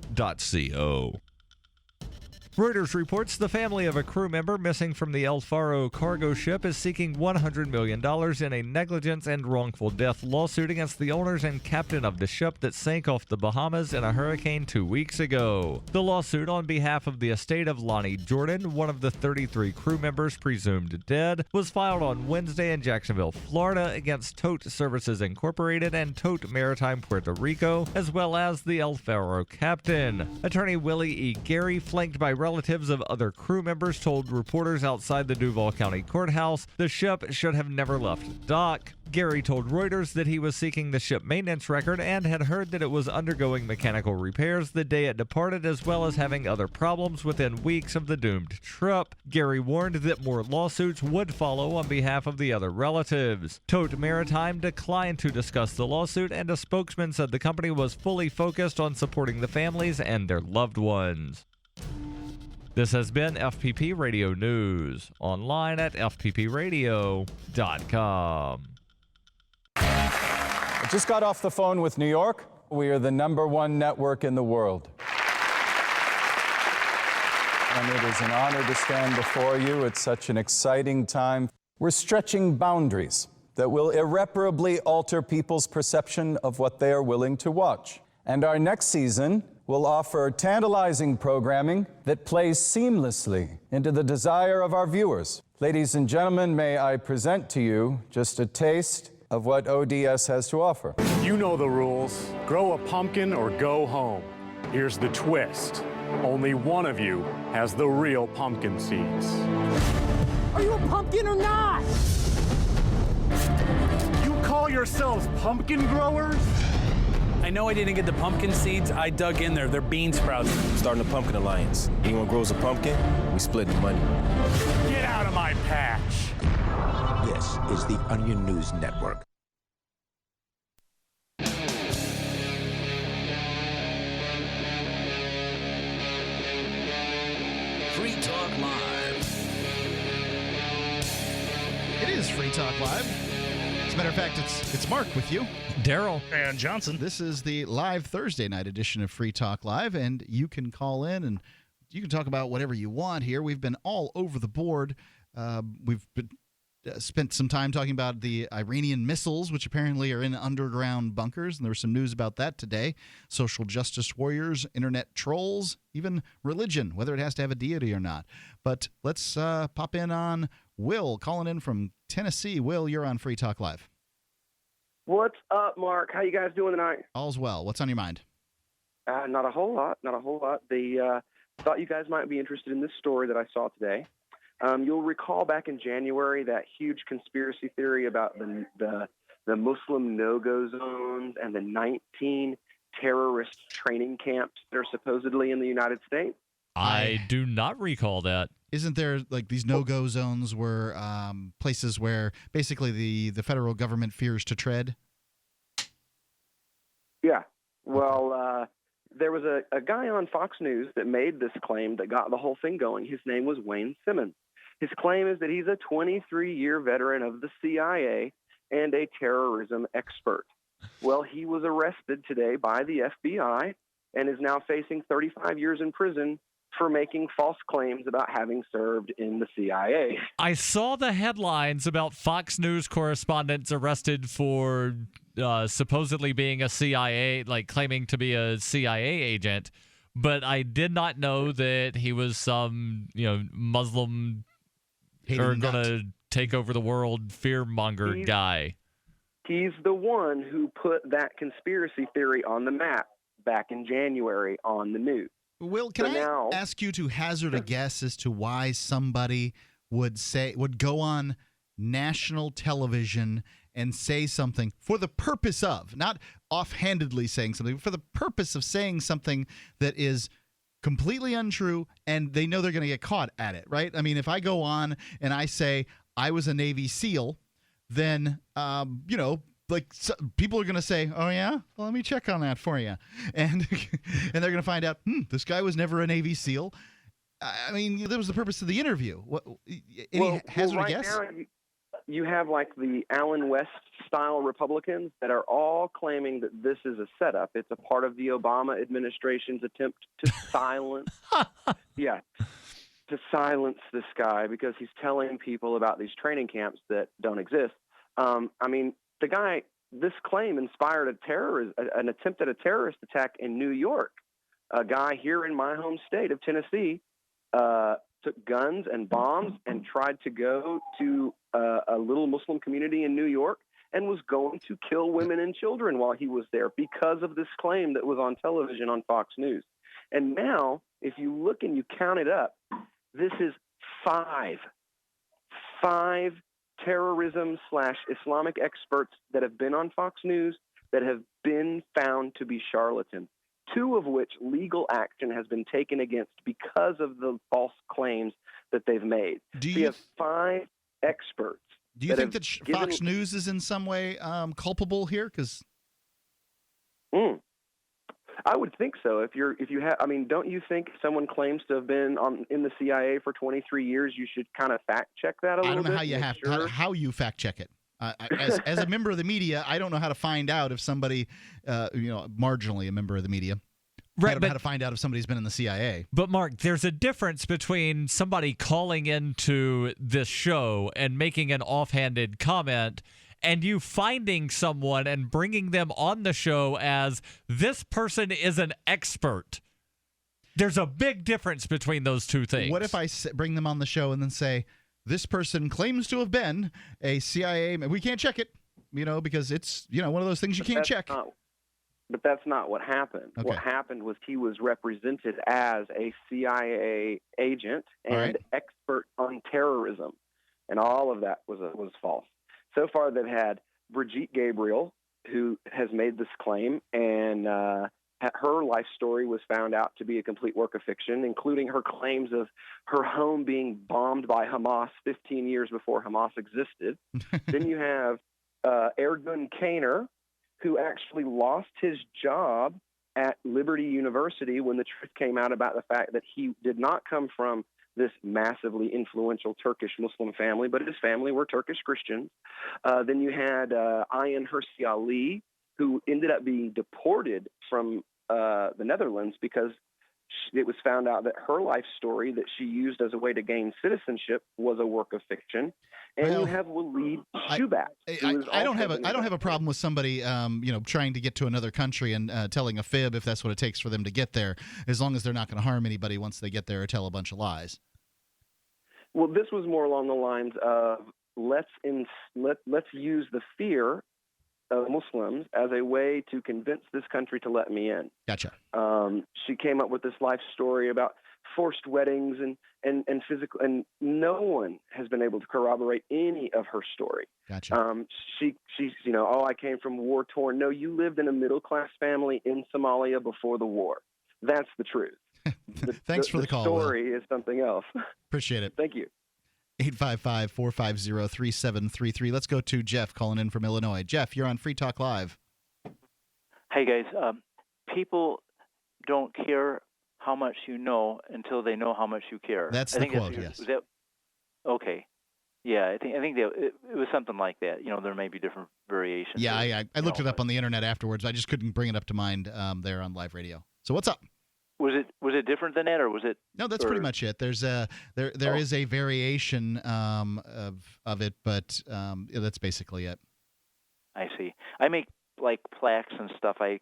Reuters reports the family of a crew member missing from the El Faro cargo ship is seeking $100 million in a negligence and wrongful death lawsuit against the owners and captain of the ship that sank off the Bahamas in a hurricane 2 weeks ago. The lawsuit on behalf of the estate of Lonnie Jordan, one of the 33 crew members presumed dead, was filed on Wednesday in Jacksonville, Florida against Tote Services Incorporated and Tote Maritime Puerto Rico, as well as the El Faro captain. Attorney Willie E. Gary, flanked by relatives of other crew members, told reporters outside the Duval County Courthouse the ship should have never left dock. Gary told Reuters that he was seeking the ship maintenance record and had heard that it was undergoing mechanical repairs the day it departed, as well as having other problems within weeks of the doomed trip. Gary warned that more lawsuits would follow on behalf of the other relatives. Tote Maritime declined to discuss the lawsuit, and a spokesman said the company was fully focused on supporting the families and their loved ones. This has been FPP Radio News, online at fppradio.com. I just got off the phone with New York. We are the #1 network in the world. And it is an honor to stand before you at such an exciting time. We're stretching boundaries that will irreparably alter people's perception of what they are willing to watch. And our next season will offer tantalizing programming that plays seamlessly into the desire of our viewers. Ladies and gentlemen, may I present to you just a taste of what ODS has to offer. You know the rules. Grow a pumpkin or go home. Here's the twist. Only one of you has the real pumpkin seeds. Are you a pumpkin or not? You call yourselves pumpkin growers? I know I didn't get the pumpkin seeds. I dug in there. They're bean sprouts. Starting a pumpkin alliance. Anyone grows a pumpkin, we split the money. Get out of my patch. This is the Onion News Network. Free Talk Live. It is Free Talk Live. As a matter of fact, it's Mark with you. Darryl. And Johnson. This is the live Thursday night edition of Free Talk Live, and you can call in and you can talk about whatever you want here. We've been all over the board. We've spent some time talking about the Iranian missiles, which apparently are in underground bunkers, and there was some news about that today. Social justice warriors, internet trolls, even religion, whether it has to have a deity or not. But let's pop in on Will, calling in from Tennessee. Will, you're on Free Talk Live. What's up, Mark? How you guys doing tonight? All's well. What's on your mind? Not a whole lot. Thought you guys might be interested in this story that I saw today. You'll recall back in January that huge conspiracy theory about the Muslim no-go zones and the 19 terrorist training camps that are supposedly in the United States. I do not recall that. Isn't there like these no-go zones were places where basically the federal government fears to tread? Yeah. Well, there was a guy on Fox News that made this claim that got the whole thing going. His name was Wayne Simmons. His claim is that he's a 23-year veteran of the CIA and a terrorism expert. Well, he was arrested today by the FBI and is now facing 35 years in prison for making false claims about having served in the CIA. I saw the headlines about Fox News correspondents arrested for supposedly being a CIA, like claiming to be a CIA agent, but I did not know that he was some, Muslim or going to take over the world fearmonger guy. He's the one who put that conspiracy theory on the map back in January on the news. Will, can I ask you to hazard a guess as to why somebody would go on national television and say something for the purpose of, not offhandedly saying something, for the purpose of saying something that is completely untrue, and they know they're going to get caught at it, right? I mean, if I go on and I say I was a Navy SEAL, then, people are going to say, oh, yeah? Well, let me check on that for you. And they're going to find out, this guy was never a Navy SEAL. I mean, that was the purpose of the interview. Hazard a guess? Now, you have like the Allen West style Republicans that are all claiming that this is a setup. It's a part of the Obama administration's attempt to silence, to silence this guy because he's telling people about these training camps that don't exist. I mean, this claim inspired an attempt at a terrorist attack in New York. A guy here in my home state of Tennessee took guns and bombs and tried to go to a little Muslim community in New York and was going to kill women and children while he was there because of this claim that was on television on Fox News. And now, if you look and you count it up, this is five terrorism/Islamic experts that have been on Fox News that have been found to be charlatans. 2 of which legal action has been taken against because of the false claims that they've made. We have 5 experts. Do you think that Fox News is in some way culpable here? Because I would think so. If you have, I mean, don't you think someone claims to have been in the CIA for 23 years, you should kind of fact check that a little bit? I don't know how you fact check it. As a member of the media, I don't know how to find out if somebody, marginally a member of the media. I don't know how to find out if somebody's been in the CIA. But Mark, there's a difference between somebody calling into this show and making an offhanded comment and you finding someone and bringing them on the show as this person is an expert. There's a big difference between those two things. What if I bring them on the show and then say, this person claims to have been a CIA. We can't check it, because it's, one of those things you can't check. But that's not what happened. Okay. What happened was he was represented as a CIA agent and expert on terrorism, and all of that was false. So far, they've had Brigitte Gabriel, who has made this claim, and her life story was found out to be a complete work of fiction, including her claims of her home being bombed by Hamas 15 years before Hamas existed. Then you have Ergun Kaner, who actually lost his job at Liberty University when the truth came out about the fact that he did not come from this massively influential Turkish Muslim family, but his family were Turkish Christians. Then you had Ayaan Hirsi Ali, who ended up being deported from the Netherlands because it was found out that her life story that she used as a way to gain citizenship was a work of fiction. And you have Walid Shubat. I don't have a problem with somebody trying to get to another country and telling a fib if that's what it takes for them to get there, as long as they're not going to harm anybody once they get there or tell a bunch of lies. Well, this was more along the lines of let's use the fear of Muslims as a way to convince this country to let me in. Gotcha. She came up with this life story about forced weddings and physical, and no one has been able to corroborate any of her story. Gotcha. She's I came from war torn. No, you lived in a middle class family in Somalia before the war. That's the truth. Thanks for the call. The story is something else. Appreciate it. Thank you. 855-450-3733. Let's go to Jeff calling in from Illinois. Jeff, you're on Free Talk Live. Hey, guys. People don't care how much you know until they know how much you care. That's the quote, yes. Okay. Yeah, I think that it was something like that. There may be different variations. Yeah, I looked it up on the internet afterwards. I just couldn't bring it up to mind there on live radio. So what's up? Was it different than that, or was it? No, that's pretty much it. There's there is a variation of it, but that's basically it. I see. I make like plaques and stuff. I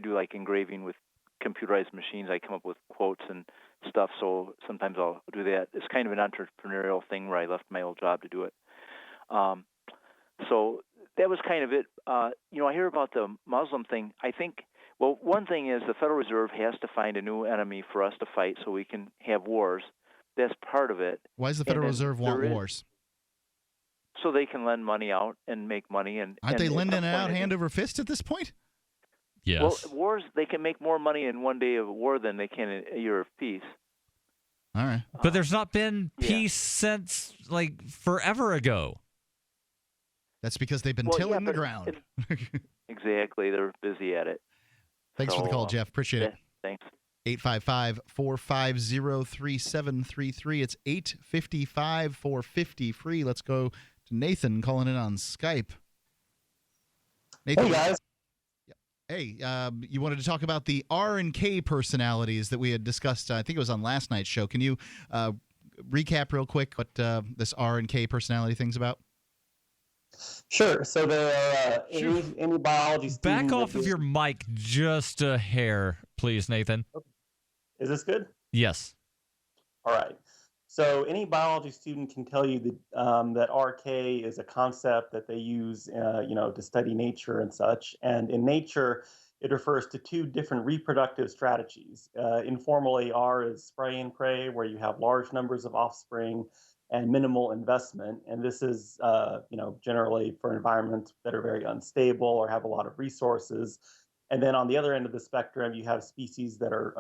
do like engraving with computerized machines. I come up with quotes and stuff. So sometimes I'll do that. It's kind of an entrepreneurial thing where I left my old job to do it. So that was kind of it. I hear about the Muslim thing. I think. Well, one thing is the Federal Reserve has to find a new enemy for us to fight so we can have wars. That's part of it. Why does the Federal Reserve want wars? So they can lend money out and make money. Aren't they lending it out hand over fist at this point? Yes. Well, wars, they can make more money in one day of war than they can in a year of peace. All right. But there's not been peace since, forever ago. That's because they've been tilling the ground. Exactly. They're busy at it. Thanks for the call, Jeff. Appreciate it. Thanks. 855-450-3733. It's 855-450-FREE. Let's go to Nathan calling in on Skype. Nathan, hey, guys. Hey, you wanted to talk about the R and K personalities that we had discussed, I think it was on last night's show. Can you recap real quick what this R and K personality thing's about? Sure. So there are any biology student... Back off of your mic just a hair, please, Nathan. Is this good? Yes. All right. So any biology student can tell you that RK is a concept that they use, to study nature and such. And in nature, it refers to two different reproductive strategies. Informally, R is spray and pray, where you have large numbers of offspring and minimal investment. And this is, generally for environments that are very unstable or have a lot of resources. And then on the other end of the spectrum, you have species that are,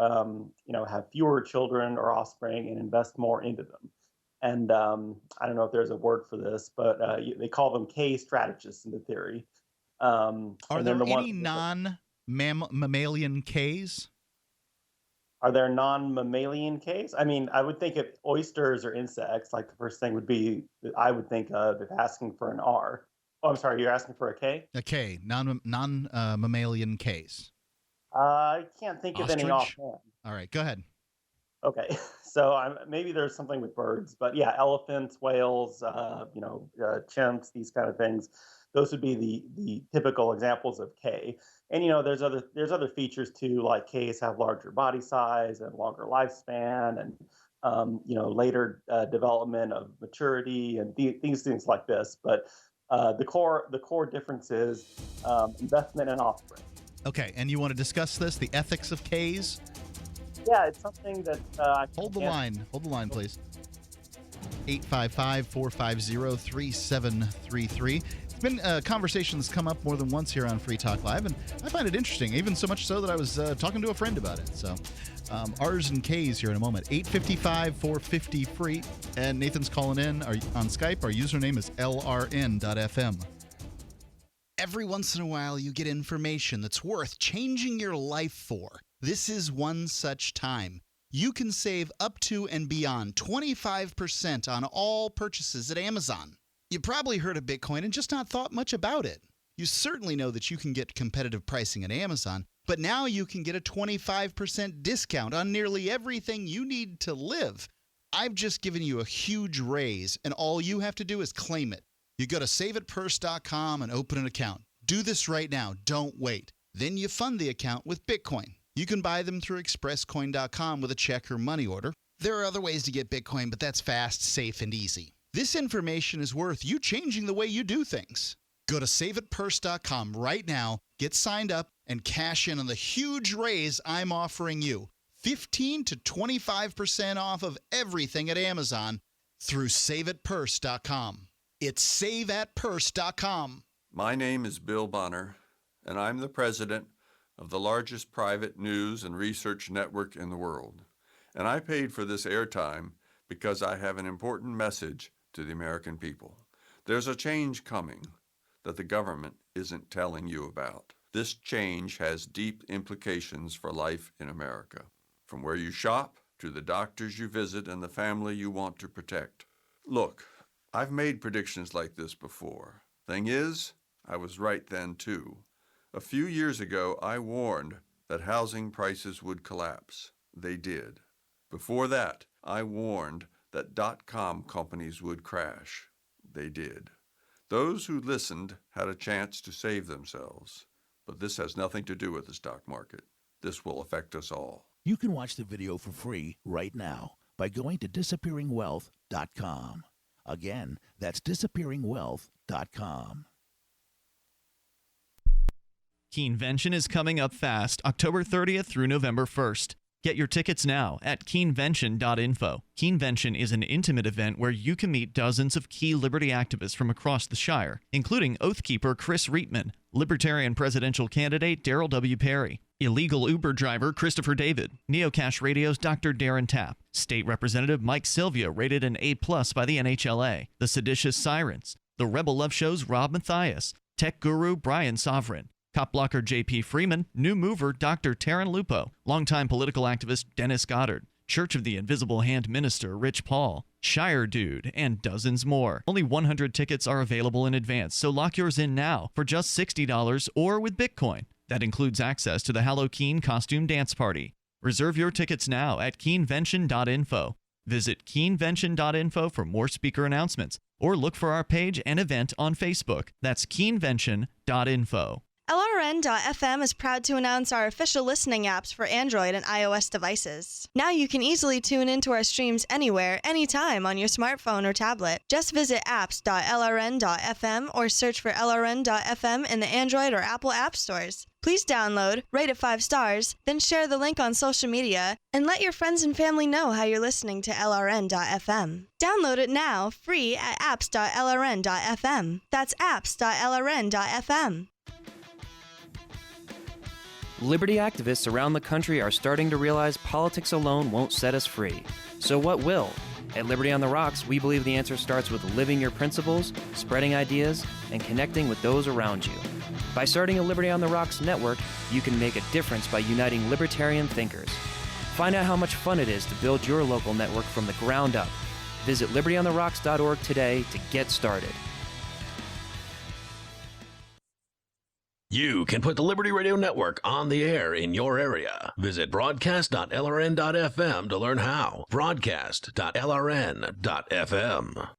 have fewer children or offspring and invest more into them. And I don't know if there's a word for this, but they call them K strategists in the theory. Are there any non-mammalian Ks? Are there non-mammalian Ks? I mean, I would think if oysters or insects, like the first thing would be I would think of if asking for an R. Oh, I'm sorry, you're asking for a K? A K, non-mammalian Ks. I can't think of any offhand. All right, go ahead. Okay, so maybe there's something with birds, but yeah, elephants, whales, chimps, these kind of things. Those would be the typical examples of K. And there's other features too, like Ks have larger body size and longer lifespan, and later development of maturity and things like this. But the core difference is investment in offspring. Okay, and you want to discuss this, the ethics of Ks? Yeah, it's something that... Hold the line, please. 855-450-3733. It's been a conversation that's come up more than once here on Free Talk Live, and I find it interesting, even so much so that I was talking to a friend about it. So, R's and K's here in a moment. 855-450-FREE, and Nathan's calling in on Skype. Our username is lrn.fm. Every once in a while, you get information that's worth changing your life for. This is one such time. You can save up to and beyond 25% on all purchases at Amazon. You probably heard of Bitcoin and just not thought much about it. You certainly know that you can get competitive pricing at Amazon, but now you can get a 25% discount on nearly everything you need to live. I've just given you a huge raise, and all you have to do is claim it. You go to saveitpurse.com and open an account. Do this right now. Don't wait. Then you fund the account with Bitcoin. You can buy them through expresscoin.com with a check or money order. There are other ways to get Bitcoin, but that's fast, safe, and easy. This information is worth you changing the way you do things. Go to saveitpurse.com right now, get signed up, and cash in on the huge raise I'm offering you. 15 to 25% off of everything at Amazon through saveitpurse.com. It's saveatpurse.com. My name is Bill Bonner, and I'm the president of the largest private news and research network in the world. And I paid for this airtime because I have an important message to the American people. There's a change coming that the government isn't telling you about. This change has deep implications for life in America, from where you shop to the doctors you visit and the family you want to protect. Look, I've made predictions like this before. Thing is, I was right then too. A few years ago, I warned that housing prices would collapse. They did. Before that, I warned that .com companies would crash. They did. Those who listened had a chance to save themselves. But this has nothing to do with the stock market. This will affect us all. You can watch the video for free right now by going to disappearingwealth.com. Again, that's disappearingwealth.com. Keenvention is coming up fast, October 30th through November 1st. Get your tickets now at keenvention.info. Keenvention is an intimate event where you can meet dozens of key liberty activists from across the Shire, including Oathkeeper Chris Reitman, Libertarian presidential candidate Darryl W. Perry, illegal Uber driver Christopher David, Neocash Radio's Dr. Darren Tapp, State Representative Mike Sylvia, rated an A+ by the NHLA, the Seditious Sirens, the Rebel Love Show's Rob Matthias, tech guru Brian Sovereign, cop blocker J.P. Freeman, new mover Dr. Taryn Lupo, longtime political activist Dennis Goddard, Church of the Invisible Hand minister Rich Paul, Shire Dude, and dozens more. Only 100 tickets are available in advance, so lock yours in now for just $60 or with Bitcoin. That includes access to the Halloween costume dance party. Reserve your tickets now at keenvention.info. Visit keenvention.info for more speaker announcements, or look for our page and event on Facebook. That's keenvention.info. LRN.FM is proud to announce our official listening apps for Android and iOS devices. Now you can easily tune into our streams anywhere, anytime on your smartphone or tablet. Just visit apps.lrn.fm or search for LRN.FM in the Android or Apple app stores. Please download, rate it 5 stars, then share the link on social media, and let your friends and family know how you're listening to LRN.FM. Download it now, free at apps.lrn.fm. That's apps.lrn.fm. Liberty activists around the country are starting to realize politics alone won't set us free. So what will? At Liberty on the Rocks, we believe the answer starts with living your principles, spreading ideas, and connecting with those around you. By starting a Liberty on the Rocks network, you can make a difference by uniting libertarian thinkers. Find out how much fun it is to build your local network from the ground up. Visit libertyontherocks.org today to get started. You can put the Liberty Radio Network on the air in your area. Visit broadcast.lrn.fm to learn how. Broadcast.lrn.fm.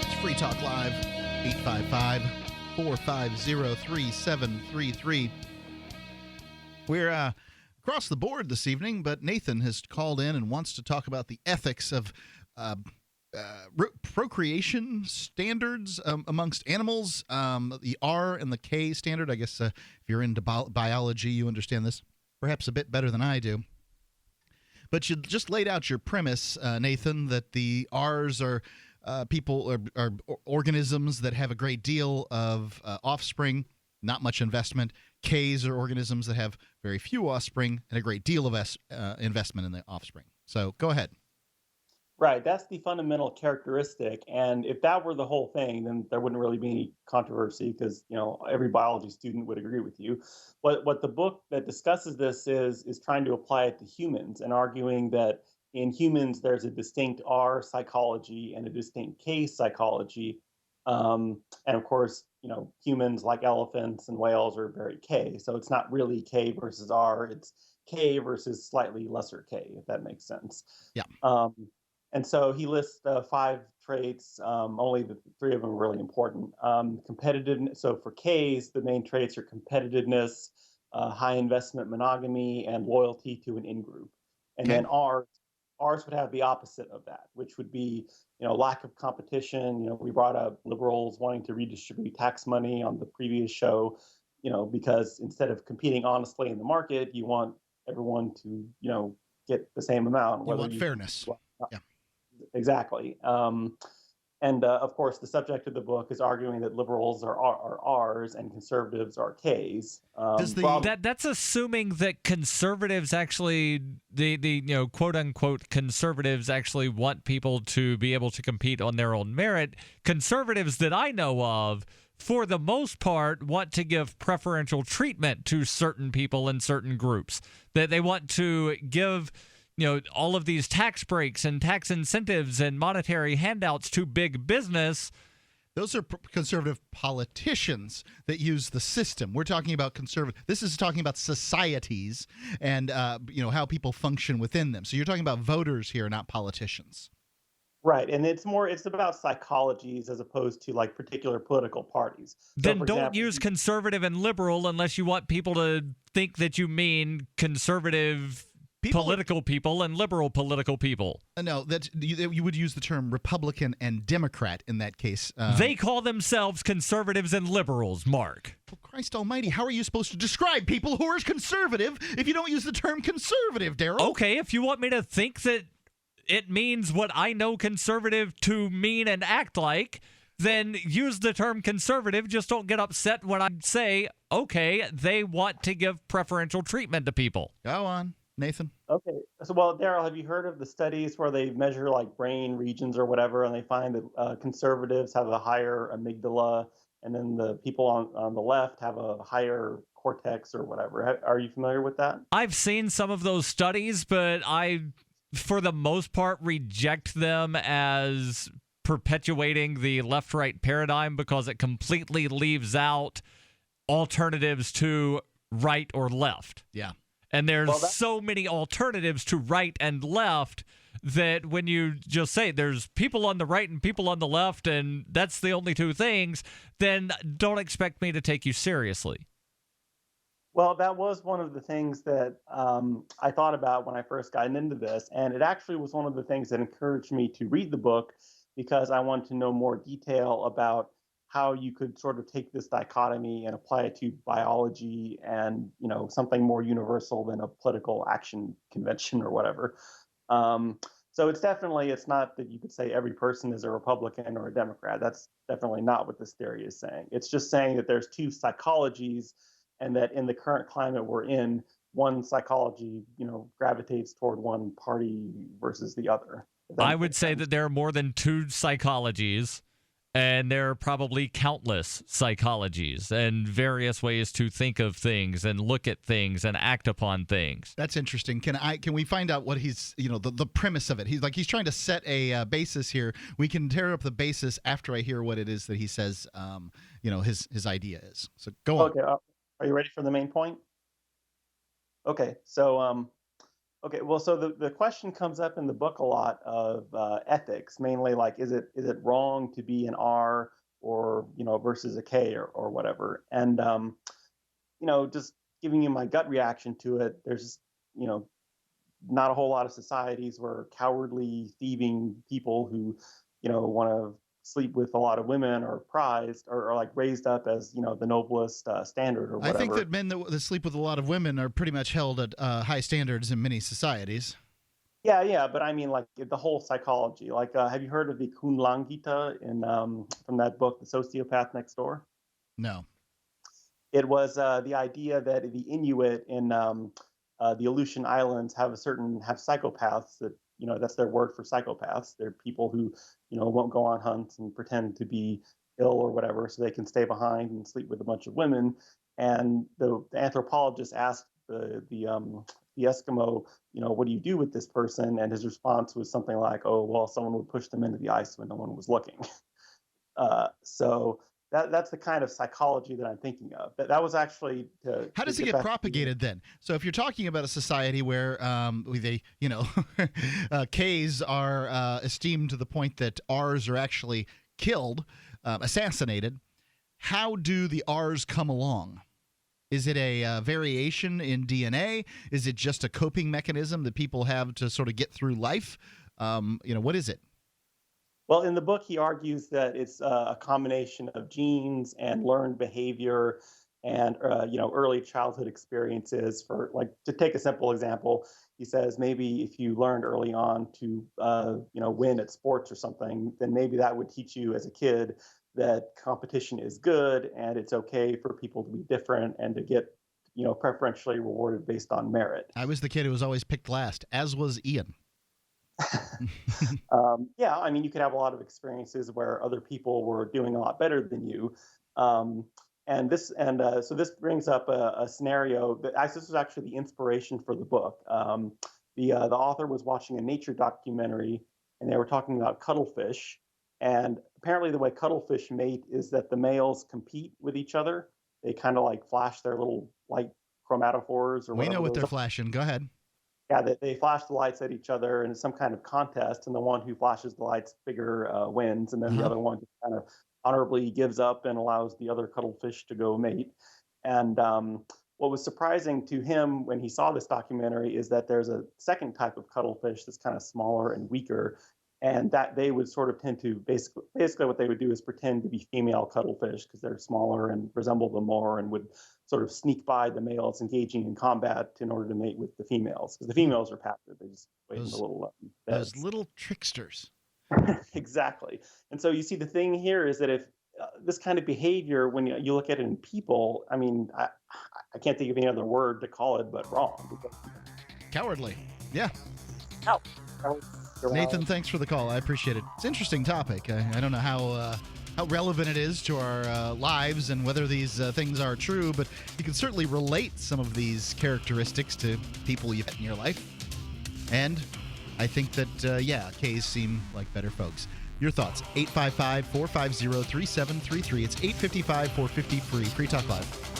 It's Free Talk Live, 855-450-3733. We're across the board this evening, but Nathan has called in and wants to talk about the ethics of procreation standards amongst animals, the R and the K standard. I guess if you're into biology, you understand this perhaps a bit better than I do. But you just laid out your premise, Nathan, that the R's are people are organisms that have a great deal of offspring, not much investment. Ks are organisms that have very few offspring and a great deal of investment in the offspring. So go ahead. Right. That's the fundamental characteristic. And if that were the whole thing, then there wouldn't really be any controversy because, every biology student would agree with you. What the book that discusses this is trying to apply it to humans and arguing that in humans, there's a distinct R psychology and a distinct K psychology. And of course, humans like elephants and whales are very K. So it's not really K versus R. It's K versus slightly lesser K, if that makes sense. Yeah. And so he lists 5 traits. Only the 3 of them are really important. Competitiveness. So for Ks, the main traits are competitiveness, high investment monogamy, and loyalty to an in-group. And then R's would have the opposite of that, which would be, lack of competition. We brought up liberals wanting to redistribute tax money on the previous show, because instead of competing honestly in the market, you want everyone to, get the same amount. You want fairness. Yeah. Exactly. And of course, the subject of the book is arguing that liberals are R's and conservatives are K's. That's assuming that conservatives actually, the quote unquote conservatives actually want people to be able to compete on their own merit. Conservatives that I know of, for the most part, want to give preferential treatment to certain people in certain groups. That they want to give all of these tax breaks and tax incentives and monetary handouts to big business. Those are conservative politicians that use the system. We're talking about conservative. This is talking about societies and how people function within them. So you're talking about voters here, not politicians. Right, and it's about psychologies as opposed to like particular political parties. Then don't use conservative and liberal unless you want people to think that you mean conservative political people and liberal political people. No, that you would use the term Republican and Democrat in that case. They call themselves conservatives and liberals, Mark. For Christ almighty, how are you supposed to describe people who are conservative if you don't use the term conservative, Darryl? Okay, if you want me to think that it means what I know conservative to mean and act like, then use the term conservative. Just don't get upset when I say, okay, they want to give preferential treatment to people. Go on. Nathan? Okay. So, well, Darryl, have you heard of the studies where they measure like brain regions or whatever, and they find that conservatives have a higher amygdala, and then the people on the left have a higher cortex or whatever? Are you familiar with that? I've seen some of those studies, but I, for the most part, reject them as perpetuating the left-right paradigm because it completely leaves out alternatives to right or left. Yeah. And there's so many alternatives to right and left that when you just say there's people on the right and people on the left and that's the only two things, then don't expect me to take you seriously. Well, that was one of the things that I thought about when I first got into this. And it actually was one of the things that encouraged me to read the book because I wanted to know more detail about how you could sort of take this dichotomy and apply it to biology and, something more universal than a political action convention or whatever. So it's not that you could say every person is a Republican or a Democrat. That's definitely not what this theory is saying. It's just saying that there's two psychologies and that in the current climate we're in, one psychology, gravitates toward one party versus the other. I would say that there are more than two psychologies, and there are probably countless psychologies and various ways to think of things and look at things and act upon things. That's interesting. Can we find out what he's, the premise of it? He's trying to set a basis here. We can tear up the basis after I hear what it is that he says, his idea is. So go on. Okay. Are you ready for the main point? Okay. So, so the question comes up in the book a lot of ethics, mainly like, is it wrong to be an R or, versus a K or whatever? And, just giving you my gut reaction to it, there's, not a whole lot of societies where cowardly, thieving people who, want to sleep with a lot of women are prized or like raised up as, the noblest standard or whatever. I think that men that sleep with a lot of women are pretty much held at high standards in many societies. Yeah, but I mean, like the whole psychology. Like, have you heard of the Kunlangita from that book, The Sociopath Next Door? No. It was the idea that the Inuit in the Aleutian Islands have psychopaths that, that's their word for psychopaths. They're people who, won't go on hunts and pretend to be ill or whatever so they can stay behind and sleep with a bunch of women. And the anthropologist asked the Eskimo, what do you do with this person? And his response was something like, oh, well, someone would push them into the ice when no one was looking. So that's the kind of psychology that I'm thinking of. That was actually How does it get propagated then? So if you're talking about a society where Ks are esteemed to the point that Rs are actually killed, assassinated, how do the Rs come along? Is it a variation in DNA? Is it just a coping mechanism that people have to sort of get through life? What is it? Well, in the book, he argues that it's a combination of genes and learned behavior and, early childhood experiences. For like, to take a simple example, he says maybe if you learned early on to, win at sports or something, then maybe that would teach you as a kid that competition is good and it's okay for people to be different and to get, preferentially rewarded based on merit. I was the kid who was always picked last, as was Ian. Yeah, I mean, you could have a lot of experiences where other people were doing a lot better than you. So this brings up a scenario that this was actually the inspiration for the book. The author was watching a nature documentary and they were talking about cuttlefish. And apparently the way cuttlefish mate is that the males compete with each other. They kind of like flash their little light chromatophores or whatever. We know what they're flashing. Go ahead. Yeah, they flash the lights at each other in some kind of contest, and the one who flashes the lights bigger wins, and then the other one just kind of honorably gives up and allows the other cuttlefish to go mate. And what was surprising to him when he saw this documentary is that there's a second type of cuttlefish that's kind of smaller and weaker, and that they would sort of tend to basically what they would do is pretend to be female cuttlefish because they're smaller and resemble them more and would sort of sneak by the males engaging in combat in order to mate with the females because the females are passive. They just wait in the little beds. Those little tricksters. Exactly. And so you see the thing here is that if this kind of behavior, when you look at it in people, I mean, I can't think of any other word to call it but wrong. Cowardly. Yeah. Oh. Nathan, thanks for the call. I appreciate it. It's an interesting topic. I don't know how relevant it is to our lives and whether these things are true, but you can certainly relate some of these characteristics to people you've met in your life. And I think that, K's seem like better folks. Your thoughts, 855-450-3733. It's 855-450-FREE. Free Talk Live.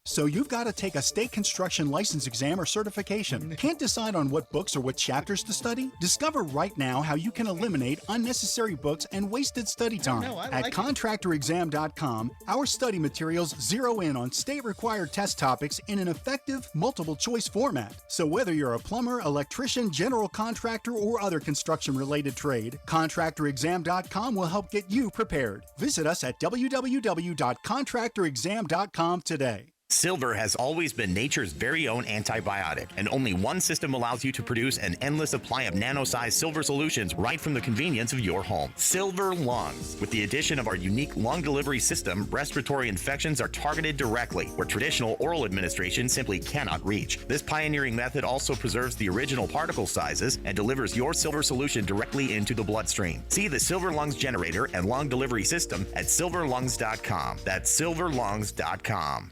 So you've got to take a state construction license exam or certification. Can't decide on what books or what chapters to study? Discover right now how you can eliminate unnecessary books and wasted study time. At contractorexam.com, our study materials zero in on state-required test topics in an effective, multiple-choice format. So whether you're a plumber, electrician, general contractor, or other construction-related trade, contractorexam.com will help get you prepared. Visit us at www.contractorexam.com today. Silver has always been nature's very own antibiotic, and only one system allows you to produce an endless supply of nano-sized silver solutions right from the convenience of your home. Silver Lungs. With the addition of our unique lung delivery system, respiratory infections are targeted directly, where traditional oral administration simply cannot reach. This pioneering method also preserves the original particle sizes and delivers your silver solution directly into the bloodstream. See the Silver Lungs generator and lung delivery system at silverlungs.com. That's silverlungs.com.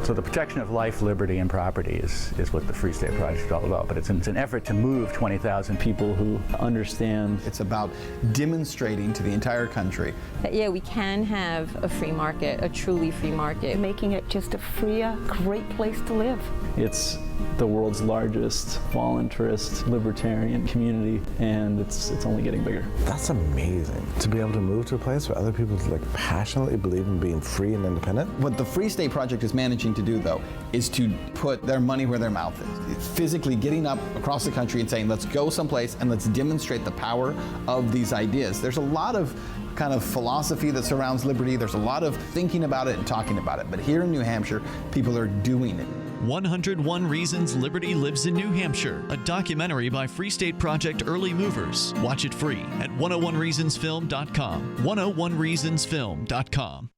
So the protection of life, liberty, and property is what the Free State Project is all about. But it's an effort to move 20,000 people who understand. It's about demonstrating to the entire country that, yeah, we can have a free market, a truly free market. Making it just a freer, great place to live. It's the world's largest voluntarist libertarian community, and it's only getting bigger. That's amazing, to be able to move to a place where other people passionately believe in being free and independent. What the Free State Project is managing to do, though, is to put their money where their mouth is. It's physically getting up across the country and saying, let's go someplace and let's demonstrate the power of these ideas. There's a lot of kind of philosophy that surrounds liberty. There's a lot of thinking about it and talking about it. But here in New Hampshire, people are doing it. 101 Reasons Liberty Lives in New Hampshire, a documentary by Free State Project Early Movers. Watch it free at 101reasonsfilm.com. 101reasonsfilm.com.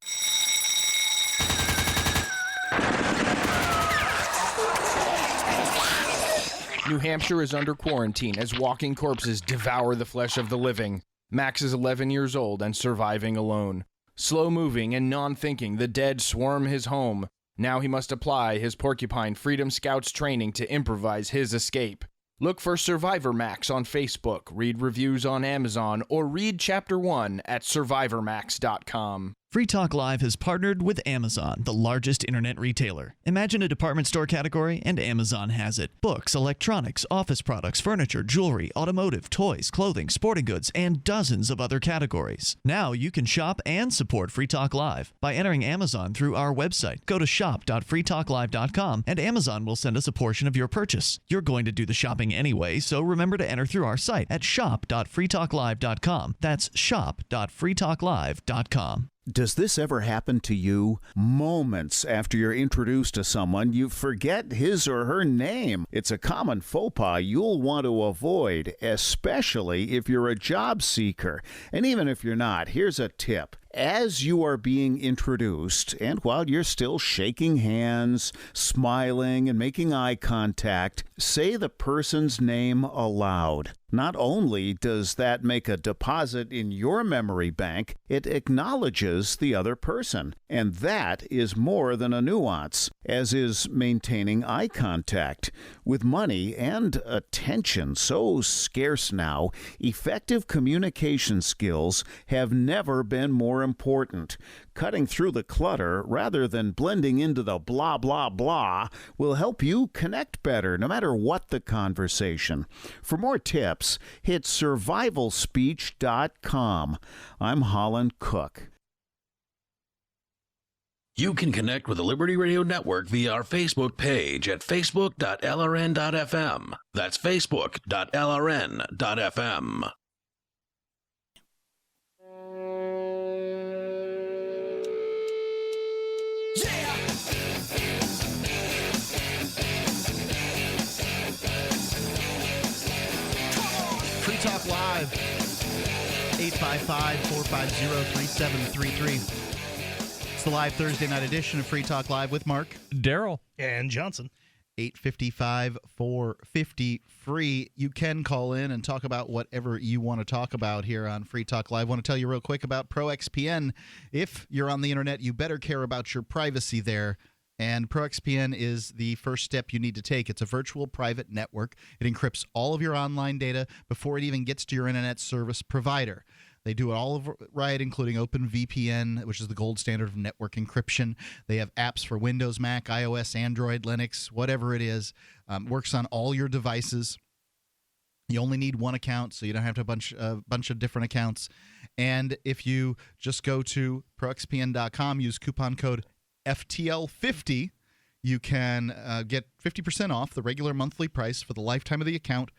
New Hampshire is under quarantine as walking corpses devour the flesh of the living. Max is 11 years old and surviving alone. Slow-moving and non-thinking, the dead swarm his home. Now he must apply his Porcupine Freedom Scouts training to improvise his escape. Look for Survivor Max on Facebook, read reviews on Amazon, or read Chapter 1 at survivormax.com. Free Talk Live has partnered with Amazon, the largest internet retailer. Imagine a department store category, and Amazon has it. Books, electronics, office products, furniture, jewelry, automotive, toys, clothing, sporting goods, and dozens of other categories. Now you can shop and support Free Talk Live by entering Amazon through our website. Go to shop.freetalklive.com, and Amazon will send us a portion of your purchase. You're going to do the shopping anyway, so remember to enter through our site at shop.freetalklive.com. That's shop.freetalklive.com. Does this ever happen to you? Moments after you're introduced to someone, you forget his or her name. It's a common faux pas you'll want to avoid, especially if you're a job seeker. And even if you're not, here's a tip. As you are being introduced, and while you're still shaking hands, smiling, and making eye contact, say the person's name aloud. Not only does that make a deposit in your memory bank, it acknowledges the other person. And that is more than a nuance, as is maintaining eye contact. With money and attention so scarce now, effective communication skills have never been more important. Cutting through the clutter rather than blending into the blah, blah, blah will help you connect better no matter what the conversation. For more tips, hit survivalspeech.com. I'm Holland Cook. You can connect with the Liberty Radio Network via our Facebook page at facebook.lrn.fm. That's facebook.lrn.fm. Free Talk Live, 855-450-3733. It's the live Thursday night edition of Free Talk Live with Mark, Darryl, and Johnson. 855-450-FREE. You can call in and talk about whatever you want to talk about here on Free Talk Live. I want to tell you real quick about ProXPN. If you're on the internet, you better care about your privacy there. And ProXPN is the first step you need to take. It's a virtual private network. It encrypts all of your online data before it even gets to your internet service provider. They do it all right, including OpenVPN, which is the gold standard of network encryption. They have apps for Windows, Mac, iOS, Android, Linux, whatever it is. Works on all your devices. You only need one account, so you don't have to have a bunch of different accounts. And if you just go to proxpn.com, use coupon code FTL50, you can get 50% off the regular monthly price for the lifetime of the account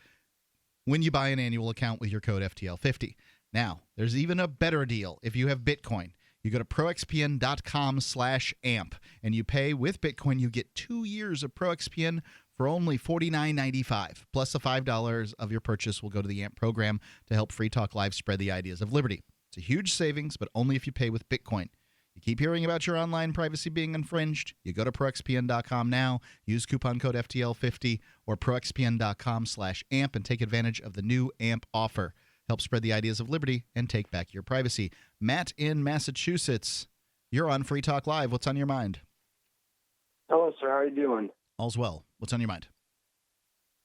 when you buy an annual account with your code FTL50. Now, there's even a better deal if you have Bitcoin. You go to proxpn.com/amp, and you pay with Bitcoin. You get 2 years of ProXPN for only $49.95, plus the $5 of your purchase will go to the AMP program to help Free Talk Live spread the ideas of liberty. It's a huge savings, but only if you pay with Bitcoin. You keep hearing about your online privacy being infringed, you go to proxpn.com now, use coupon code FTL50 or proxpn.com/amp and take advantage of the new AMP offer. Help spread the ideas of liberty and take back your privacy. Matt in Massachusetts, you're on Free Talk Live. What's on your mind? Hello, sir. How are you doing? All's well. What's on your mind?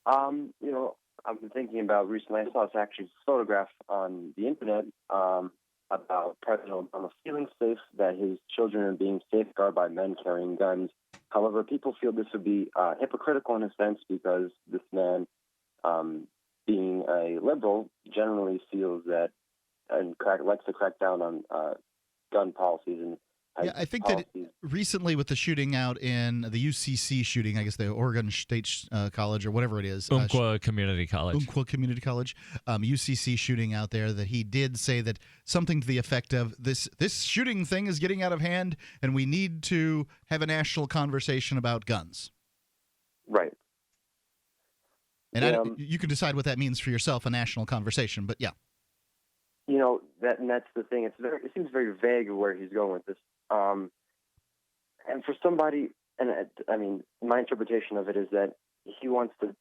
I've been thinking about recently. I saw this actually photograph on the internet about President Obama feeling safe that his children are being safeguarded by men carrying guns. However, people feel this would be hypocritical in a sense because this man, being a liberal, generally feels that and likes to crack down on gun policies and yeah, I think that recently with the shooting out in the UCC shooting, I guess the Oregon State College or whatever it is. Umpqua Community College. Umpqua Community College. UCC shooting out there that he did say that something to the effect of this shooting thing is getting out of hand and we need to have a national conversation about guns. Right. And you can decide what that means for yourself, a national conversation, but yeah. That's the thing. It seems very vague where he's going with this. And for somebody, my interpretation of it is that he wants to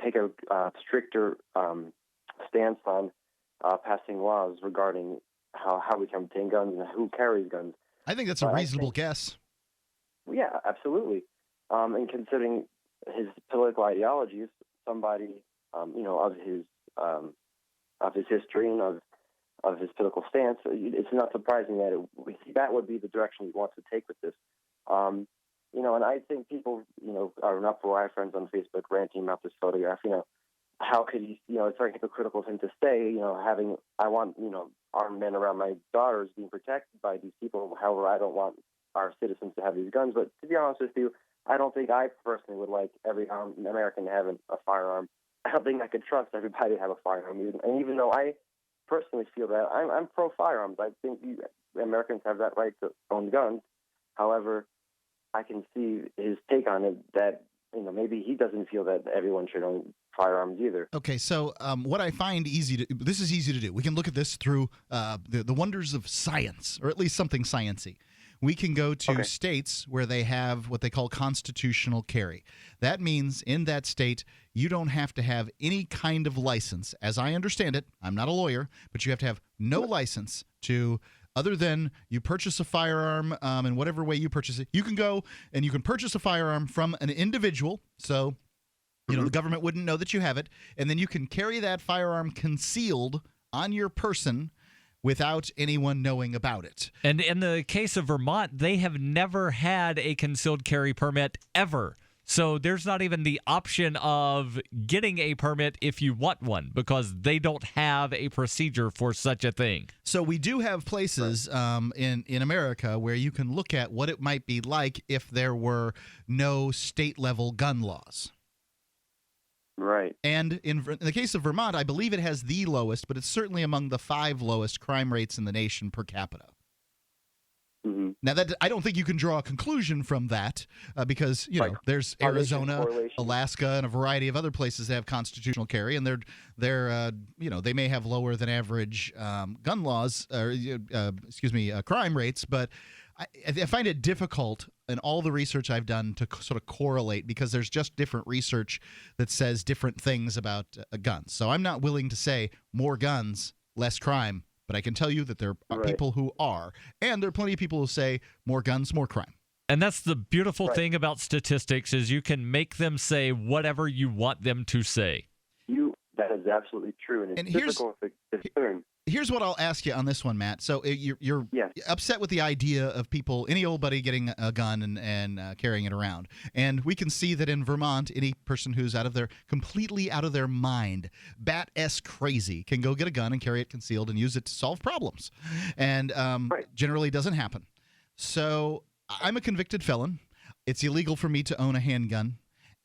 take a stricter stance on passing laws regarding how we can obtain guns and who carries guns. I think that's a reasonable guess. Yeah, absolutely. And considering his political ideologies, somebody, of his history and of his political stance, it's not surprising that that would be the direction he wants to take with this. And I think people, are an uproar. I have friends on Facebook ranting about this photograph. How could he, it's very hypocritical of him to say, I want, armed men around my daughters being protected by these people. However, I don't want our citizens to have these guns. But to be honest with you, I don't think I personally would like every American to have a firearm. I don't think I could trust everybody to have a firearm. And even though I personally feel that I'm pro-firearms, I think Americans have that right to own guns. However, I can see his take on it that maybe he doesn't feel that everyone should own firearms either. Okay, so what I find this is easy to do. We can look at this through the wonders of science, or at least something science-y. We can go to states where they have what they call constitutional carry. That means in that state, you don't have to have any kind of license. As I understand it, I'm not a lawyer, but you have to have no license to, other than you purchase a firearm in whatever way you purchase it. You can go and you can purchase a firearm from an individual, so the government wouldn't know that you have it, and then you can carry that firearm concealed on your person without anyone knowing about it. And in the case of Vermont, they have never had a concealed carry permit ever. So there's not even the option of getting a permit if you want one because they don't have a procedure for such a thing. So we do have places in America where you can look at what it might be like if there were no state-level gun laws. Right. And in the case of Vermont, I believe it has the lowest, but it's certainly among the 5 lowest crime rates in the nation per capita. Mm-hmm. Now, that I don't think you can draw a conclusion from that because, there's Arizona, Alaska, and a variety of other places that have constitutional carry, and they're they may have lower than average gun laws, or crime rates, but I find it difficult in all the research I've done to sort of correlate because there's just different research that says different things about guns. So I'm not willing to say more guns, less crime. But I can tell you that there are people who are, and there are plenty of people who say more guns, more crime. And that's the beautiful thing about statistics is you can make them say whatever you want them to say. That is absolutely true, and it's difficult to discern. Here's what I'll ask you on this one, Matt. So you're upset with the idea of people, any old buddy getting a gun and carrying it around. And we can see that in Vermont, any person who's completely out of their mind, bat-esque crazy, can go get a gun and carry it concealed and use it to solve problems. And generally doesn't happen. So I'm a convicted felon. It's illegal for me to own a handgun.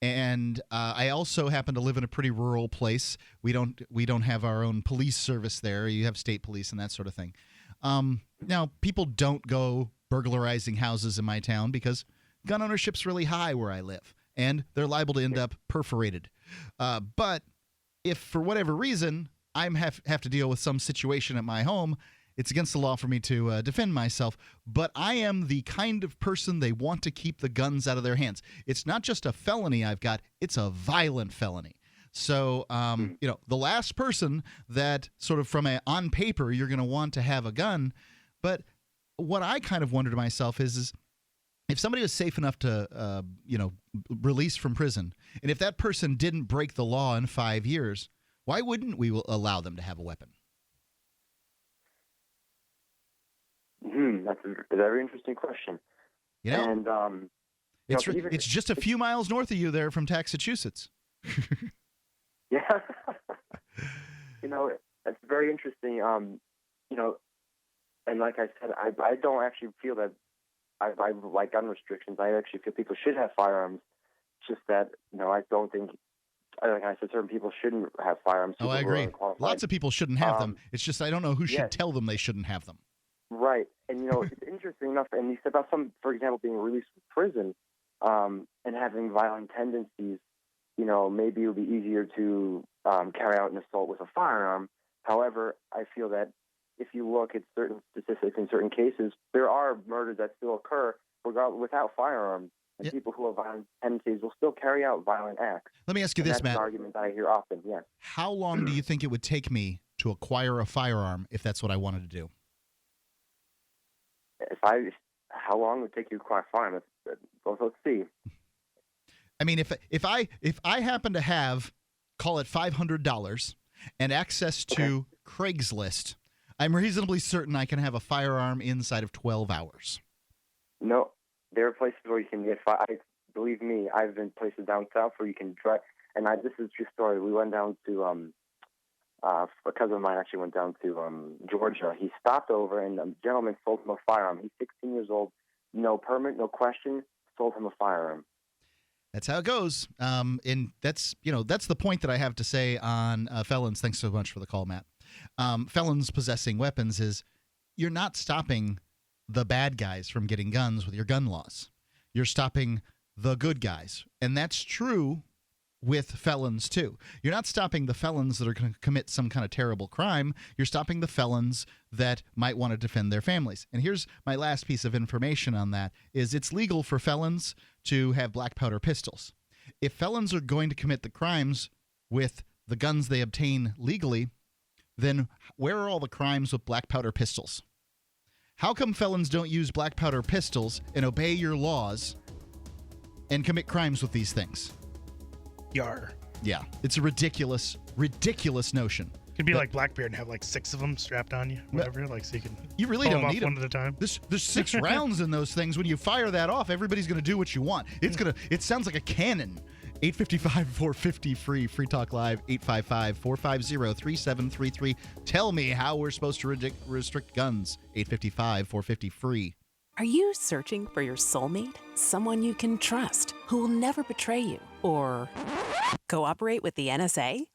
And I also happen to live in a pretty rural place. We don't have our own police service there. You have state police and that sort of thing. Now, people don't go burglarizing houses in my town because gun ownership's really high where I live, and they're liable to end up perforated. But if for whatever reason I have to deal with some situation at my home, it's against the law for me to defend myself, but I am the kind of person they want to keep the guns out of their hands. It's not just a felony I've got, it's a violent felony. So, the last person that sort of on paper you're going to want to have a gun, but what I kind of wonder to myself is if somebody was safe enough to, release from prison, and if that person didn't break the law in 5 years, why wouldn't we allow them to have a weapon? That's a very interesting question. And it's just a few miles north of you there from Massachusetts. Yeah, it's very interesting. And like I said, I don't actually feel that I like gun restrictions. I actually feel people should have firearms. It's just that I don't think. Like I said, certain people shouldn't have firearms. I agree. Lots of people shouldn't have them. It's just I don't know who should tell them they shouldn't have them. Right. And, it's interesting enough, and you said about some, for example, being released from prison and having violent tendencies, maybe it would be easier to carry out an assault with a firearm. However, I feel that if you look at certain statistics in certain cases, there are murders that still occur without firearms. And people who have violent tendencies will still carry out violent acts. Let me ask you this, Matt. That's an argument that I hear often, yes. How long do you think it would take me to acquire a firearm if that's what I wanted to do? How long would it take you to acquire a firearm? Let's see. I mean, if I happen to have, call it $500 and access to Craigslist, I'm reasonably certain I can have a firearm inside of 12 hours. No, there are places where you can get believe me, I've been places down south where you can drive. And this is a true story. We went down to a cousin of mine actually went down to Georgia. He stopped over, and a gentleman sold him a firearm. He's 16 years old, no permit, no question, sold him a firearm. That's how it goes. And that's the point that I have to say on felons. Thanks so much for the call, Matt. Felons possessing weapons is you're not stopping the bad guys from getting guns with your gun laws. You're stopping the good guys. And that's true with felons too. You're not stopping the felons that are going to commit some kind of terrible crime. You're stopping the felons that might want to defend their families. And here's my last piece of information on that is it's legal for felons to have black powder pistols. If felons are going to commit the crimes with the guns they obtain legally, then where are all the crimes with black powder pistols? How come felons don't use black powder pistols and obey your laws and commit crimes with these things? Yar. Yeah, it's a ridiculous notion. Could be like Blackbeard and have like 6 of them strapped on you, whatever, so you can. You really don't need them one at a time. There's 6 rounds in those things. When you fire that off, everybody's going to do what you want. It sounds like a cannon. 855-450-FREE, Free Talk Live, 855-450-3733. Tell me how we're supposed to restrict guns. 855-450-FREE. Are you searching for your soulmate? Someone you can trust, who will never betray you or cooperate with the NSA?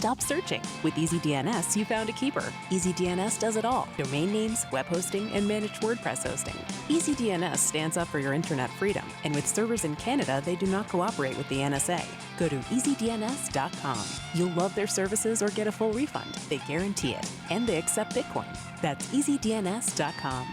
Stop searching. With EasyDNS, you found a keeper. EasyDNS does it all. Domain names, web hosting, and managed WordPress hosting. EasyDNS stands up for your internet freedom, and with servers in Canada, they do not cooperate with the NSA. Go to EasyDNS.com. You'll love their services or get a full refund. They guarantee it. And they accept Bitcoin. That's EasyDNS.com.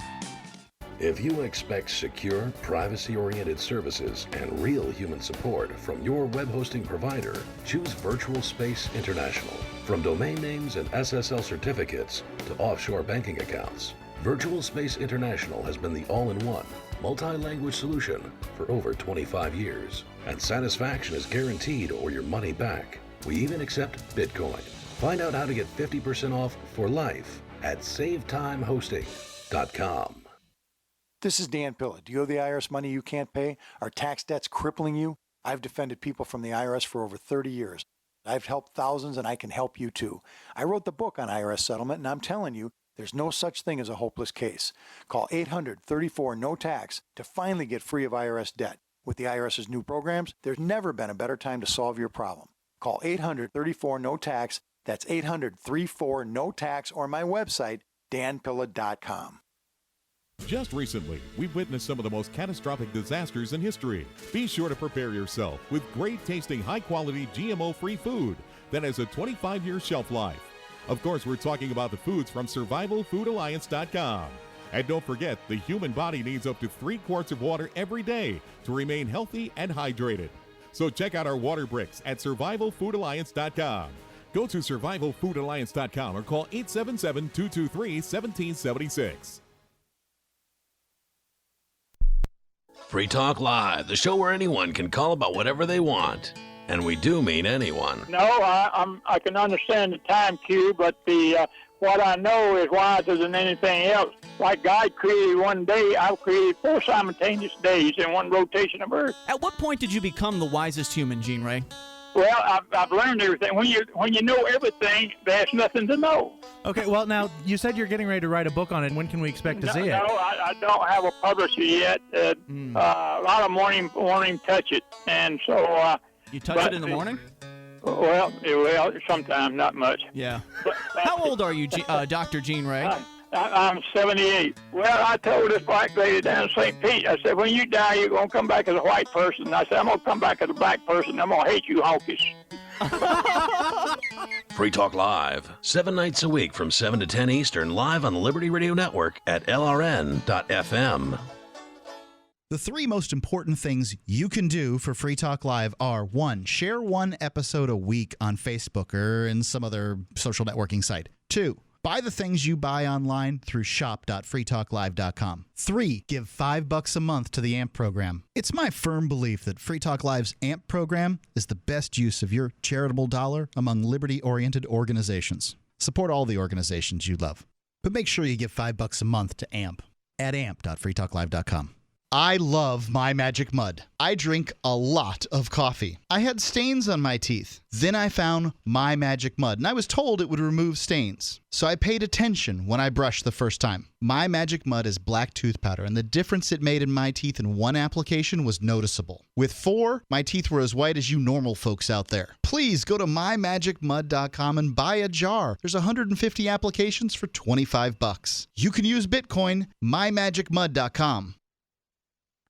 If you expect secure, privacy-oriented services and real human support from your web hosting provider, choose Virtual Space International. From domain names and SSL certificates to offshore banking accounts, Virtual Space International has been the all-in-one, multi-language solution for over 25 years. And satisfaction is guaranteed or your money back. We even accept Bitcoin. Find out how to get 50% off for life at SaveTimeHosting.com. This is Dan Pilla. Do you owe the IRS money you can't pay? Are tax debts crippling you? I've defended people from the IRS for over 30 years. I've helped thousands, and I can help you too. I wrote the book on IRS settlement, and I'm telling you, there's no such thing as a hopeless case. Call 800-34-NO-TAX to finally get free of IRS debt. With the IRS's new programs, there's never been a better time to solve your problem. Call 800-34-NO-TAX. That's 800-34-NO-TAX, or my website, danpilla.com. Just recently, we've witnessed some of the most catastrophic disasters in history. Be sure to prepare yourself with great-tasting, high-quality, GMO-free food that has a 25-year shelf life. Of course, we're talking about the foods from SurvivalFoodAlliance.com. And don't forget, the human body needs up to 3 quarts of water every day to remain healthy and hydrated. So check out our water bricks at SurvivalFoodAlliance.com. Go to SurvivalFoodAlliance.com or call 877-223-1776. Free Talk Live, the show where anyone can call about whatever they want. And we do mean anyone. No, I can understand the time cue, but what I know is wiser than anything else. Like God created one day, I've created 4 simultaneous days in one rotation of Earth. At what point did you become the wisest human, Gene Ray? Well, I've learned everything. When you know everything, there's nothing to know. Okay, well, now, you said you're getting ready to write a book on it. When can we expect to see it? No, I don't have a publisher yet. A lot of morning touch it. And so... you touch it in the morning? Well, sometimes, not much. Yeah. How old are you, Dr. Gene Ray? I'm 78. Well, I told this black lady down in St. Pete, I said, when you die, you're going to come back as a white person. I said, I'm going to come back as a black person. I'm going to hate you honkies. Free Talk Live, 7 nights a week from 7 to 10 Eastern, live on the Liberty Radio Network at LRN.FM. The 3 most important things you can do for Free Talk Live are: 1, share 1 episode a week on Facebook or in some other social networking site. 2, buy the things you buy online through shop.freetalklive.com. 3, give $5 a month to the AMP program. It's my firm belief that Free Talk Live's AMP program is the best use of your charitable dollar among liberty-oriented organizations. Support all the organizations you love, but make sure you give $5 a month to AMP at amp.freetalklive.com. I love My Magic Mud. I drink a lot of coffee. I had stains on my teeth. Then I found My Magic Mud, and I was told it would remove stains. So I paid attention when I brushed the first time. My Magic Mud is black tooth powder, and the difference it made in my teeth in 1 application was noticeable. With 4, my teeth were as white as you normal folks out there. Please go to mymagicmud.com and buy a jar. There's 150 applications for $25. You can use Bitcoin, mymagicmud.com.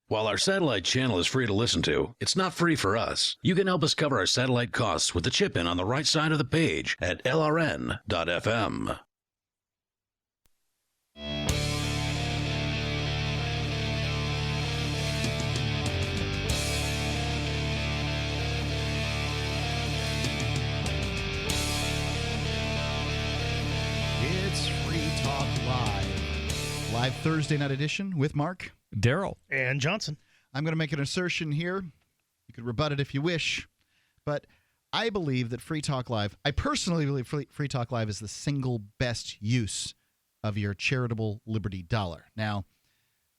While our satellite channel is free to listen to, it's not free for us. You can help us cover our satellite costs with the chip-in on the right side of the page at lrn.fm. It's Free Talk Live. Live Thursday night edition with Mark, Darryl, and Johnson. I'm going to make an assertion here. You could rebut it if you wish, but I believe that Free Talk Live, I personally believe Free Talk Live is the single best use of your charitable liberty dollar. Now,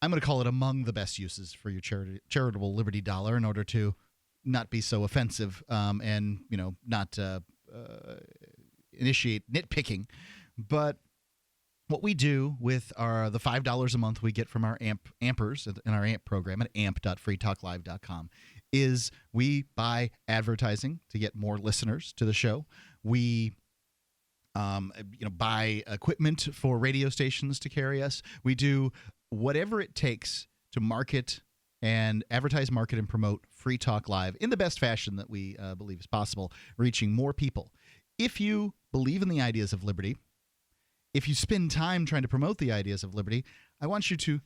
I'm going to call it among the best uses for your charitable liberty dollar in order to not be so offensive and, not initiate nitpicking. But what we do with the $5 a month we get from our ampers in our AMP program at amp.freetalklive.com is we buy advertising to get more listeners to the show. We buy equipment for radio stations to carry us. We do whatever it takes to market and advertise, market, and promote Free Talk Live in the best fashion that we believe is possible, reaching more people. If you believe in the ideas of liberty, if you spend time trying to promote the ideas of liberty, I want to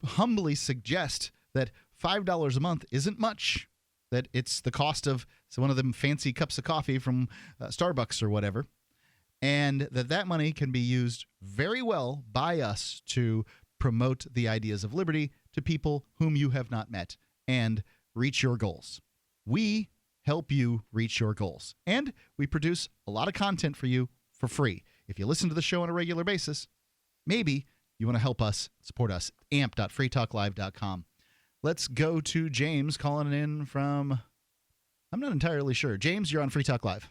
humbly suggest that $5 a month isn't much, that it's the cost of one of them fancy cups of coffee from Starbucks or whatever, and that money can be used very well by us to promote the ideas of liberty to people whom you have not met and reach your goals. We help you reach your goals, and we produce a lot of content for you for free. If you listen to the show on a regular basis, maybe you want to help us, support us, amp.freetalklive.com. Let's go to James calling in from, I'm not entirely sure. James, you're on Free Talk Live.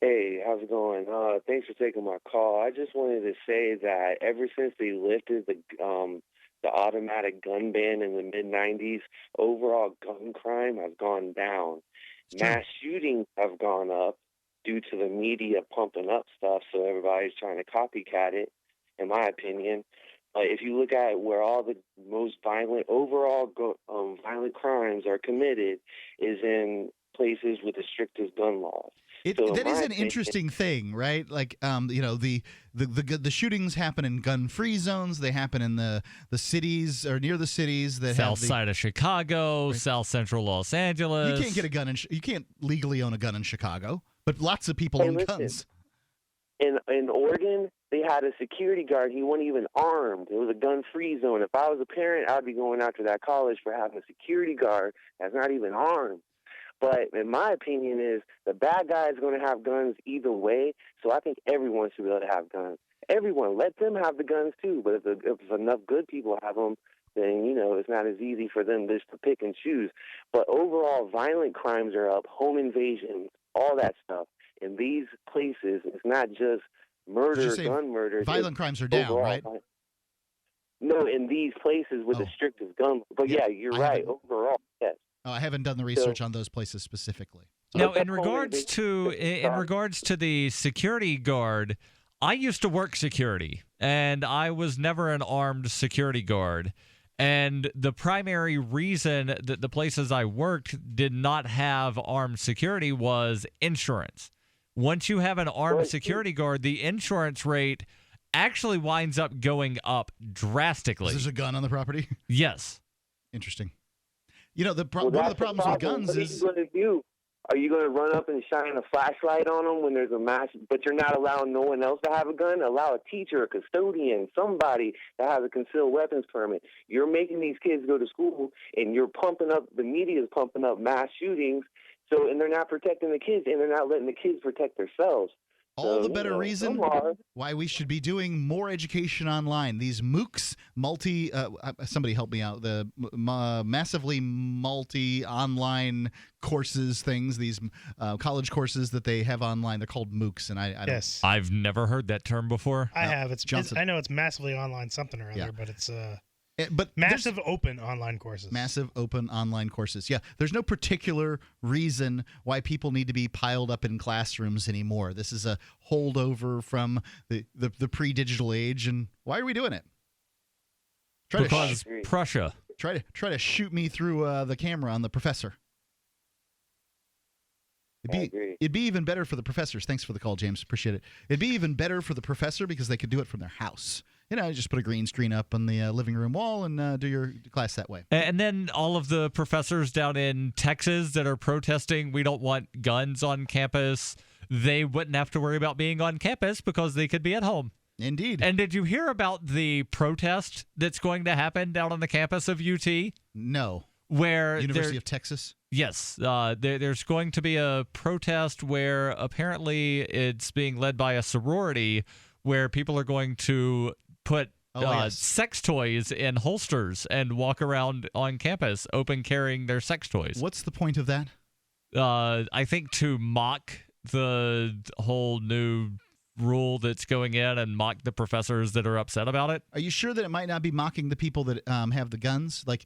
Hey, how's it going? Thanks for taking my call. I just wanted to say that ever since they lifted the automatic gun ban in the mid-'90s, overall gun crime has gone down. Mass shootings have gone up due to the media pumping up stuff, so everybody's trying to copycat it, in my opinion. If you look at where all the most violent, violent crimes are committed is in places with the strictest gun laws. That is an interesting thing, right? Like, the shootings happen in gun-free zones. They happen in the cities or near the cities that South side of Chicago, right. South central Los Angeles. You can't get a gun you can't legally own a gun in Chicago, but lots of people own guns. In Oregon, they had a security guard. He wasn't even armed. It was a gun-free zone. If I was a parent, I'd be going out to that college for having a security guard that's not even armed. But in my opinion is the bad guy is going to have guns either way, so I think everyone should be able to have guns. Everyone, let them have the guns too, but if enough good people have them, then, it's not as easy for them just to pick and choose. But overall, violent crimes are up, home invasions, all that stuff. In these places, it's not just murder, gun murder. Violent crimes are down, right? No, in these places with the strictest gun. But yeah, you're right. Overall, yes. Oh, I haven't done the research on those places specifically. Now, in regards to the security guard, I used to work security, and I was never an armed security guard. And the primary reason that the places I worked did not have armed security was insurance. Once you have an armed security guard, the insurance rate actually winds up going up drastically. Is there a gun on the property? Yes. Interesting. One of the problems with guns is... What are you going to do? Are you going to run up and shine a flashlight on them when there's a mass, but you're not allowing no one else to have a gun? Allow a teacher, a custodian, somebody that has a concealed weapons permit. You're making these kids go to school, and you're pumping up, the media is pumping up mass shootings, and they're not protecting the kids, and they're not letting the kids protect themselves. All the better reason why we should be doing more education online. These MOOCs, somebody help me out, the massively multi-online courses things, these college courses that they have online, they're called MOOCs. And I've never heard that term before. I have. I know it's massively online something or other, but it's... But massive open online courses. Massive open online courses. Yeah, there's no particular reason why people need to be piled up in classrooms anymore. This is a holdover from the pre-digital age, and why are we doing it? Because Prussia. Try to shoot me through the camera on the professor. It'd be even better for the professors. Thanks for the call, James. Appreciate it. It'd be even better for the professor because they could do it from their house. Just put a green screen up on the living room wall and do your class that way. And then all of the professors down in Texas that are protesting, we don't want guns on campus, they wouldn't have to worry about being on campus because they could be at home. Indeed. And did you hear about the protest that's going to happen down on the campus of UT? No. Where University of Texas? Yes. There's going to be a protest where apparently it's being led by a sorority where people are going to put sex toys in holsters and walk around on campus open carrying their sex toys. What's the point of that? I think to mock the whole new rule that's going in and mock the professors that are upset about it. Are you sure that it might not be mocking the people that have the guns? Like,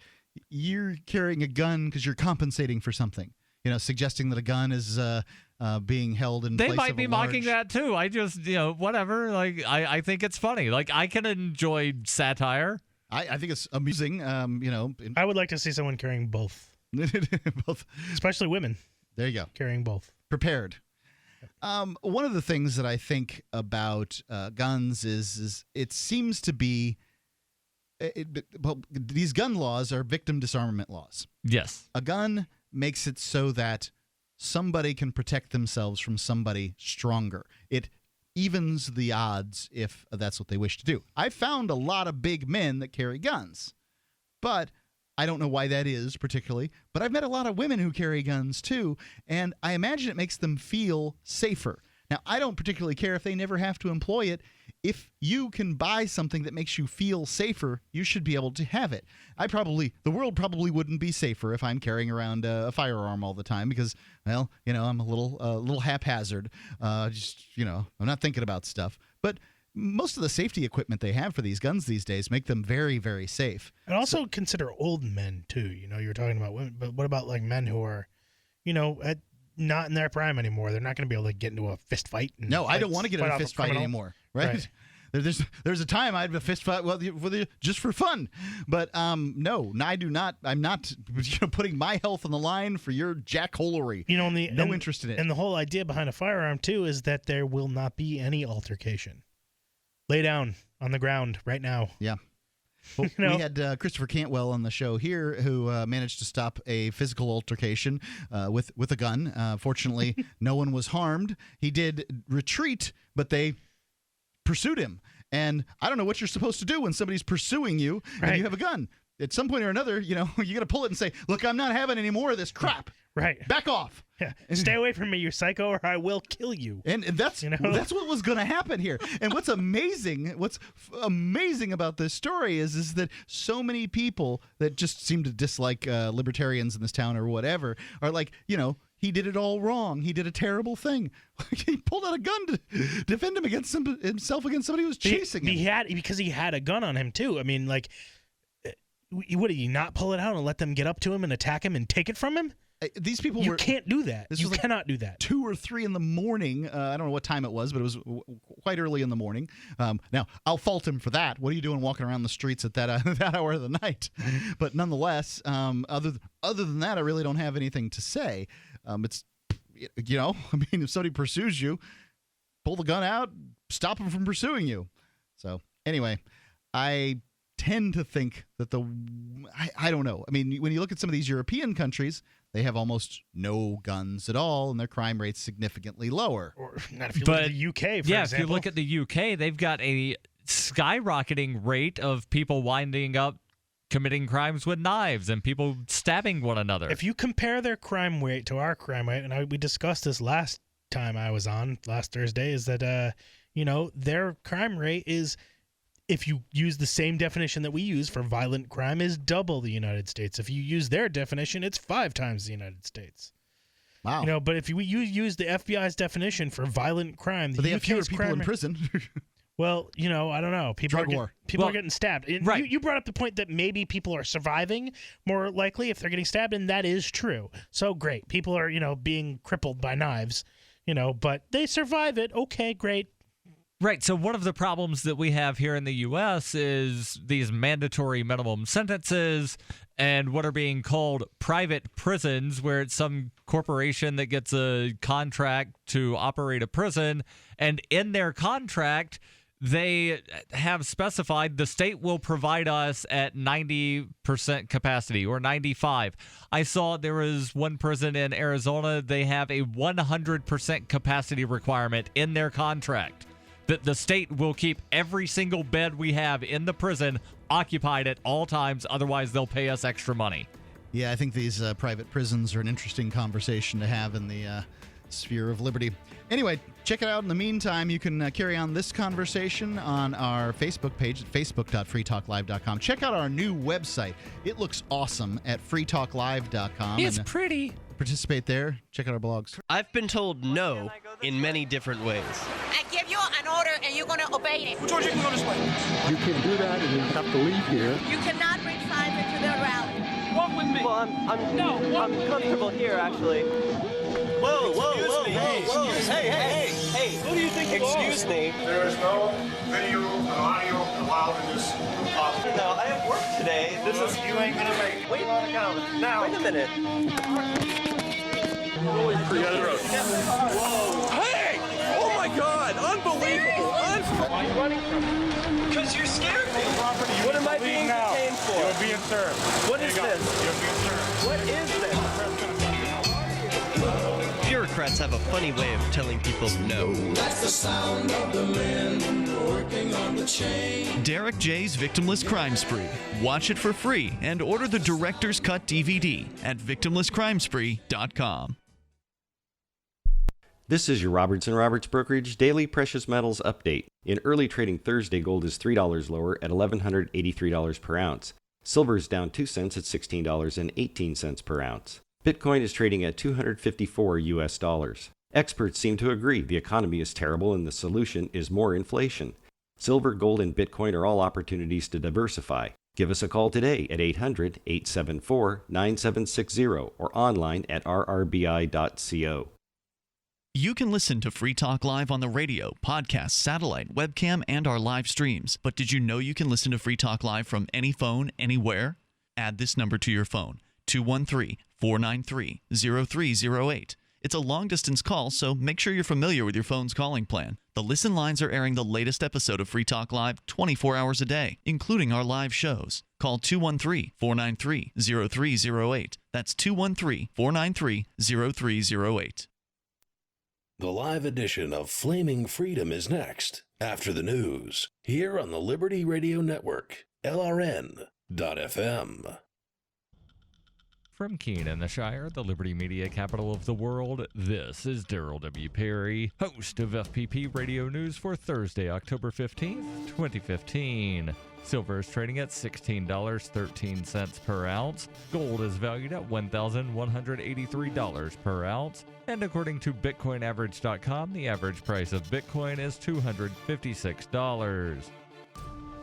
you're carrying a gun because you're compensating for something. Suggesting that a gun is being held in They place might of be a mocking large... that too. I just, whatever. Like, I think it's funny. Like, I can enjoy satire. I think it's amusing. I would like to see someone carrying both. Both. Especially women. There you go. Carrying both. Prepared. One of the things that I think about guns is it seems to be these gun laws are victim disarmament laws. Yes. A gun makes it so that somebody can protect themselves from somebody stronger. It evens the odds if that's what they wish to do. I've found a lot of big men that carry guns, but I don't know why that is particularly, but I've met a lot of women who carry guns too, and I imagine it makes them feel safer. Now, I don't particularly care if they never have to employ it. If you can buy something that makes you feel safer, you should be able to have it. The world probably wouldn't be safer if I'm carrying around a firearm all the time because, well, I'm a little haphazard. I'm not thinking about stuff. But most of the safety equipment they have for these guns these days make them very, very safe. And also consider old men too. You were talking about women, but what about like men who are, not in their prime anymore? They're not going to be able to get into a fist fight. No, I don't want to get in a fist fight anymore. Right? There's a time I'd have a fist fight just for fun, but no, I do not. I'm not putting my health on the line for your jackholery. No interest in it. And the whole idea behind a firearm too is that there will not be any altercation. Lay down on the ground right now. Yeah. Well, we had Christopher Cantwell on the show here who managed to stop a physical altercation with a gun. Fortunately, no one was harmed. He did retreat, but they pursued him. And I don't know what you're supposed to do when somebody's pursuing you and you have a gun. At some point or another, you got to pull it and say, look, I'm not having any more of this crap. Right. Back off. Yeah. Stay away from me, you psycho, or I will kill you. And that's what was going to happen here. And what's amazing about this story is that so many people that just seem to dislike libertarians in this town or whatever are like, he did it all wrong. He did a terrible thing. He pulled out a gun to defend him against himself against somebody who was chasing him. Because he had a gun on him too. I mean, like, what did he not pull it out and let them get up to him and attack him and take it from him? These people you can't do that. You cannot do that. 2 or 3 in the morning. I don't know what time it was, but it was quite early in the morning. Now, I'll fault him for that. What are you doing walking around the streets at that hour of the night? But nonetheless, other than that, I really don't have anything to say. It's, if somebody pursues you, pull the gun out, stop them from pursuing you. So anyway, I tend to think that I don't know. I mean, when you look at some of these European countries, they have almost no guns at all, and their crime rate's significantly lower. Or not if you look at the UK, for example. If you look at the UK, they've got a skyrocketing rate of people winding up committing crimes with knives and people stabbing one another. If you compare their crime rate to our crime rate, and we discussed this last time I was on, last Thursday, is that, their crime rate is, if you use the same definition that we use for violent crime, is double the United States. If you use their definition, it's 5 times the United States. Wow. But if you use the FBI's definition for violent crime, but they have fewer people in prison. Well, I don't know. People are getting stabbed. Right. You brought up the point that maybe people are surviving more likely if they're getting stabbed, and that is true. So great. People are, being crippled by knives, but they survive it. Okay, great. Right. So one of the problems that we have here in the U.S. is these mandatory minimum sentences and what are being called private prisons, where it's some corporation that gets a contract to operate a prison, and in their contract, they have specified the state will provide us at 90% capacity or 95%. I saw there was one prison in Arizona, they have a 100% capacity requirement in their contract. That the state will keep every single bed we have in the prison occupied at all times, otherwise they'll pay us extra money. Yeah, I think these private prisons are an interesting conversation to have in the sphere of liberty. Anyway, check it out. In the meantime, you can carry on this conversation on our Facebook page at facebook.freetalklive.com. Check out our new website. It looks awesome at freetalklive.com. It's pretty. Participate there. Check out our blogs. I've been told no in many different ways. I give you an order and you're going to obey it. George, you can go this way. You can do that and you have to leave here. You cannot bring Simon to the rally. Walk with me. Well, I'm comfortable here, actually. Whoa, whoa, whoa, whoa, whoa. Hey. Who do you think you are? Excuse me. There is no video and audio allowed in this office. No, I have work today. This is... You ain't gonna make Wait, now. wait a minute. Whoa. Hey! Oh my God! Unbelievable! Why are you running from me? Because you're scared me. Property, What am I being detained for? You're being served. What is this? You're being served. What is this? Bureaucrats have a funny way of telling people no. That's the sound of the men working on the chain. Derek J's Victimless Crime Spree. Watch it for free and order the Director's Cut DVD at victimlesscrimespree.com. This is your Robertson Roberts Brokerage Daily Precious Metals Update. In early trading Thursday, gold is $3 lower at $1,183 per ounce. Silver is down 2 cents at $16.18 per ounce. Bitcoin is trading at $254 US. Experts seem to agree the economy is terrible and the solution is more inflation. Silver, gold, and Bitcoin are all opportunities to diversify. Give us a call today at 800-874-9760 or online at rrbi.co. You can listen to Free Talk Live on the radio, podcast, satellite, webcam, and our live streams. But did you know you can listen to Free Talk Live from any phone, anywhere? Add this number to your phone, 213-493-0308. It's a long-distance call, so make sure you're familiar with your phone's calling plan. The listen lines are airing the latest episode of Free Talk Live 24 hours a day, including our live shows. Call 213-493-0308. That's 213-493-0308. The live edition of Flaming Freedom is next, after the news, here on the Liberty Radio Network, LRN.FM. From Keene in the Shire, the Liberty Media capital of the world, this is Darryl W. Perry, host of FPP Radio News for Thursday, October 15th, 2015. Silver is trading at $16.13 per ounce. Gold is valued at $1,183 per ounce. And according to BitcoinAverage.com, the average price of Bitcoin is $256.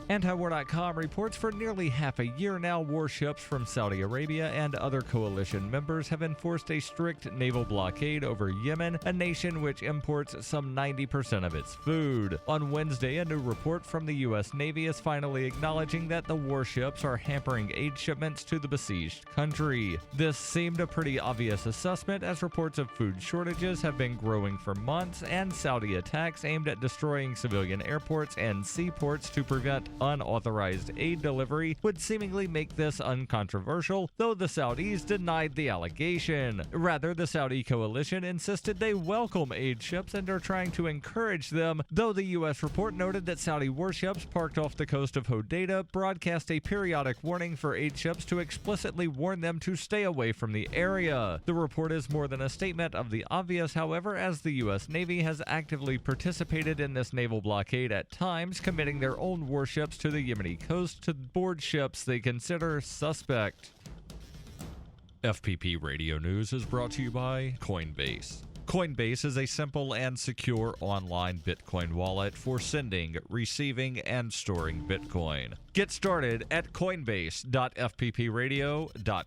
Antiwar.com reports for nearly half a year now, warships from Saudi Arabia and other coalition members have enforced a strict naval blockade over Yemen, a nation which imports some 90% of its food. On Wednesday, a new report from the U.S. Navy is finally acknowledging that the warships are hampering aid shipments to the besieged country. This seemed a pretty obvious assessment, as reports of food shortages have been growing for months, and Saudi attacks aimed at destroying civilian airports and seaports to prevent unauthorized aid delivery would seemingly make this uncontroversial, though the Saudis denied the allegation. Rather, the Saudi coalition insisted they welcome aid ships and are trying to encourage them, though the U.S. report noted that Saudi warships parked off the coast of Hodeidah broadcast a periodic warning for aid ships to explicitly warn them to stay away from the area. The report is more than a statement of the obvious, however, as the U.S. Navy has actively participated in this naval blockade at times, committing their own warships to the Yemeni coast to board ships they consider suspect. FPP Radio News is brought to you by Coinbase. Coinbase is a simple and secure online Bitcoin wallet for sending, receiving, and storing Bitcoin. Get started at coinbase.fppradio.com.